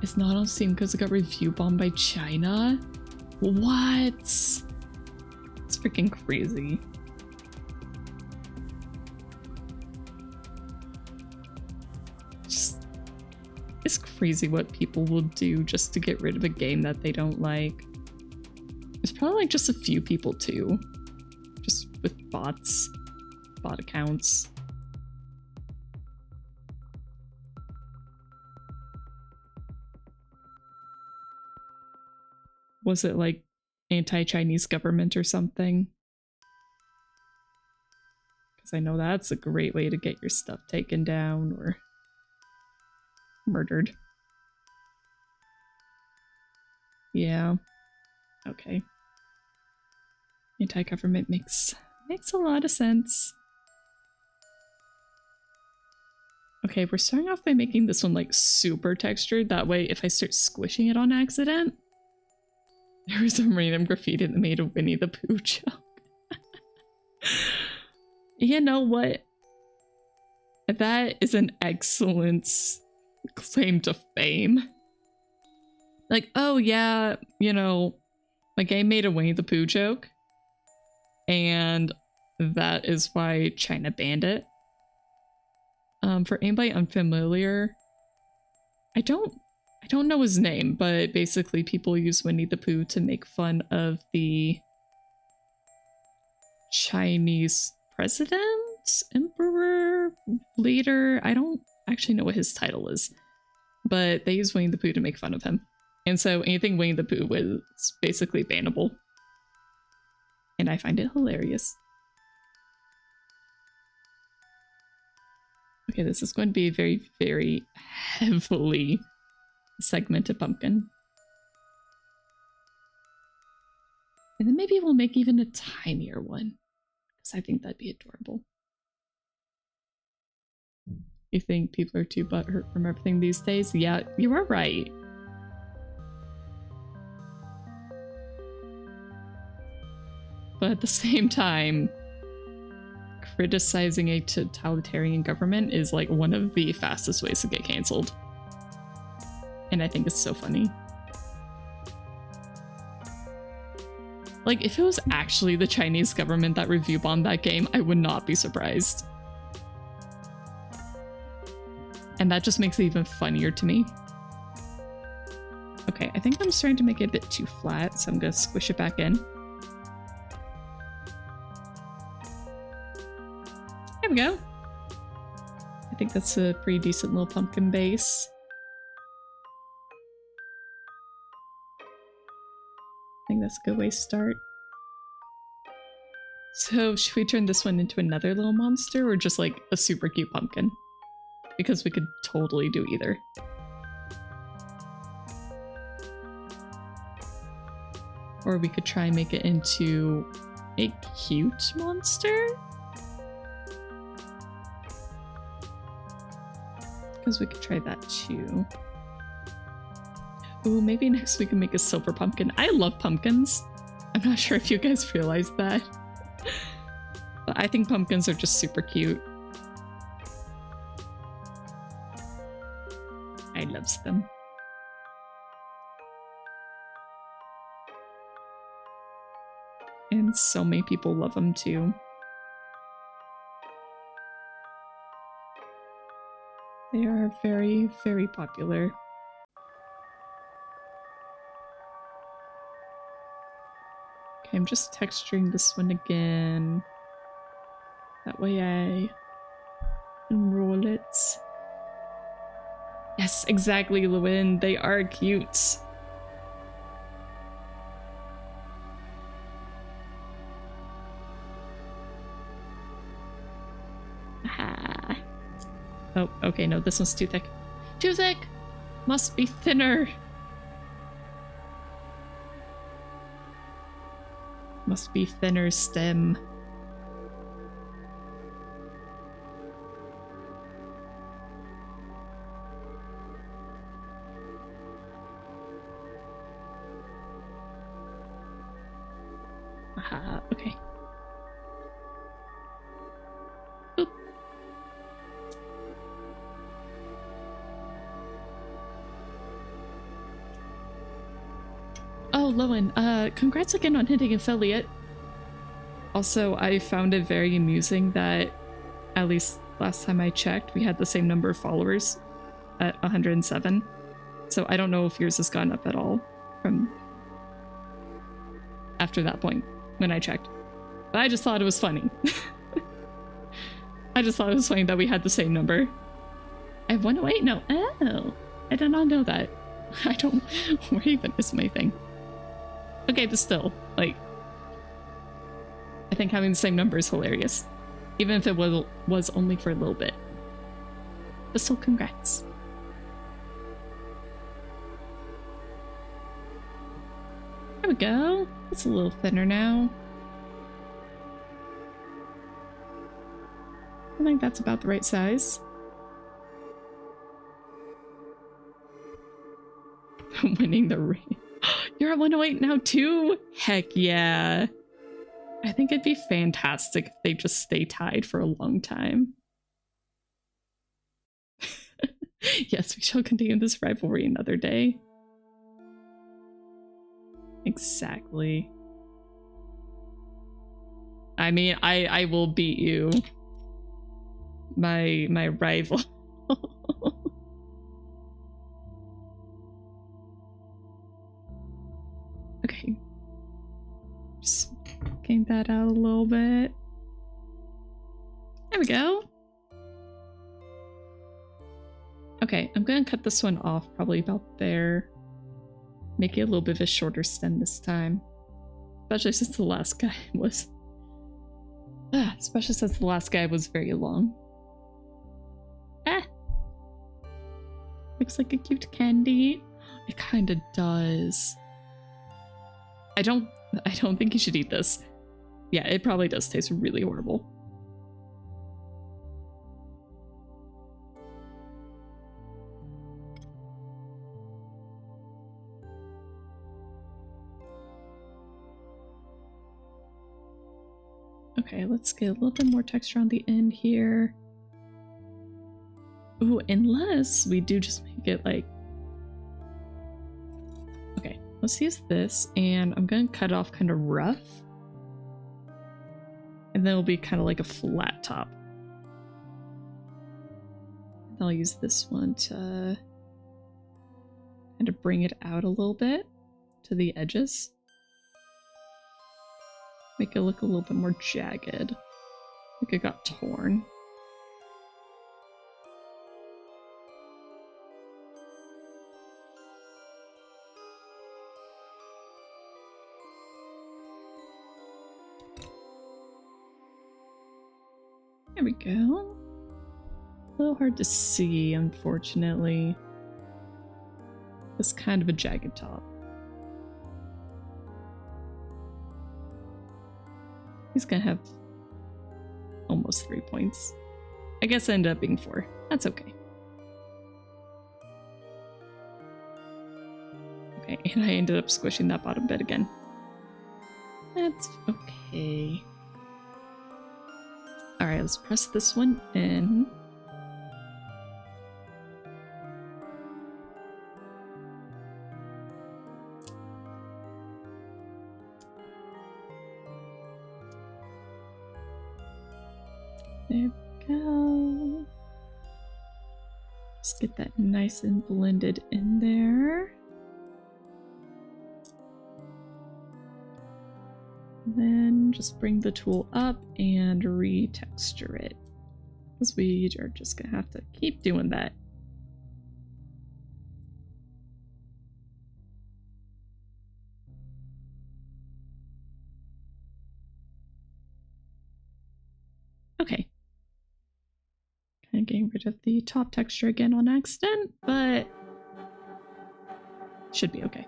It's not on Steam because it got review bombed by China? What? It's freaking crazy. It's crazy what people will do just to get rid of a game that they don't like. It's probably like just a few people too. Just with bots. Bot accounts. Was it like anti-Chinese government or something? Because I know that's a great way to get your stuff taken down or murdered. Yeah. Okay. Anti-government makes a lot of sense. Okay, we're starting off by making this one like super textured. That way, if I start squishing it on accident, there was some random graffiti that made a Winnie the Pooh joke. You know what? That is an excellent claim to fame. Like, oh yeah, you know, my game made a Winnie the Pooh joke, and that is why China banned it. For anybody unfamiliar, I don't know his name, but basically people use Winnie the Pooh to make fun of the Chinese president, emperor, leader. I don't actually know what his title is, but they use Winnie the Pooh to make fun of him. And so anything Winnie the Pooh was basically bannable. And I find it hilarious. Okay, this is going to be a very, very heavily segmented pumpkin. And then maybe we'll make even a tinier one, because I think that'd be adorable. You think people are too butthurt from everything these days? Yeah, you are right. But at the same time, criticizing a totalitarian government is like one of the fastest ways to get canceled. And I think it's so funny. Like, if it was actually the Chinese government that review bombed that game, I would not be surprised. And that just makes it even funnier to me. Okay, I think I'm starting to make it a bit too flat, so I'm gonna squish it back in. There we go. I think that's a pretty decent little pumpkin base. I think that's a good way to start. So should we turn this one into another little monster or just like a super cute pumpkin? Because we could totally do either. Or we could try and make it into a cute monster? Because we could try that too. Ooh, maybe next we can make a silver pumpkin. I love pumpkins. I'm not sure if you guys realize that. But I think pumpkins are just super cute. I loves them. And so many people love them too. They are very, very popular. Okay, I'm just texturing this one again. That way I unroll it. Yes, exactly, Lewin. They are cute. Aha. Oh, okay, no, this one's too thick. Too thick! Must be thinner. Must be thinner stem. Aha, okay. Oop. Oh, Lowen, congrats again on hitting affiliate. Also, I found it very amusing that, at least last time I checked, we had the same number of followers at 107. So I don't know if yours has gone up at all from after that point when I checked. But I just thought it was funny. I just thought it was funny that we had the same number. I have 108? No. Oh, I did not know that. I don't... Where even is my thing? Okay, but still, like... I think having the same number is hilarious. Even if it was only for a little bit. But still, congrats. There we go. It's a little thinner now. I think that's about the right size. Winning the race. You're at 108 now too? Heck yeah. I think it'd be fantastic if they just stay tied for a long time. Yes, we shall continue this rivalry another day. Exactly. I mean, I will beat you. My rival. Okay. Just getting that out a little bit. There we go. Okay, I'm gonna cut this one off probably about there. Make it a little bit of a shorter stem this time. Especially since the last guy was... especially since the last guy was very long. Ah! Looks like a cute candy. It kinda does. I don't think you should eat this. Yeah, it probably does taste really horrible. Okay, let's get a little bit more texture on the end here. Ooh, unless we do just make it like let's use this, and I'm gonna cut it off kind of rough. And then it'll be kind of like a flat top. And I'll use this one to kind of bring it out a little bit to the edges. Make it look a little bit more jagged. Like it got torn. There we go. A little hard to see, unfortunately. It's kind of a jagged top. He's gonna have almost 3 points. I guess it ended up being 4. That's okay. Okay, and I ended up squishing that bottom bit again. That's okay. Alright, let's press this one in. There we go. Just get that nice and blended in there. Then just bring the tool up and retexture it. Because we are just gonna have to keep doing that. Okay. Kind of getting rid of the top texture again on accident, but should be okay.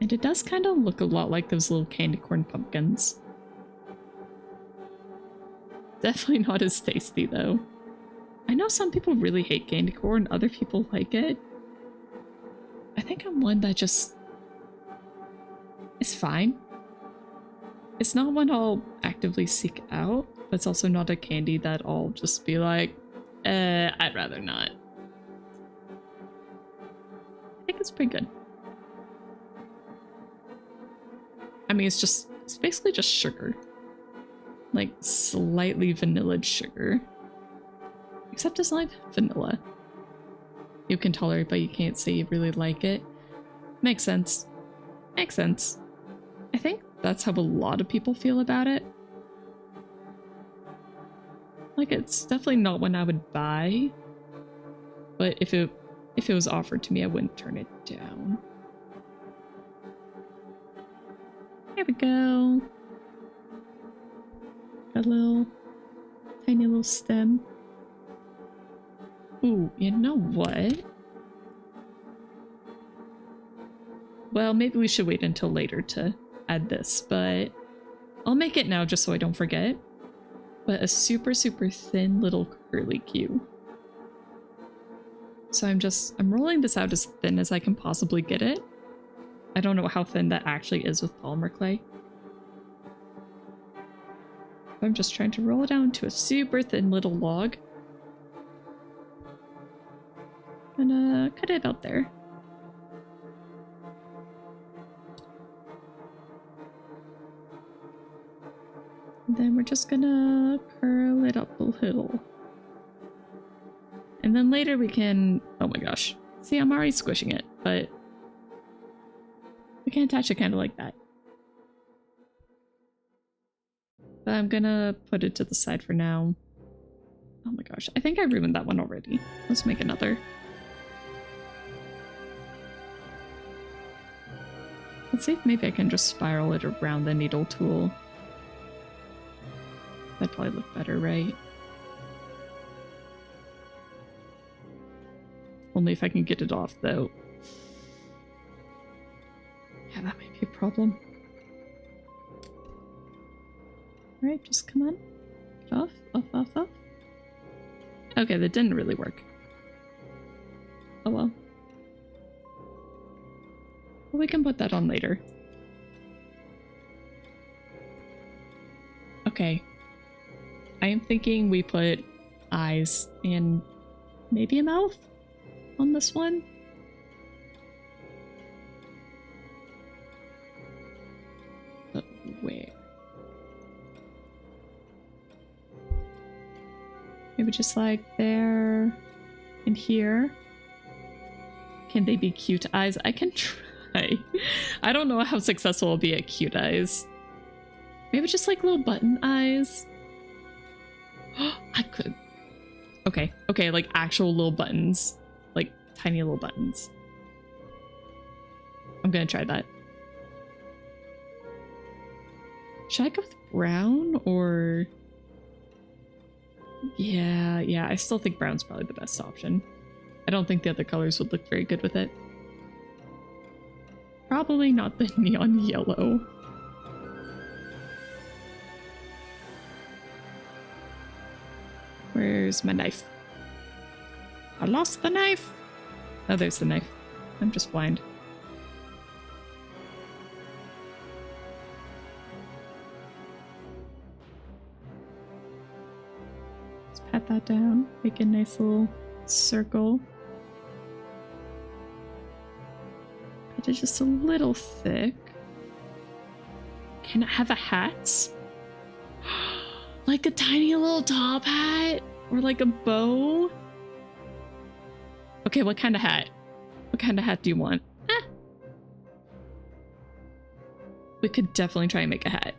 And it does kind of look a lot like those little candy corn pumpkins. Definitely not as tasty though. I know some people really hate candy corn, other people like it. I think I'm one that just is fine. It's not one I'll actively seek out, but it's also not a candy that I'll just be like, I'd rather not. I think it's pretty good. I mean, it's basically just sugar. Like, slightly vanilla sugar. Except it's not vanilla. You can tolerate, but you can't say you really like it. Makes sense. Makes sense. I think that's how a lot of people feel about it. Like, it's definitely not one I would buy. But if it was offered to me, I wouldn't turn it down. There we go. Got a little, tiny little stem. Ooh, you know what? Well, maybe we should wait until later to add this, but I'll make it now just so I don't forget. But a super, super thin little curly Q. So I'm rolling this out as thin as I can possibly get it. I don't know how thin that actually is with polymer clay. I'm just trying to roll it down to a super thin little log. Gonna cut it about there. And then we're just gonna curl it up a little. And then later we can... Oh my gosh. See, I'm already squishing it, but we can attach it kind of like that. But I'm gonna put it to the side for now. Oh my gosh, I think I ruined that one already. Let's make another. Let's see if maybe I can just spiral it around the needle tool. That'd probably look better, right? Only if I can get it off, though. Yeah, that might be a problem. Alright, just come on. Off, off, off, off. Okay, that didn't really work. Oh well. Well, we can put that on later. Okay. I am thinking we put eyes and maybe a mouth on this one. Maybe just like there and here. Can they be cute eyes? I can try. I don't know how successful I'll be at cute eyes. Maybe just like little button eyes. I could. Okay, okay, like actual little buttons. Like tiny little buttons. I'm gonna try that. Should I go with brown or... Yeah, I still think brown's probably the best option. I don't think the other colors would look very good with it. Probably not the neon yellow. Where's my knife? I lost the knife! Oh, there's the knife. I'm just blind. Let's pat that down. Make a nice little circle. It is just a little thick. Can I have a hat? Like a tiny little top hat? Or like a bow? Okay, what kind of hat? What kind of hat do you want? Ah. We could definitely try and make a hat.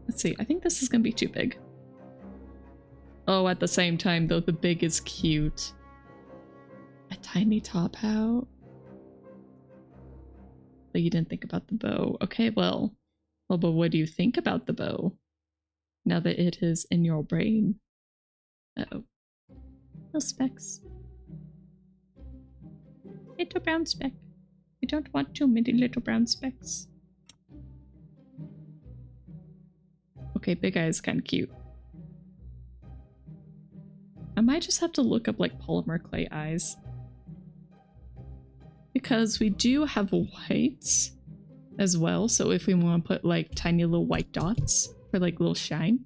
Let's see, I think this is gonna be too big. Oh, at the same time though, the big is cute. A tiny top hat? But you didn't think about the bow. Okay, well, but what do you think about the bow? Now that it is in your brain. Uh-oh. Little specks. Little brown speck. We don't want too many little brown specks. Okay, big eye is kind of cute. I might just have to look up like polymer clay eyes. Because we do have whites as well, so if we want to put like tiny little white dots for like little shine.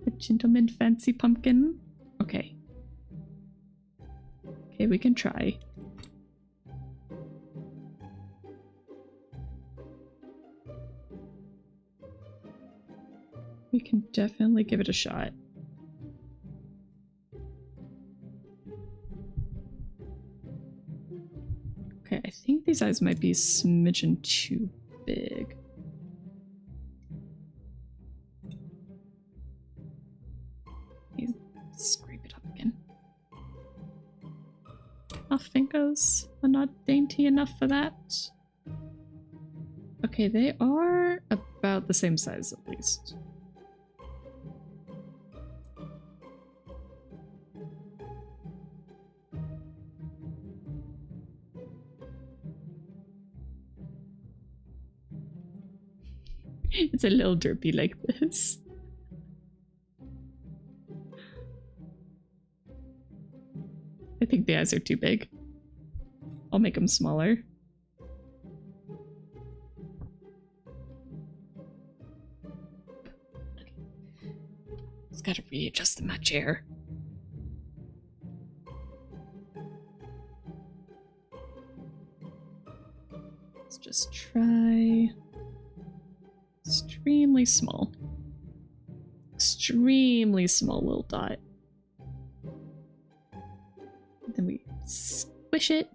A gentleman fancy pumpkin. Okay. Okay, we can try. We can definitely give it a shot. Okay, I think these eyes might be a smidgen too big. Scrape it up again. Our fingers are not dainty enough for that. Okay, they are about the same size at least. It's a little derpy like this. I think the eyes are too big. I'll make them smaller. Okay. Just gotta readjust my chair. Let's just try extremely small. Extremely small little dot. Then we squish it.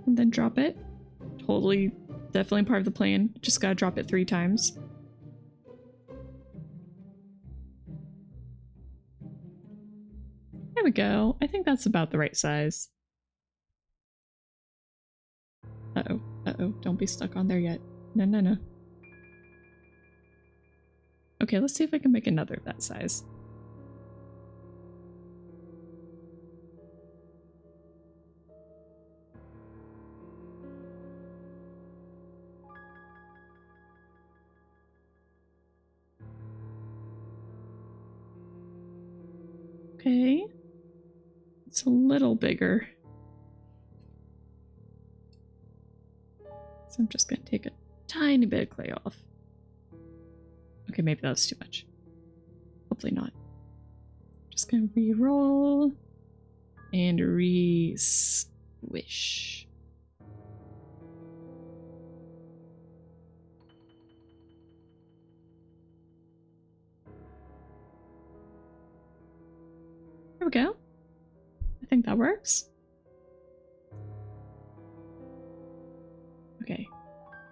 And then drop it. Totally, definitely part of the plan. Just gotta drop it 3 times. There we go. I think that's about the right size. Uh-oh. Uh-oh. Don't be stuck on there yet. No, no, no. Okay, let's see if I can make another of that size. Okay. It's a little bigger. So I'm just gonna take a tiny bit of clay off. Okay, maybe that was too much. hopefully not. Just gonna re-roll and re-squish. There we go. I think that works. Okay,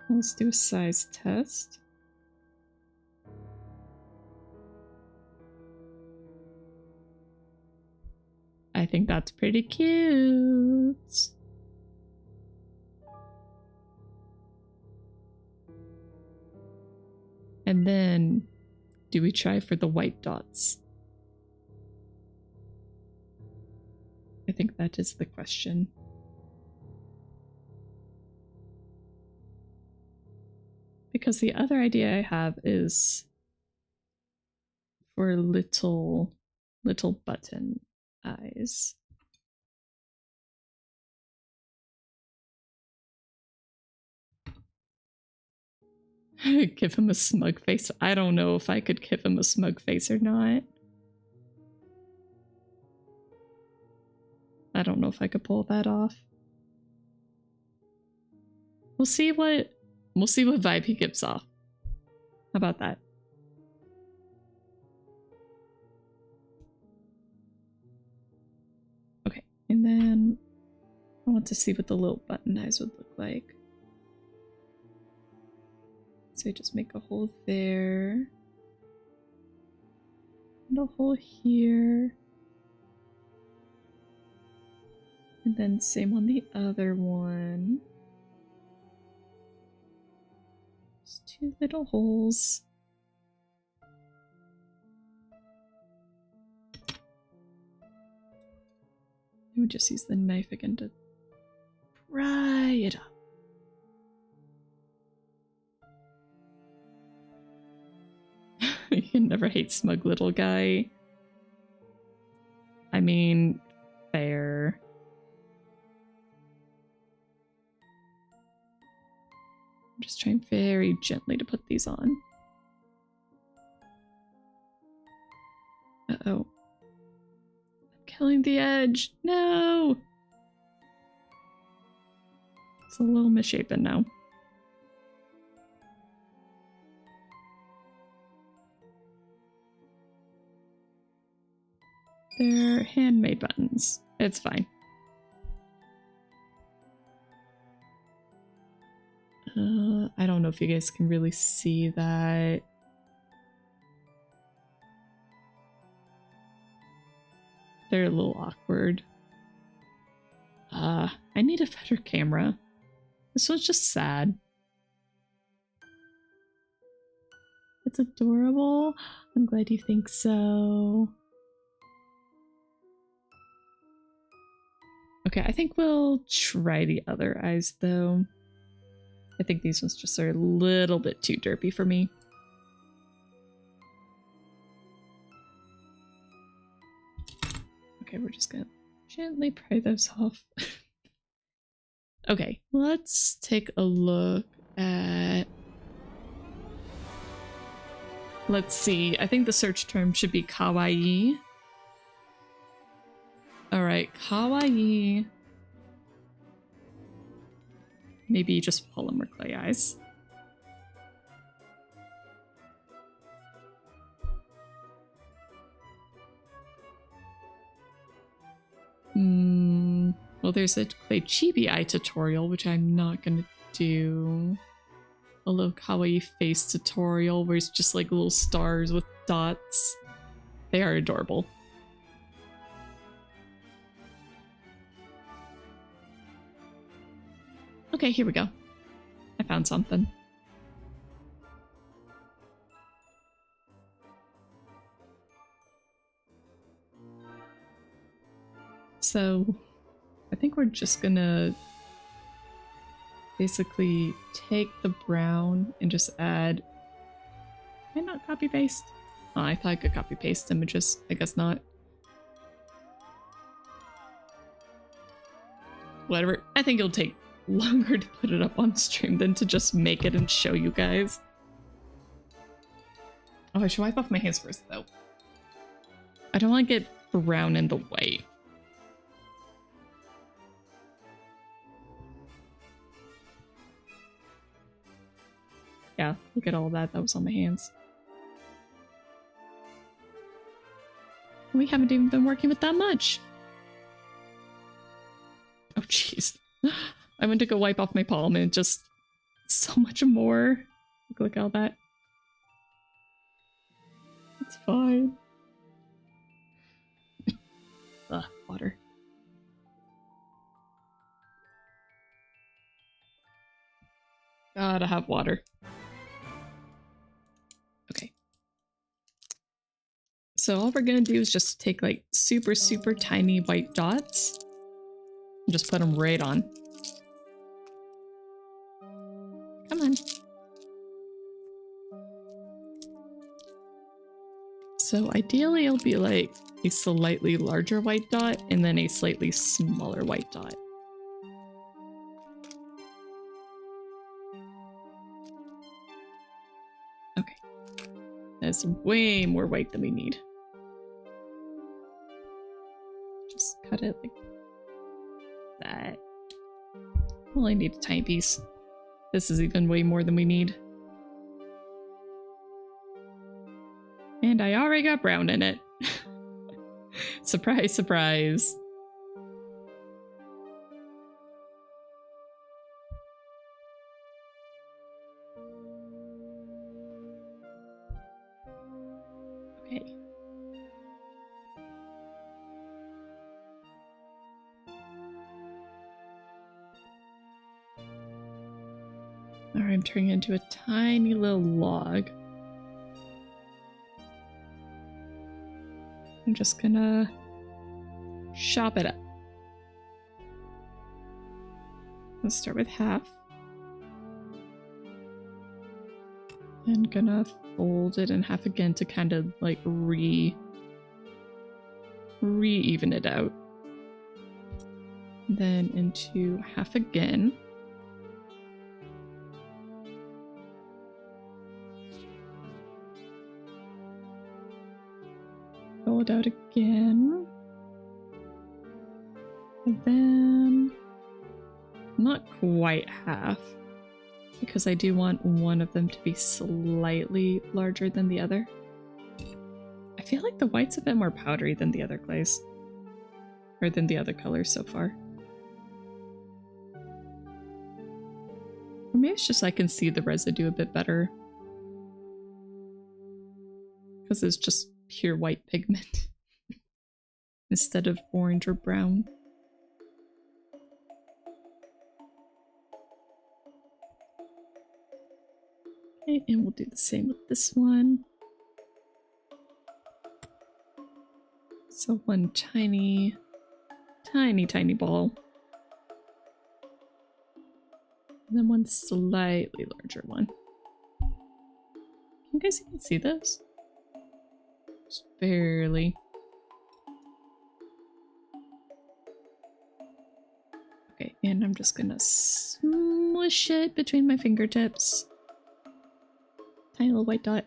let's do a size test. I think that's pretty cute. And then, do we try for the white dots? I think that is the question. Because the other idea I have is for little button eyes. Give him a smug face. I don't know if I could give him a smug face or not. I don't know if I could pull that off. We'll see what vibe he gives off. How about that? Okay, and then I want to see what the little button eyes would look like. So just make a hole there. And a hole here. And then same on the other one. Just 2 little holes. I would just use the knife again to pry it up. You can never hate smug little guy. I mean, fair. I'm just trying very gently to put these on. Uh-oh. I'm killing the edge. No! It's a little misshapen now. They're handmade buttons. It's fine. I don't know if you guys can really see that. They're a little awkward. I need a better camera. This one's just sad. It's adorable. I'm glad you think so. Okay, I think we'll try the other eyes though. I think these ones just are a little bit too derpy for me. Okay, we're just gonna gently pry those off. Okay, let's take a look at... Let's see, I think the search term should be kawaii. Alright, kawaii. Maybe just polymer clay eyes. Well, there's a clay chibi eye tutorial, which I'm not gonna do. A little kawaii face tutorial where it's just like little stars with dots. They are adorable. Okay, here we go. I found something. So, I think we're just gonna basically take the brown and just add... Can I not copy paste? Oh, I thought I could copy paste images. I guess not. Whatever. I think it'll take longer to put it up on stream than to just make it and show you guys. Oh, I should wipe off my hands first though. I don't want to get brown in the white. Yeah, look at all that was on my hands. We haven't even been working with that much. Oh, jeez. I went to go wipe off my palm and just so much more. Look at all that. It's fine. Ugh, water. Gotta have water. Okay. So all we're gonna do is just take like super, super tiny white dots and just put them right on. Come on. So ideally it'll be like a slightly larger white dot and then a slightly smaller white dot. Okay. That's way more white than we need. Just cut it like that. Well, I need a tiny piece. This is even way more than we need. And I already got brown in it. Surprise, surprise. Okay. Alright, I'm turning it into a tiny little log. I'm just gonna chop it up. Let's start with half. And gonna fold it in half again to kind of like re-even it out. Then into half again. Roll it out again. And then not quite half, because I do want one of them to be slightly larger than the other. I feel like the white's a bit more powdery than the other glaze, or than the other colors so far. Or maybe it's just I can see the residue a bit better, because it's just pure white pigment instead of orange or brown. Okay, and we'll do the same with this one. So one tiny ball. And then one slightly larger one. Can you guys even see this? Just barely. Okay, and I'm just gonna smush it between my fingertips. Tiny little white dot.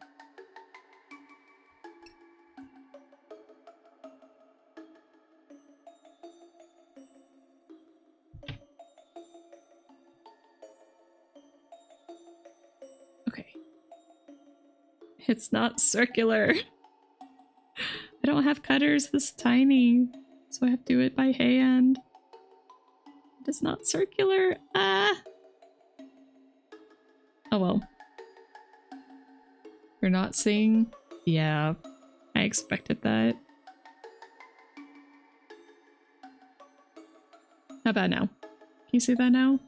Okay. It's not circular. I don't have cutters this tiny, so I have to do it by hand. It is not circular. Ah! Oh well. You're not seeing? Yeah, I expected that. How about now? Can you see that now?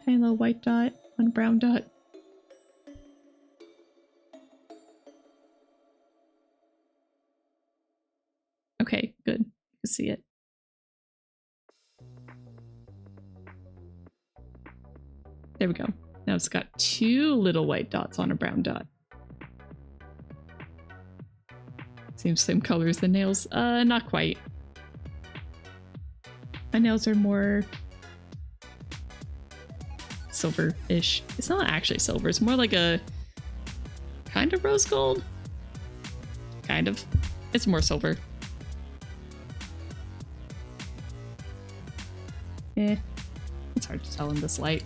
Tiny little white dot, one brown dot. Okay, good. You can see it. There we go. Now it's got two little white dots on a brown dot. Seems same color as the nails. Not quite. My nails are more silver-ish. It's not actually silver. It's more like a kind of rose gold. Kind of. It's more silver. Eh. It's hard to tell in this light.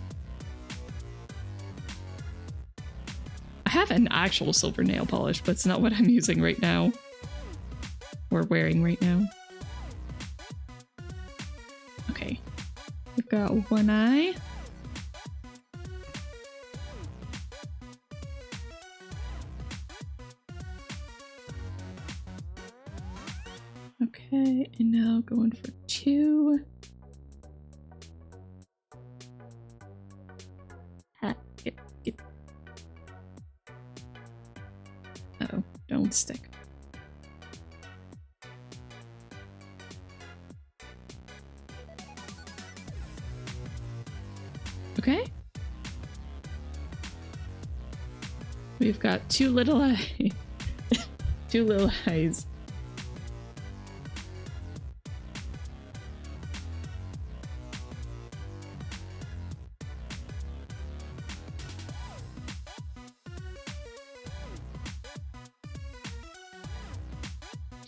I have an actual silver nail polish, but it's not what I'm using right now. Or wearing right now. Okay. We've got one eye. Okay, and now going for 2. Get. Uh-oh, don't stick. Okay. We've got 2 little eyes. 2 little eyes.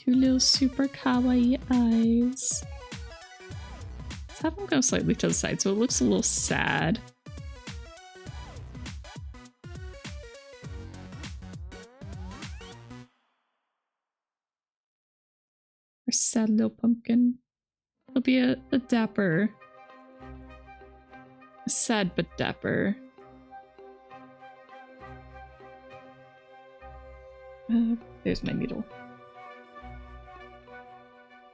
Little super kawaii eyes. Let's have them go slightly to the side so it looks a little sad. Our sad little pumpkin. It'll be a dapper. A sad but dapper. There's my needle.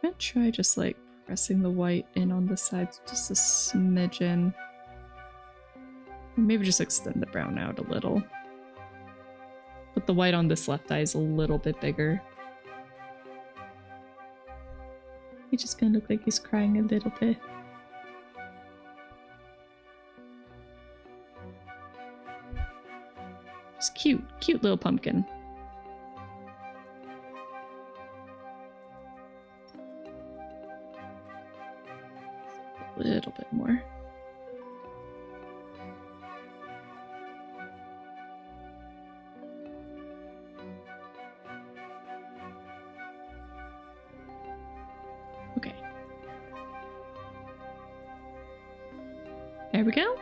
I'm gonna try just like pressing the white in on the sides just a smidgen. Or maybe just extend the brown out a little. But the white on this left eye is a little bit bigger. He's just gonna look like he's crying a little bit. Just cute little pumpkin. A little bit more. Okay. There we go.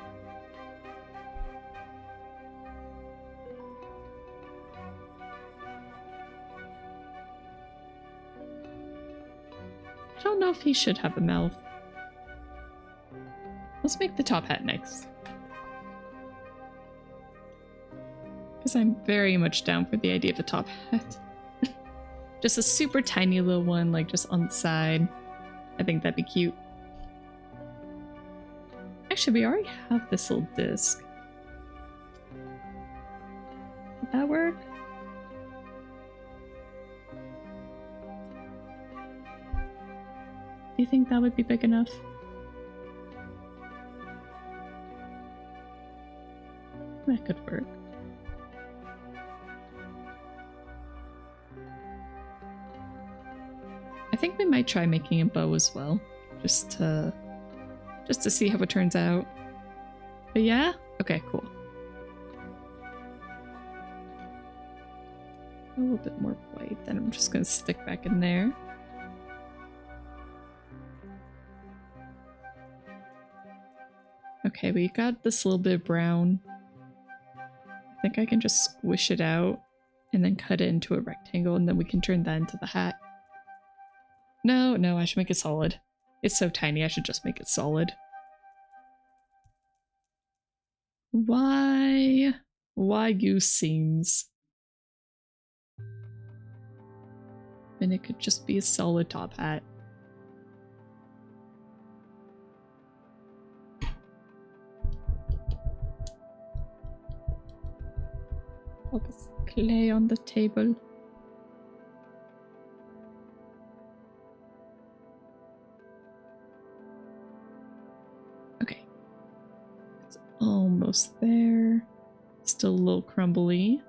I don't know if he should have a mouth. Let's make the top hat next. Because I'm very much down for the idea of a top hat. Just a super tiny little one, like just on the side. I think that'd be cute. Actually, we already have this little disc. Would that work? Do you think that would be big enough? That could work. I think we might try making a bow as well, just to see how it turns out. But yeah? Okay, cool. A little bit more white, then I'm just gonna stick back in there. Okay, we got this little bit of brown. I think I can just squish it out and then cut it into a rectangle, and then we can turn that into the hat. No, I should make it solid. It's so tiny, I should just make it solid. Why use seams? And it could just be a solid top hat. All this clay on the table. Okay. It's almost there. Still a little crumbly.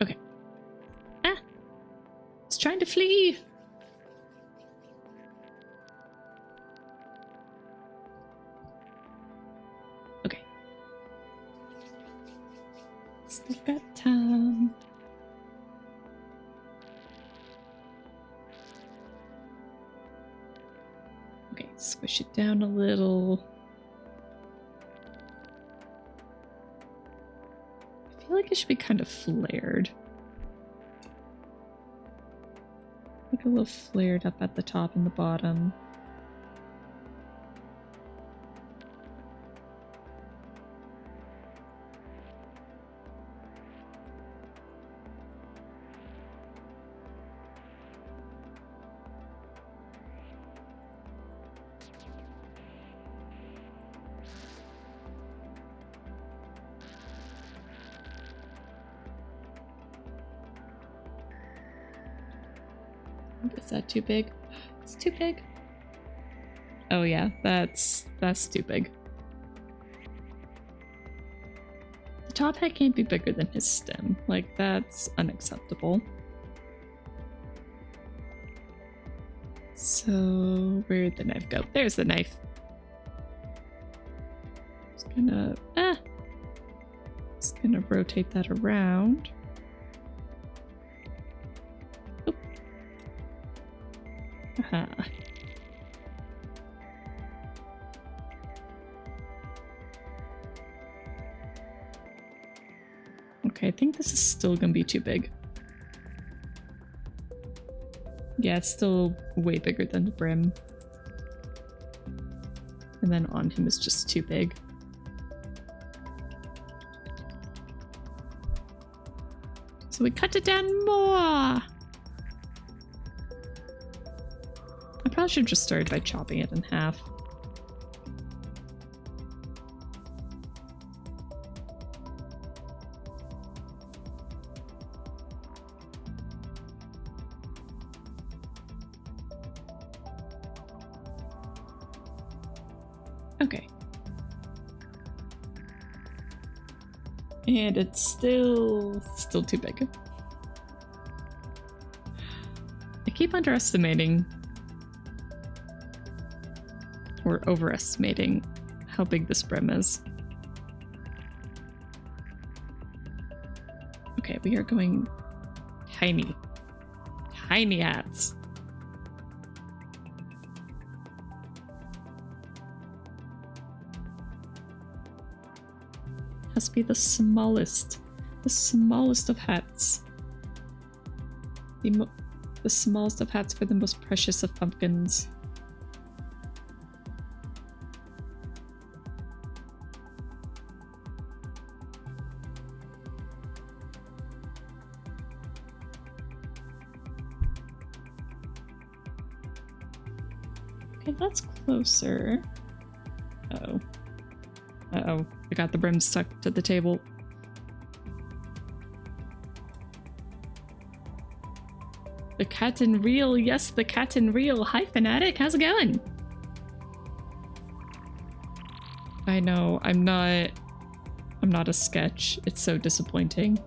Okay. Ah! It's trying to flee! Still got time. Okay, squish it down a little. I feel like it should be kind of flared. Like a little flared up at the top and the bottom. Is that too big? It's too big. Oh yeah, that's too big. The top hat can't be bigger than his stem. Like, that's unacceptable. So, where'd the knife go? There's the knife. Just gonna rotate that around. Oop. Aha. Okay, I think this is still gonna be too big. Yeah, it's still way bigger than the brim. And then on him is just too big. So we cut it down more! I probably should have just started by chopping it in half. Okay. And it's still too big. I keep underestimating or overestimating how big this brim is. Okay, we are going tiny. Tiny hats. Has to be the smallest of hats. The smallest of hats for the most precious of pumpkins. Okay, that's closer. Uh-oh. Uh-oh. I got the brim stuck to the table. The cat and reel. Yes, the cat and reel. Hi, Fanatic. How's it going? I know. I'm not a sketch. It's so disappointing.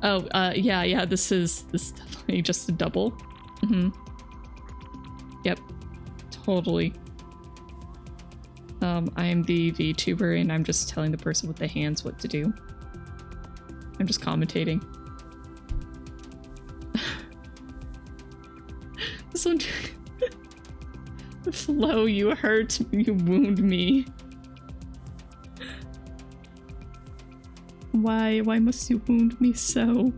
Oh, yeah. This is definitely just a double. Mm-hmm. Yep. Totally. I am the VTuber and I'm just telling the person with the hands what to do. I'm just commentating. This one... Flo, you hurt, you wound me. Why must you wound me so?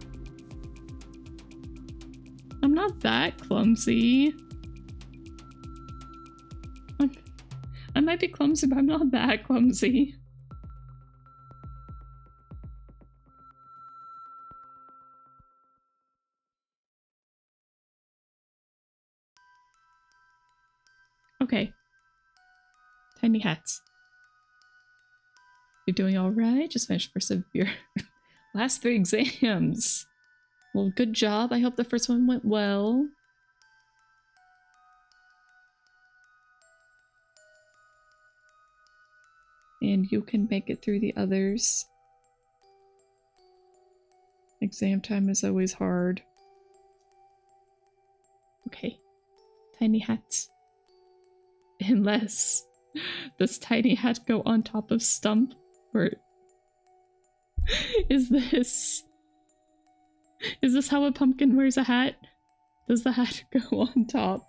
I'm not that clumsy. I might be clumsy, but I'm not that clumsy. Okay. Tiny hats. You're doing alright? Just finished first of your last 3 exams. Well, good job. I hope the first one went well. And you can make it through the others. Exam time is always hard. Okay. Tiny hats. Unless does tiny hat go on top of stump? Or Is this how a pumpkin wears a hat? Does the hat go on top?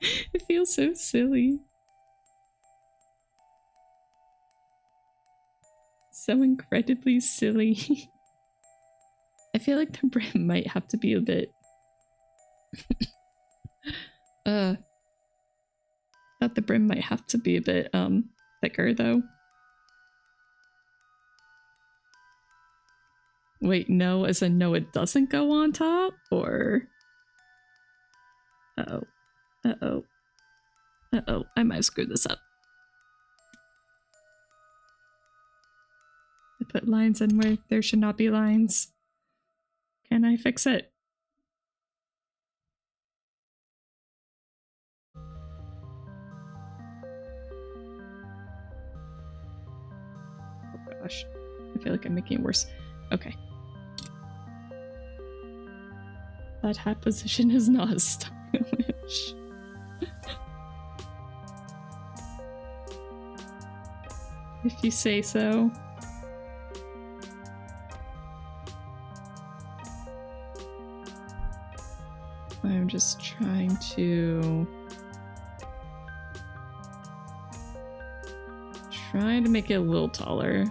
It feels so silly. So incredibly silly. I feel like the brim might have to be a bit... Thought the brim might have to be a bit, thicker, though. Wait, no, as in no, it doesn't go on top? Or... Uh-oh. Uh-oh. Uh-oh, I might have screwed this up. I put lines in where there should not be lines. Can I fix it? Oh gosh. I feel like I'm making it worse. Okay. That hat position is not stylish. If you say so. I'm just trying to make it a little taller.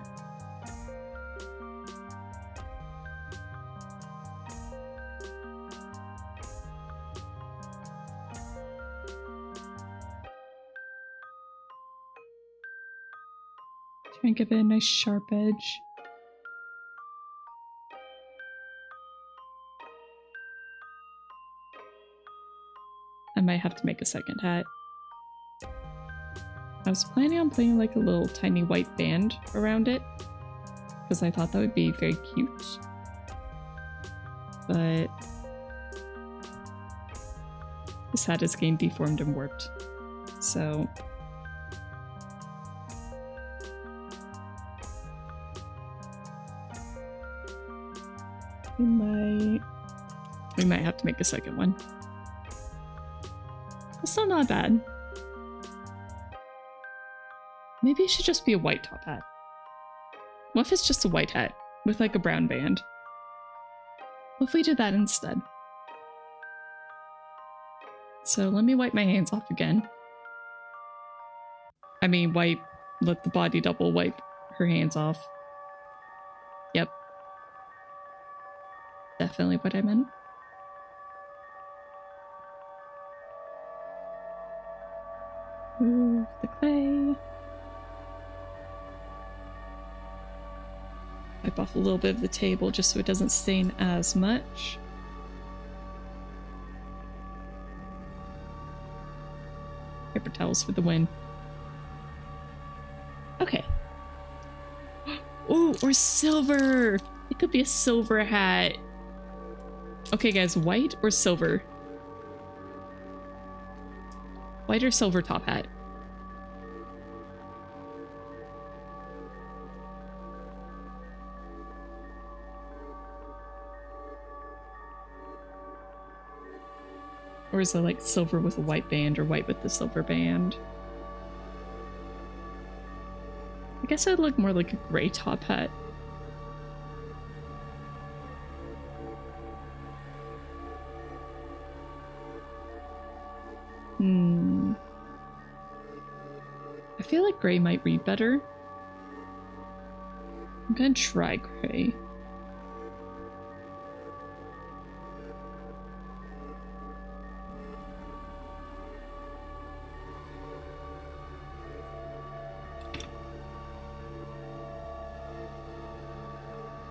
Try and give it a nice sharp edge. I might have to make a second hat. I was planning on putting like a little tiny white band around it because I thought that would be very cute. But this hat is getting deformed and warped. So we might have to make a second one. It's still not bad. Maybe it should just be a white top hat. What if it's just a white hat with like a brown band? What if we did that instead? So let me wipe my hands off again. I mean, let the body double wipe her hands off. Yep. Definitely what I meant. Move the clay. Wipe off a little bit of the table just so it doesn't stain as much. Paper towels for the win. Okay. Oh, or silver! It could be a silver hat. Okay, guys, white or silver? White or silver top hat? Or is it like silver with a white band or white with the silver band? I guess it would look more like a gray top hat. I feel like gray might read better. I'm gonna try gray.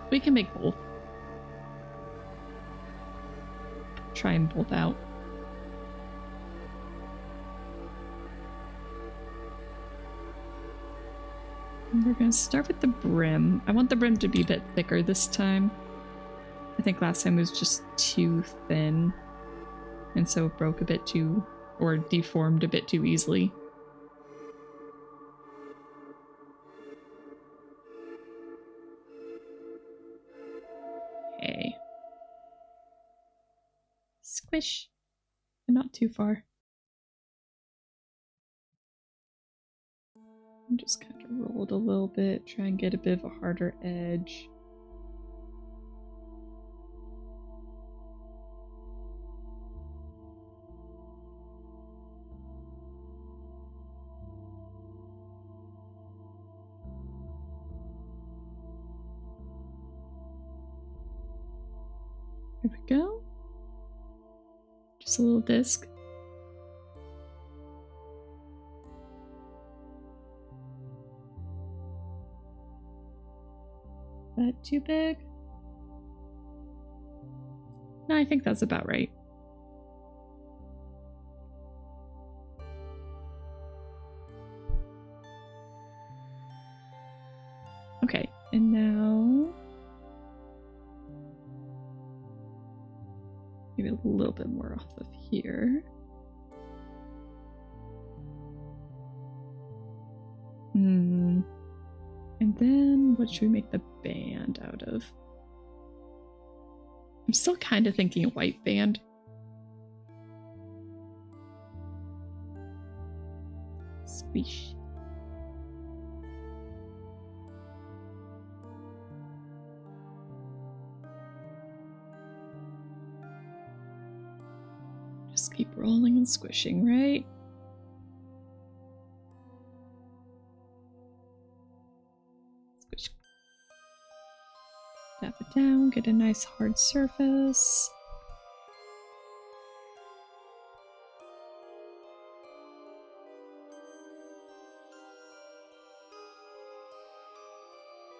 We can make both. Try them both out. And we're gonna start with the brim. I want the brim to be a bit thicker this time. I think last time it was just too thin. And so it broke a bit too, or deformed a bit too easily. Okay. Squish. But not too far. And just kind of roll it a little bit, try and get a bit of a harder edge. There we go. Just a little disc. That too big? No, I think that's about right. Okay, and now maybe a little bit more off of here. And then what should we make the band out of? I'm still kind of thinking a white band. Squish. Just keep rolling and squishing, right? Squish. Tap it down, get a nice hard surface.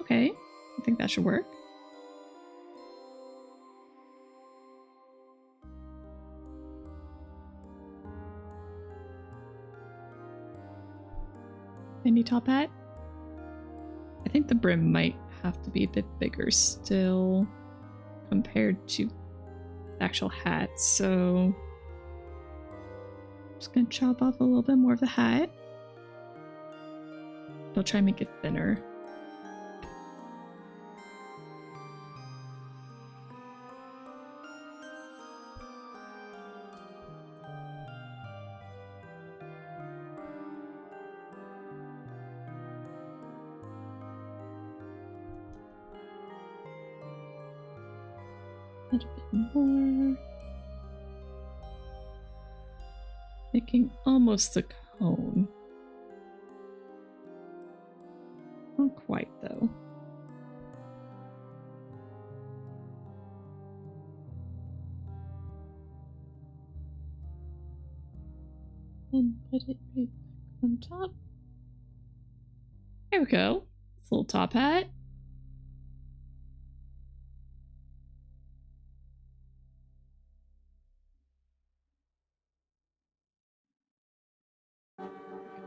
Okay, I think that should work. Any top hat? I think the brim might have to be a bit bigger still compared to the actual hat, so I'm just gonna chop off a little bit more of the hat. I'll try and make it thinner. Add a bit more. Making almost a cone. Not quite, though. And put it right back on top. There we go. This little top hat.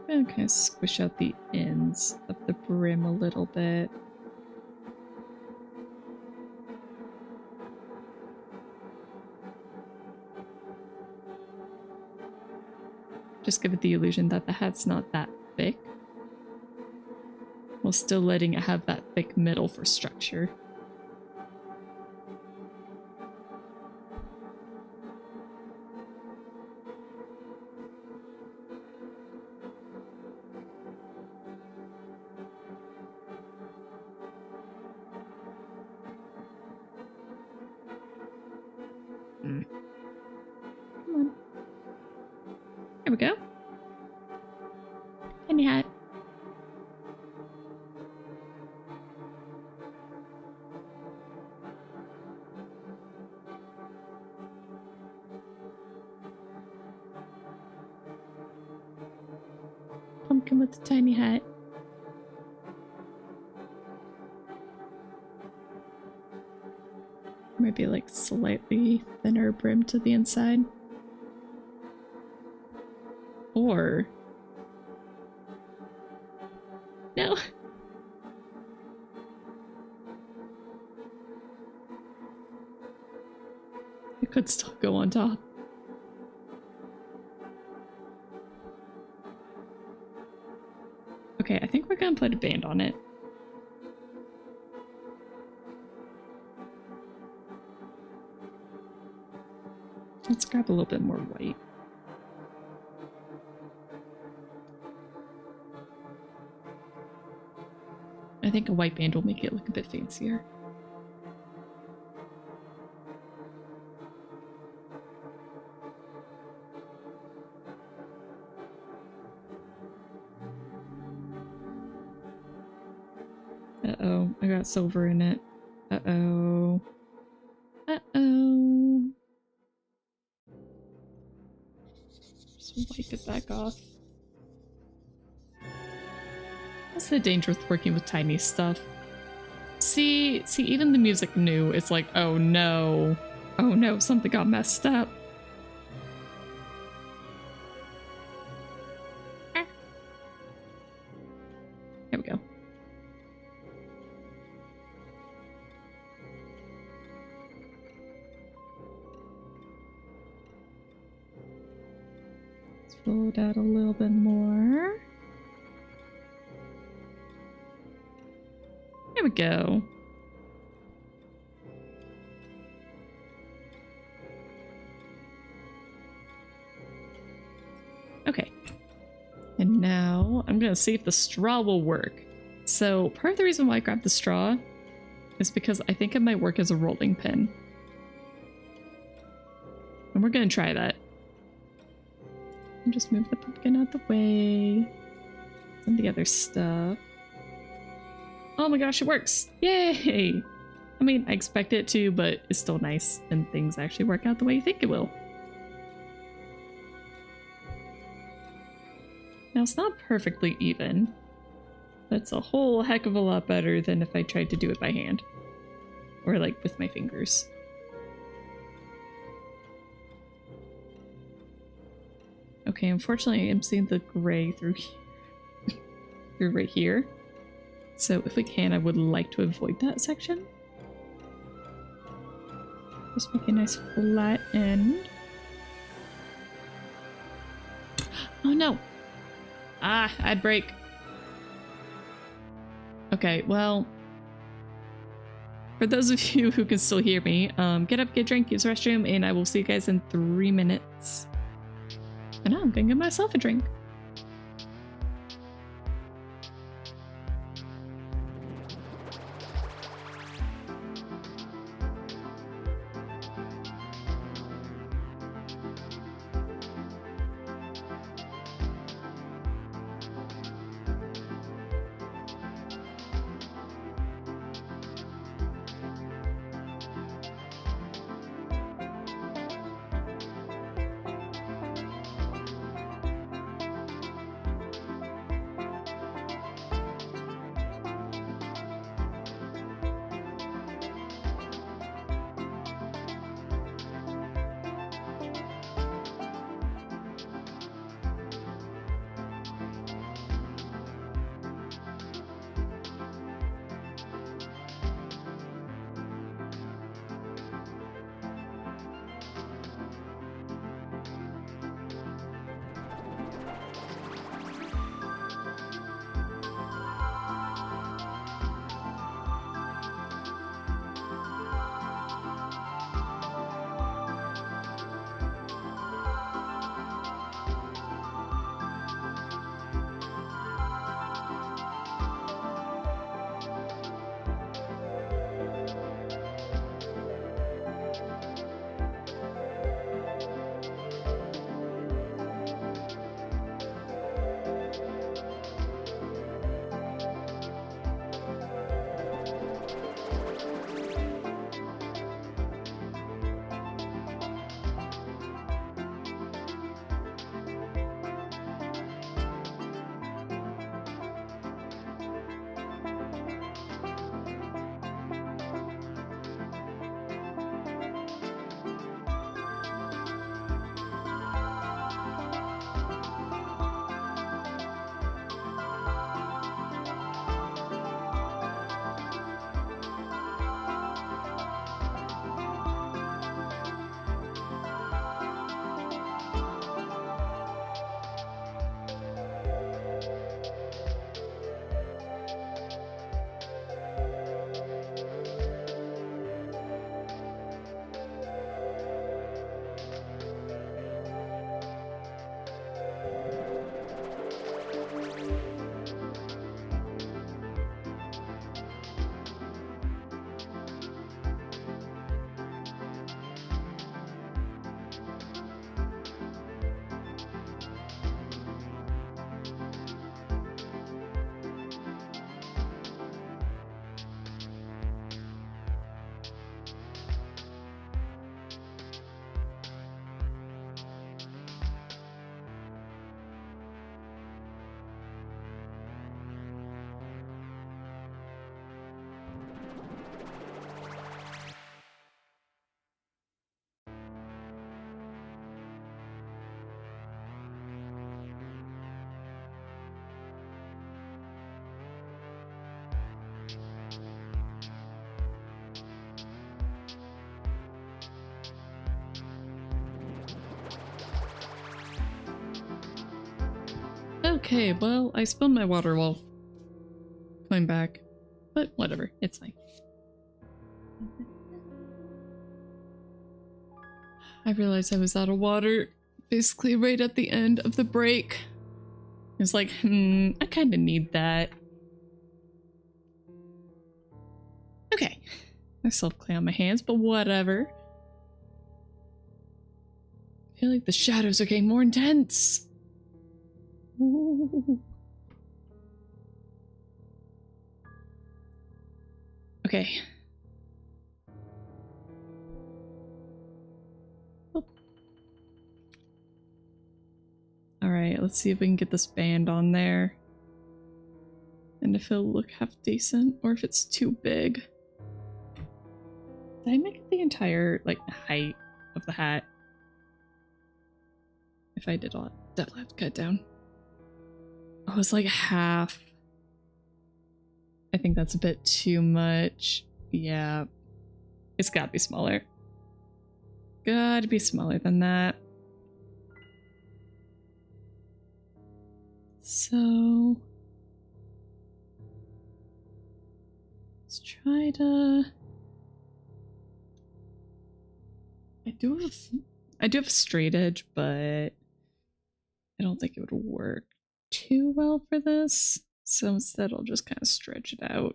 I'm gonna kind of squish out the ends of the brim a little bit. Just give it the illusion that the hat's not that thick, while still letting it have that thick middle for structure. Come on. There we go. Tiny hat. Pumpkin with the tiny hat. Maybe like slightly thinner brim to the inside. Or... no. It could still go on top. Okay, I think we're gonna put a band on it. Let's grab a little bit more white. I think a white band will make it look a bit fancier. Uh-oh, I got silver in it. Uh-oh. Uh-oh. Just wipe it back off. That's the danger with working with tiny stuff. See, even the music knew. It's like, oh no. Oh no, something got messed up. Ah. There we go. Let's roll it out a little bit more. There we go. Okay. And now I'm gonna see if the straw will work. So part of the reason why I grabbed the straw is because I think it might work as a rolling pin. And we're gonna try that. And just move the pumpkin out the way. And the other stuff. Oh my gosh, it works! Yay! I mean, I expect it to, but it's still nice and things actually work out the way you think it will. Now, it's not perfectly even. That's a whole heck of a lot better than if I tried to do it by hand. Or like with my fingers. Okay, unfortunately I'm seeing the gray through through right here. So if we can, I would like to avoid that section. Just make a nice flat end. Oh no! Ah, I'd break. Okay, well, for those of you who can still hear me, get up, get a drink, use the restroom, and I will see you guys in 3 minutes. And now I'm gonna get myself a drink. Okay, well, I spilled my water while coming back, but whatever, it's fine. I realized I was out of water basically right at the end of the break. It was like, I kind of need that. Okay. I still have clay on my hands, but whatever. I feel like the shadows are getting more intense. Ooh. Okay. Oh. Alright, let's see if we can get this band on there. And if it'll look half decent, or if it's too big. Did I make it the entire, like, height of the hat? If I did, I'll definitely have to cut it down. Oh, it's like half. I think that's a bit too much. Yeah. It's gotta be smaller. Gotta be smaller than that. So... let's try to... I do have a straight edge, but I don't think it would work too well for this. So instead I'll just kind of stretch it out.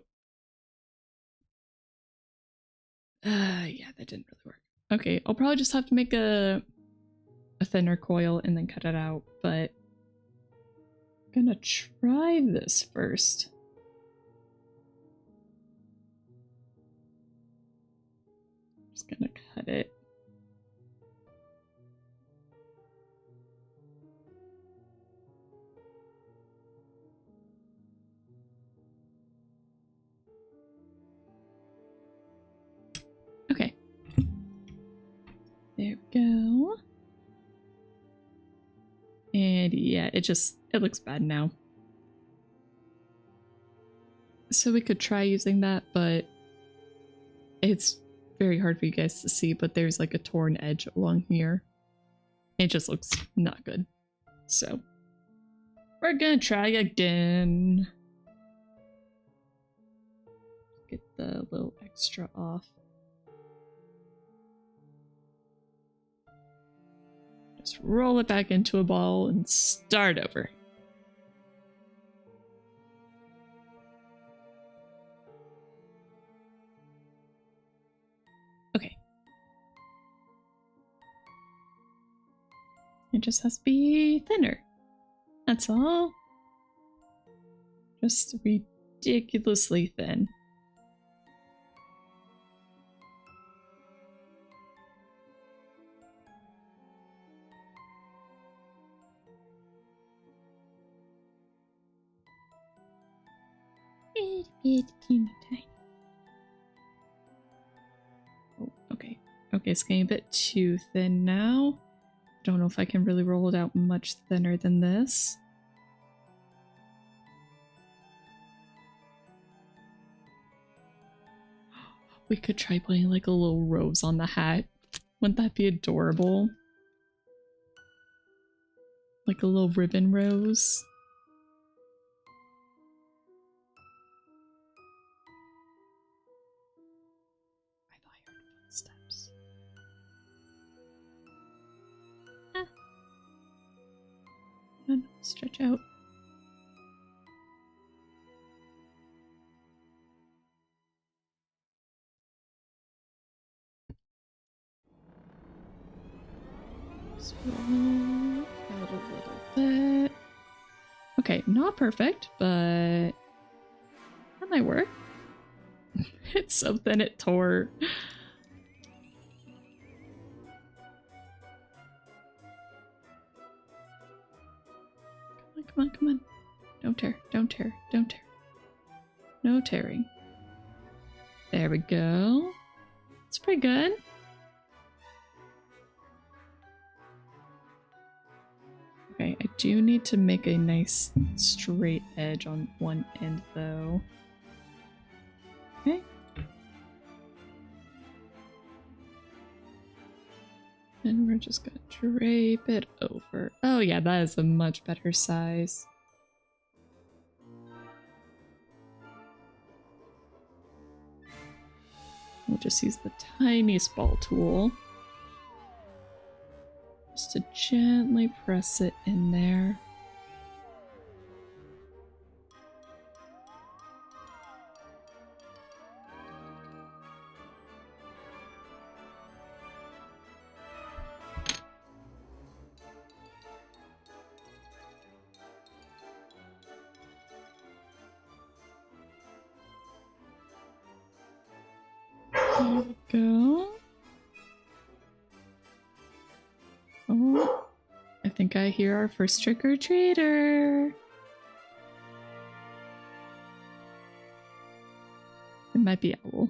Yeah, that didn't really work. Okay, I'll probably just have to make a thinner coil and then cut it out, but I'm gonna try this first. Just gonna cut it. Okay. There we go. And yeah, it looks bad now. So we could try using that, but it's very hard for you guys to see, but there's like a torn edge along here. It just looks not good. So we're gonna try again. Get the little extra off. Just roll it back into a ball and start over. Okay. It just has to be thinner. That's all. Just ridiculously thin. Teeny tiny. Oh, okay. Okay, it's getting a bit too thin now. Don't know if I can really roll it out much thinner than this. We could try putting like a little rose on the hat. Wouldn't that be adorable? Like a little ribbon rose. I thought I heard footsteps. Ah. Come on, stretch out. Roll out a little bit. Okay, not perfect, but that might work. It's so thin it tore. Come on, come on. Don't tear, don't tear, don't tear. No tearing. There we go. It's pretty good. Okay, I do need to make a nice straight edge on one end though. Okay. And we're just gonna drape it over. Oh yeah, that is a much better size. We'll just use the tiniest ball tool. Just to gently press it in there. There we go. Oh, I think I hear our first trick-or-treater. It might be Owl.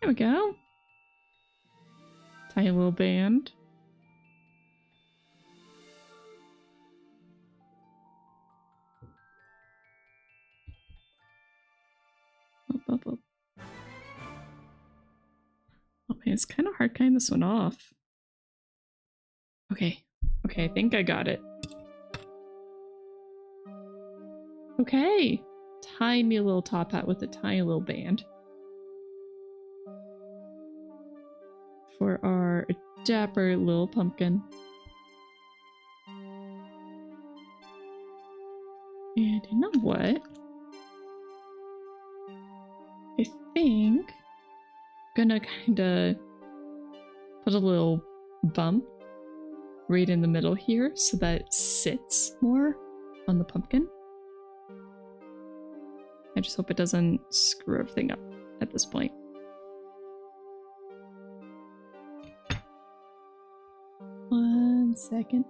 There we go. Tiny little band. Up, up, up. Oh man, it's kind of hard cutting this one off. Okay. Okay, I think I got it. Okay. Tiny little top hat with a tiny little band. For our dapper little pumpkin. And you know what? I think I'm gonna kinda put a little bump right in the middle here so that it sits more on the pumpkin. I just hope it doesn't screw everything up at this point. One second.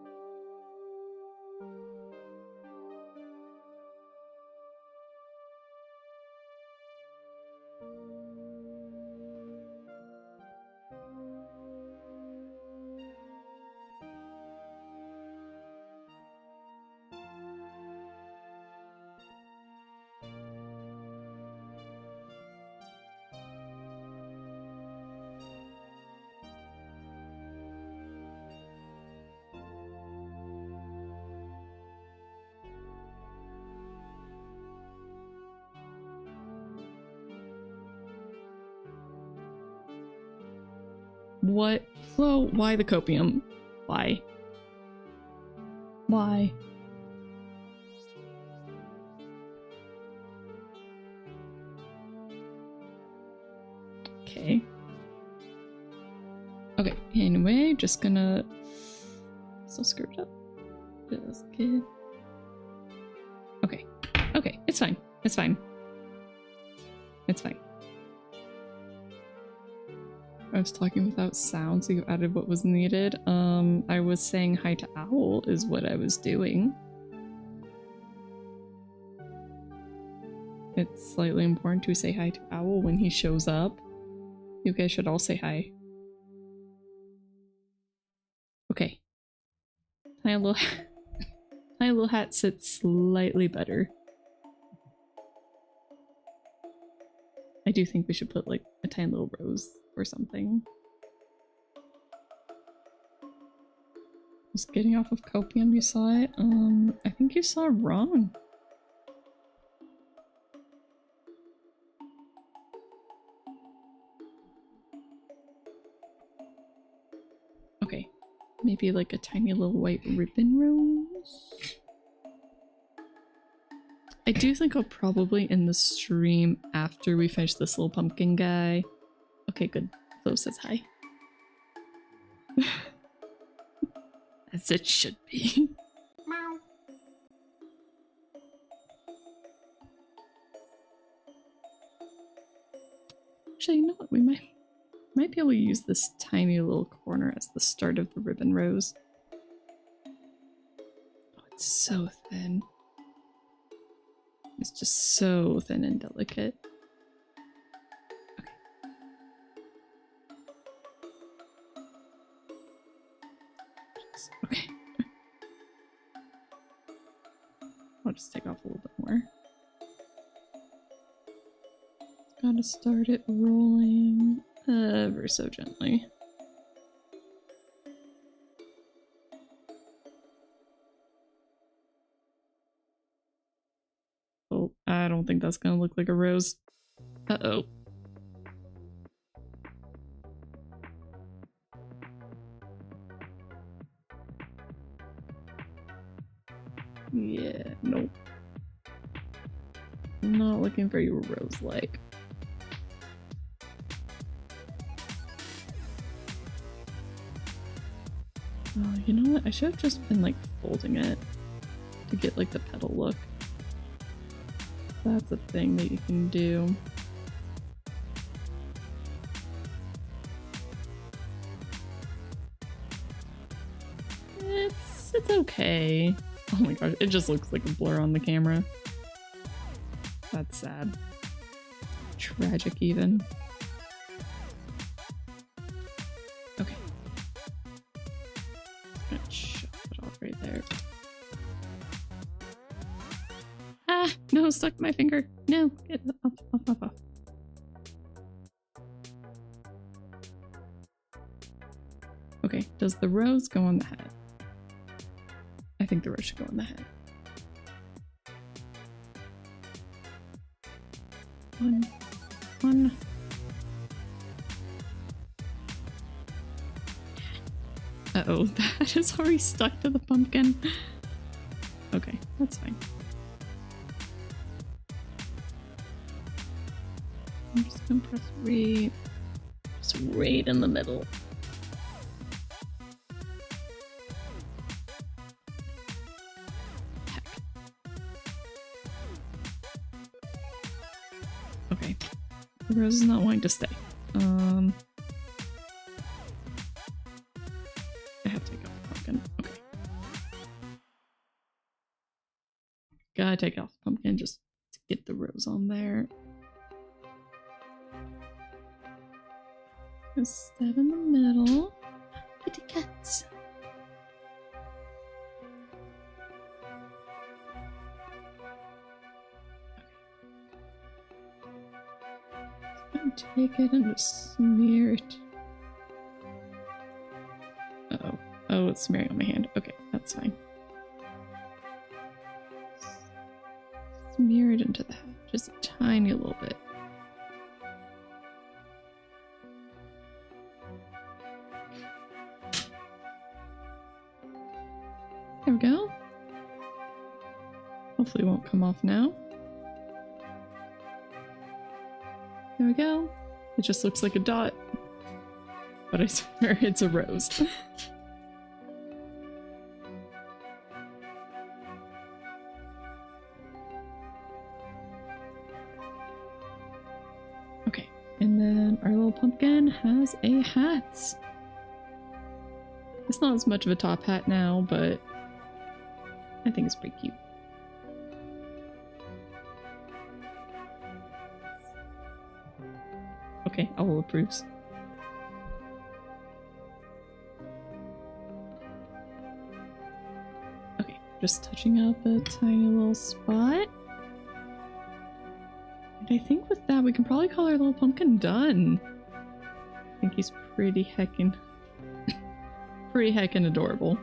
What? Flo, why the copium? Why? Why? Okay. Okay, anyway, just gonna... So screwed up. Just kid. Okay. Okay, it's fine. It's fine. It's fine. I was talking without sound, so you added what was needed. I was saying hi to Owl is what I was doing. It's slightly important to say hi to Owl when he shows up. You guys should all say hi. Okay. Tiny little hat sits slightly better. I do think we should put like a tiny little rose or something. Just getting off of copium, you saw it? I think you saw wrong. Okay, maybe like a tiny little white ribbon rose? I do think I'll probably end the stream after we finish this little pumpkin guy. Okay, good. Flo says hi. As it should be. Actually, you know what? We might be able to use this tiny little corner as the start of the ribbon rose. Oh, it's so thin. It's just so thin and delicate. Okay. I'll just take off a little bit more. Gotta start it rolling ever so gently. that's gonna look like a rose. Uh-oh. Yeah, nope. I'm not looking for your rose-like. Oh, you know what? I should have just been like folding it to get like the petal look. That's a thing that you can do. It's okay. Oh my gosh, it just looks like a blur on the camera. That's sad. Tragic even. Okay. Just gonna shove it off right there. Ah! No, stuck my finger. No, get it off, off, off, off. Okay, does the rose go on the head? I think the rose should go on the head. One. Uh-oh, that is already stuck to the pumpkin. Okay, that's fine. I'm just gonna press just right in the middle. Heck. Okay, the rose is not wanting to stay. I have to take off the pumpkin. Okay. Gotta take off the pumpkin just to get the rose on there. Just stab in the middle. Kitty cats. Take it and just smear it. Uh-oh. Oh, it's smearing on my hand. Okay, that's fine. Smear it into the hat. Just a tiny little bit. There we go. Hopefully it won't come off now. There we go. It just looks like a dot. But I swear it's a rose. Okay, and then our little pumpkin has a hat. It's not as much of a top hat now, but I think it's pretty cute. Okay, all approves. Okay, just touching up a tiny little spot. And I think with that we can probably call our little pumpkin done. I think he's pretty heckin' adorable.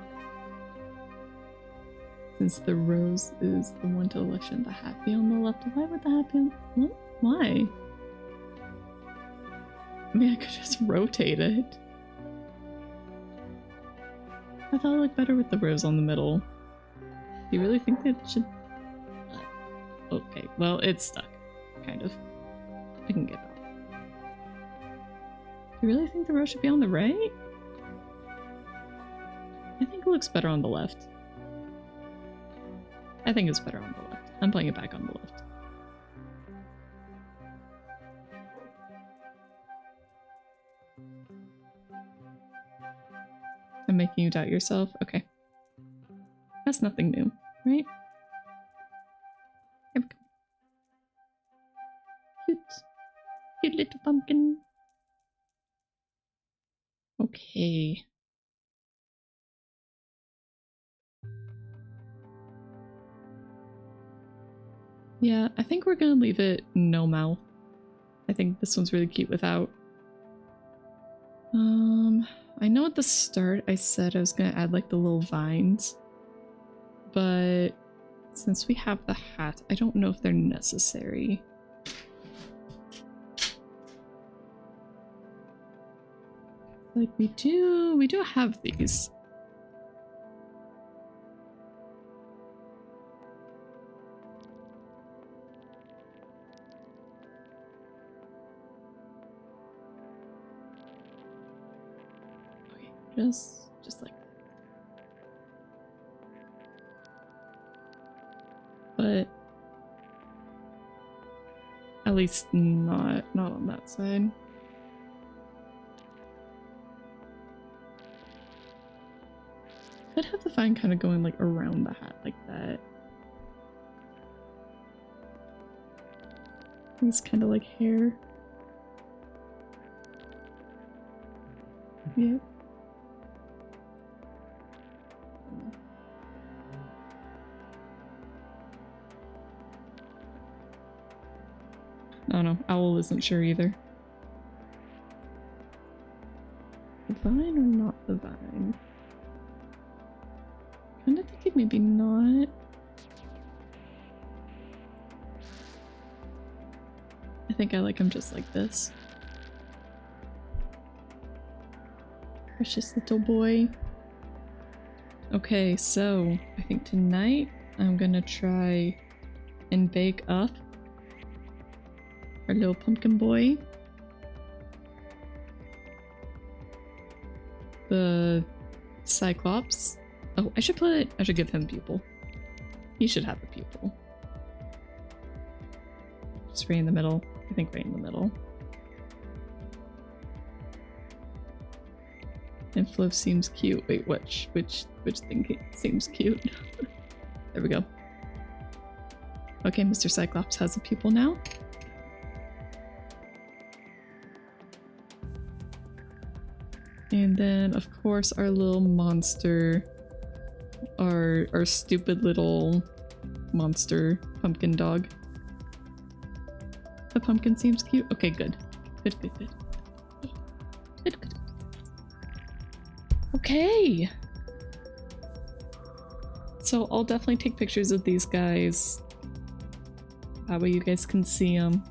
Since the rose is the one to the left and the hat be on the left, why would the hat be on what? Why? I mean, I could just rotate it. I thought it looked better with the rose on the middle. Do you really think that it should... Okay, well, it's stuck. Kind of. I can get that. Do you really think the rose should be on the right? I think it looks better on the left. I think it's better on the left. I'm playing it back on the left. I'm making you doubt yourself? Okay. That's nothing new, right? There we go. Cute. Cute little pumpkin. Okay. Yeah, I think we're gonna leave it no mouth. I think this one's really cute without. I know at the start I said I was gonna add like the little vines, but Since we have the hat, I don't know if they're necessary. Like we do have these. Okay, just like that. But at least not on that side. I'd have the vine kind of going like around the hat like that. It's kind of like hair. Yeah. I don't know. Owl isn't sure either. The vine or not the vine? Kind of thinking maybe not. I think I like him just like this. Precious little boy. Okay, so I think tonight I'm gonna try and bake up our little pumpkin boy. The Cyclops. Oh, I should give him pupil. He should have a pupil. Just right in the middle. I think right in the middle. And Flo seems cute. Wait, which thing seems cute? There we go. Okay, Mr. Cyclops has a pupil now. And then, of course, our little monster, our stupid little monster pumpkin dog. The pumpkin seems cute. Okay, good. Good. Okay. So I'll definitely take pictures of these guys. That way you guys can see them.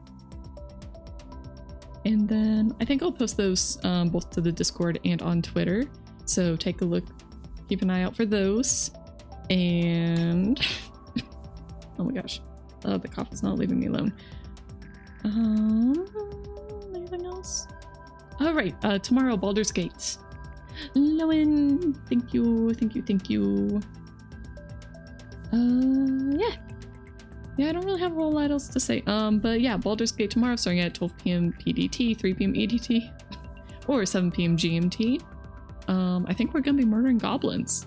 And then I think I'll post those both to the Discord and on Twitter. So take a look, keep an eye out for those. And oh my gosh, the cough is not leaving me alone. Anything else? All right, tomorrow Baldur's Gate. Lowen, thank you. Yeah, I don't really have a whole lot else to say. But yeah, Baldur's Gate tomorrow starting at 12 p.m. PDT, 3 p.m. EDT, or 7 p.m. GMT. I think we're gonna be murdering goblins.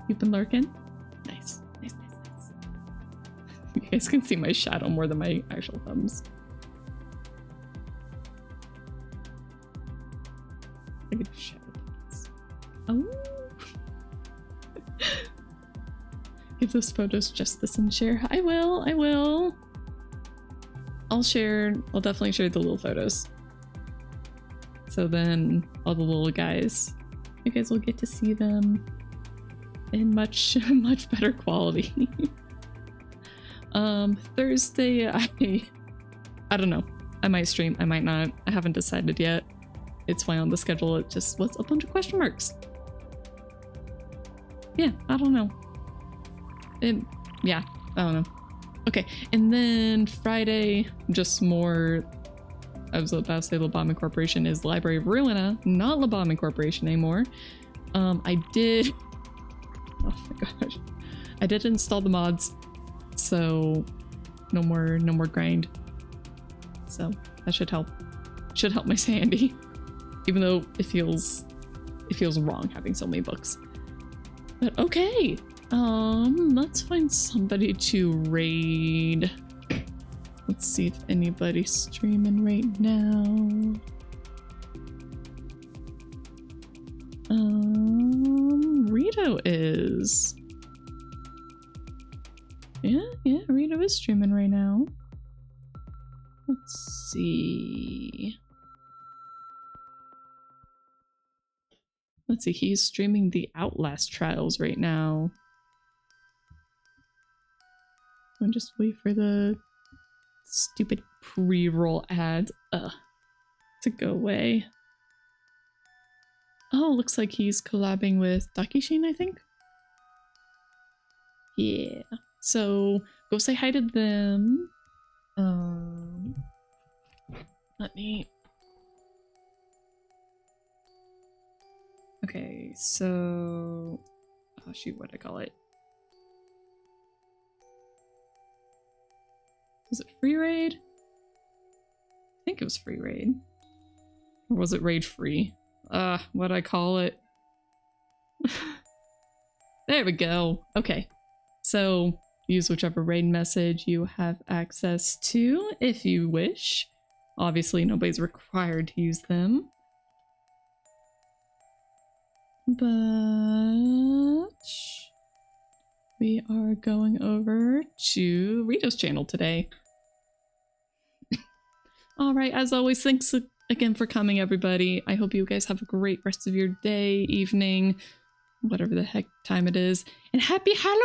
You've been lurking? Nice. You guys can see my shadow more than my actual thumbs. I get shadow thumbs. Oh. Give those photos justice and share. I will. I'll definitely share the little photos. So then all the little guys, you guys will get to see them in much better quality. Thursday, I don't know. I might stream, I might not. I haven't decided yet. It's fine on the schedule. It just was a bunch of question marks. Yeah, I don't know. Yeah, I don't know. Okay, and then Friday, just more. I was about to say Lobotomy Corporation is Library of Ruina, not Lobotomy Corporation anymore. I did. Oh my gosh, I did install the mods, so no more grind. So that should help. Should help my sanity, even though it feels wrong having so many books. But okay. Let's find somebody to raid. Let's see if anybody's streaming right now. Rito is. Yeah, Rito is streaming right now. Let's see. He's streaming the Outlast Trials right now. and just wait for the stupid pre-roll ads to go away. Oh, looks like he's collabing with Dakishin, I think. Yeah. So go say hi to them. Let me. Okay, so oh shoot, what did I call it? Was it free raid? I think it was free raid. Or was it raid free? What'd I call it? There we go. Okay. So use whichever raid message you have access to if you wish. Obviously, nobody's required to use them. But we are going over to Rito's channel today. Alright, as always, thanks again for coming, everybody. I hope you guys have a great rest of your day, evening, whatever the heck time it is. And happy Halloween!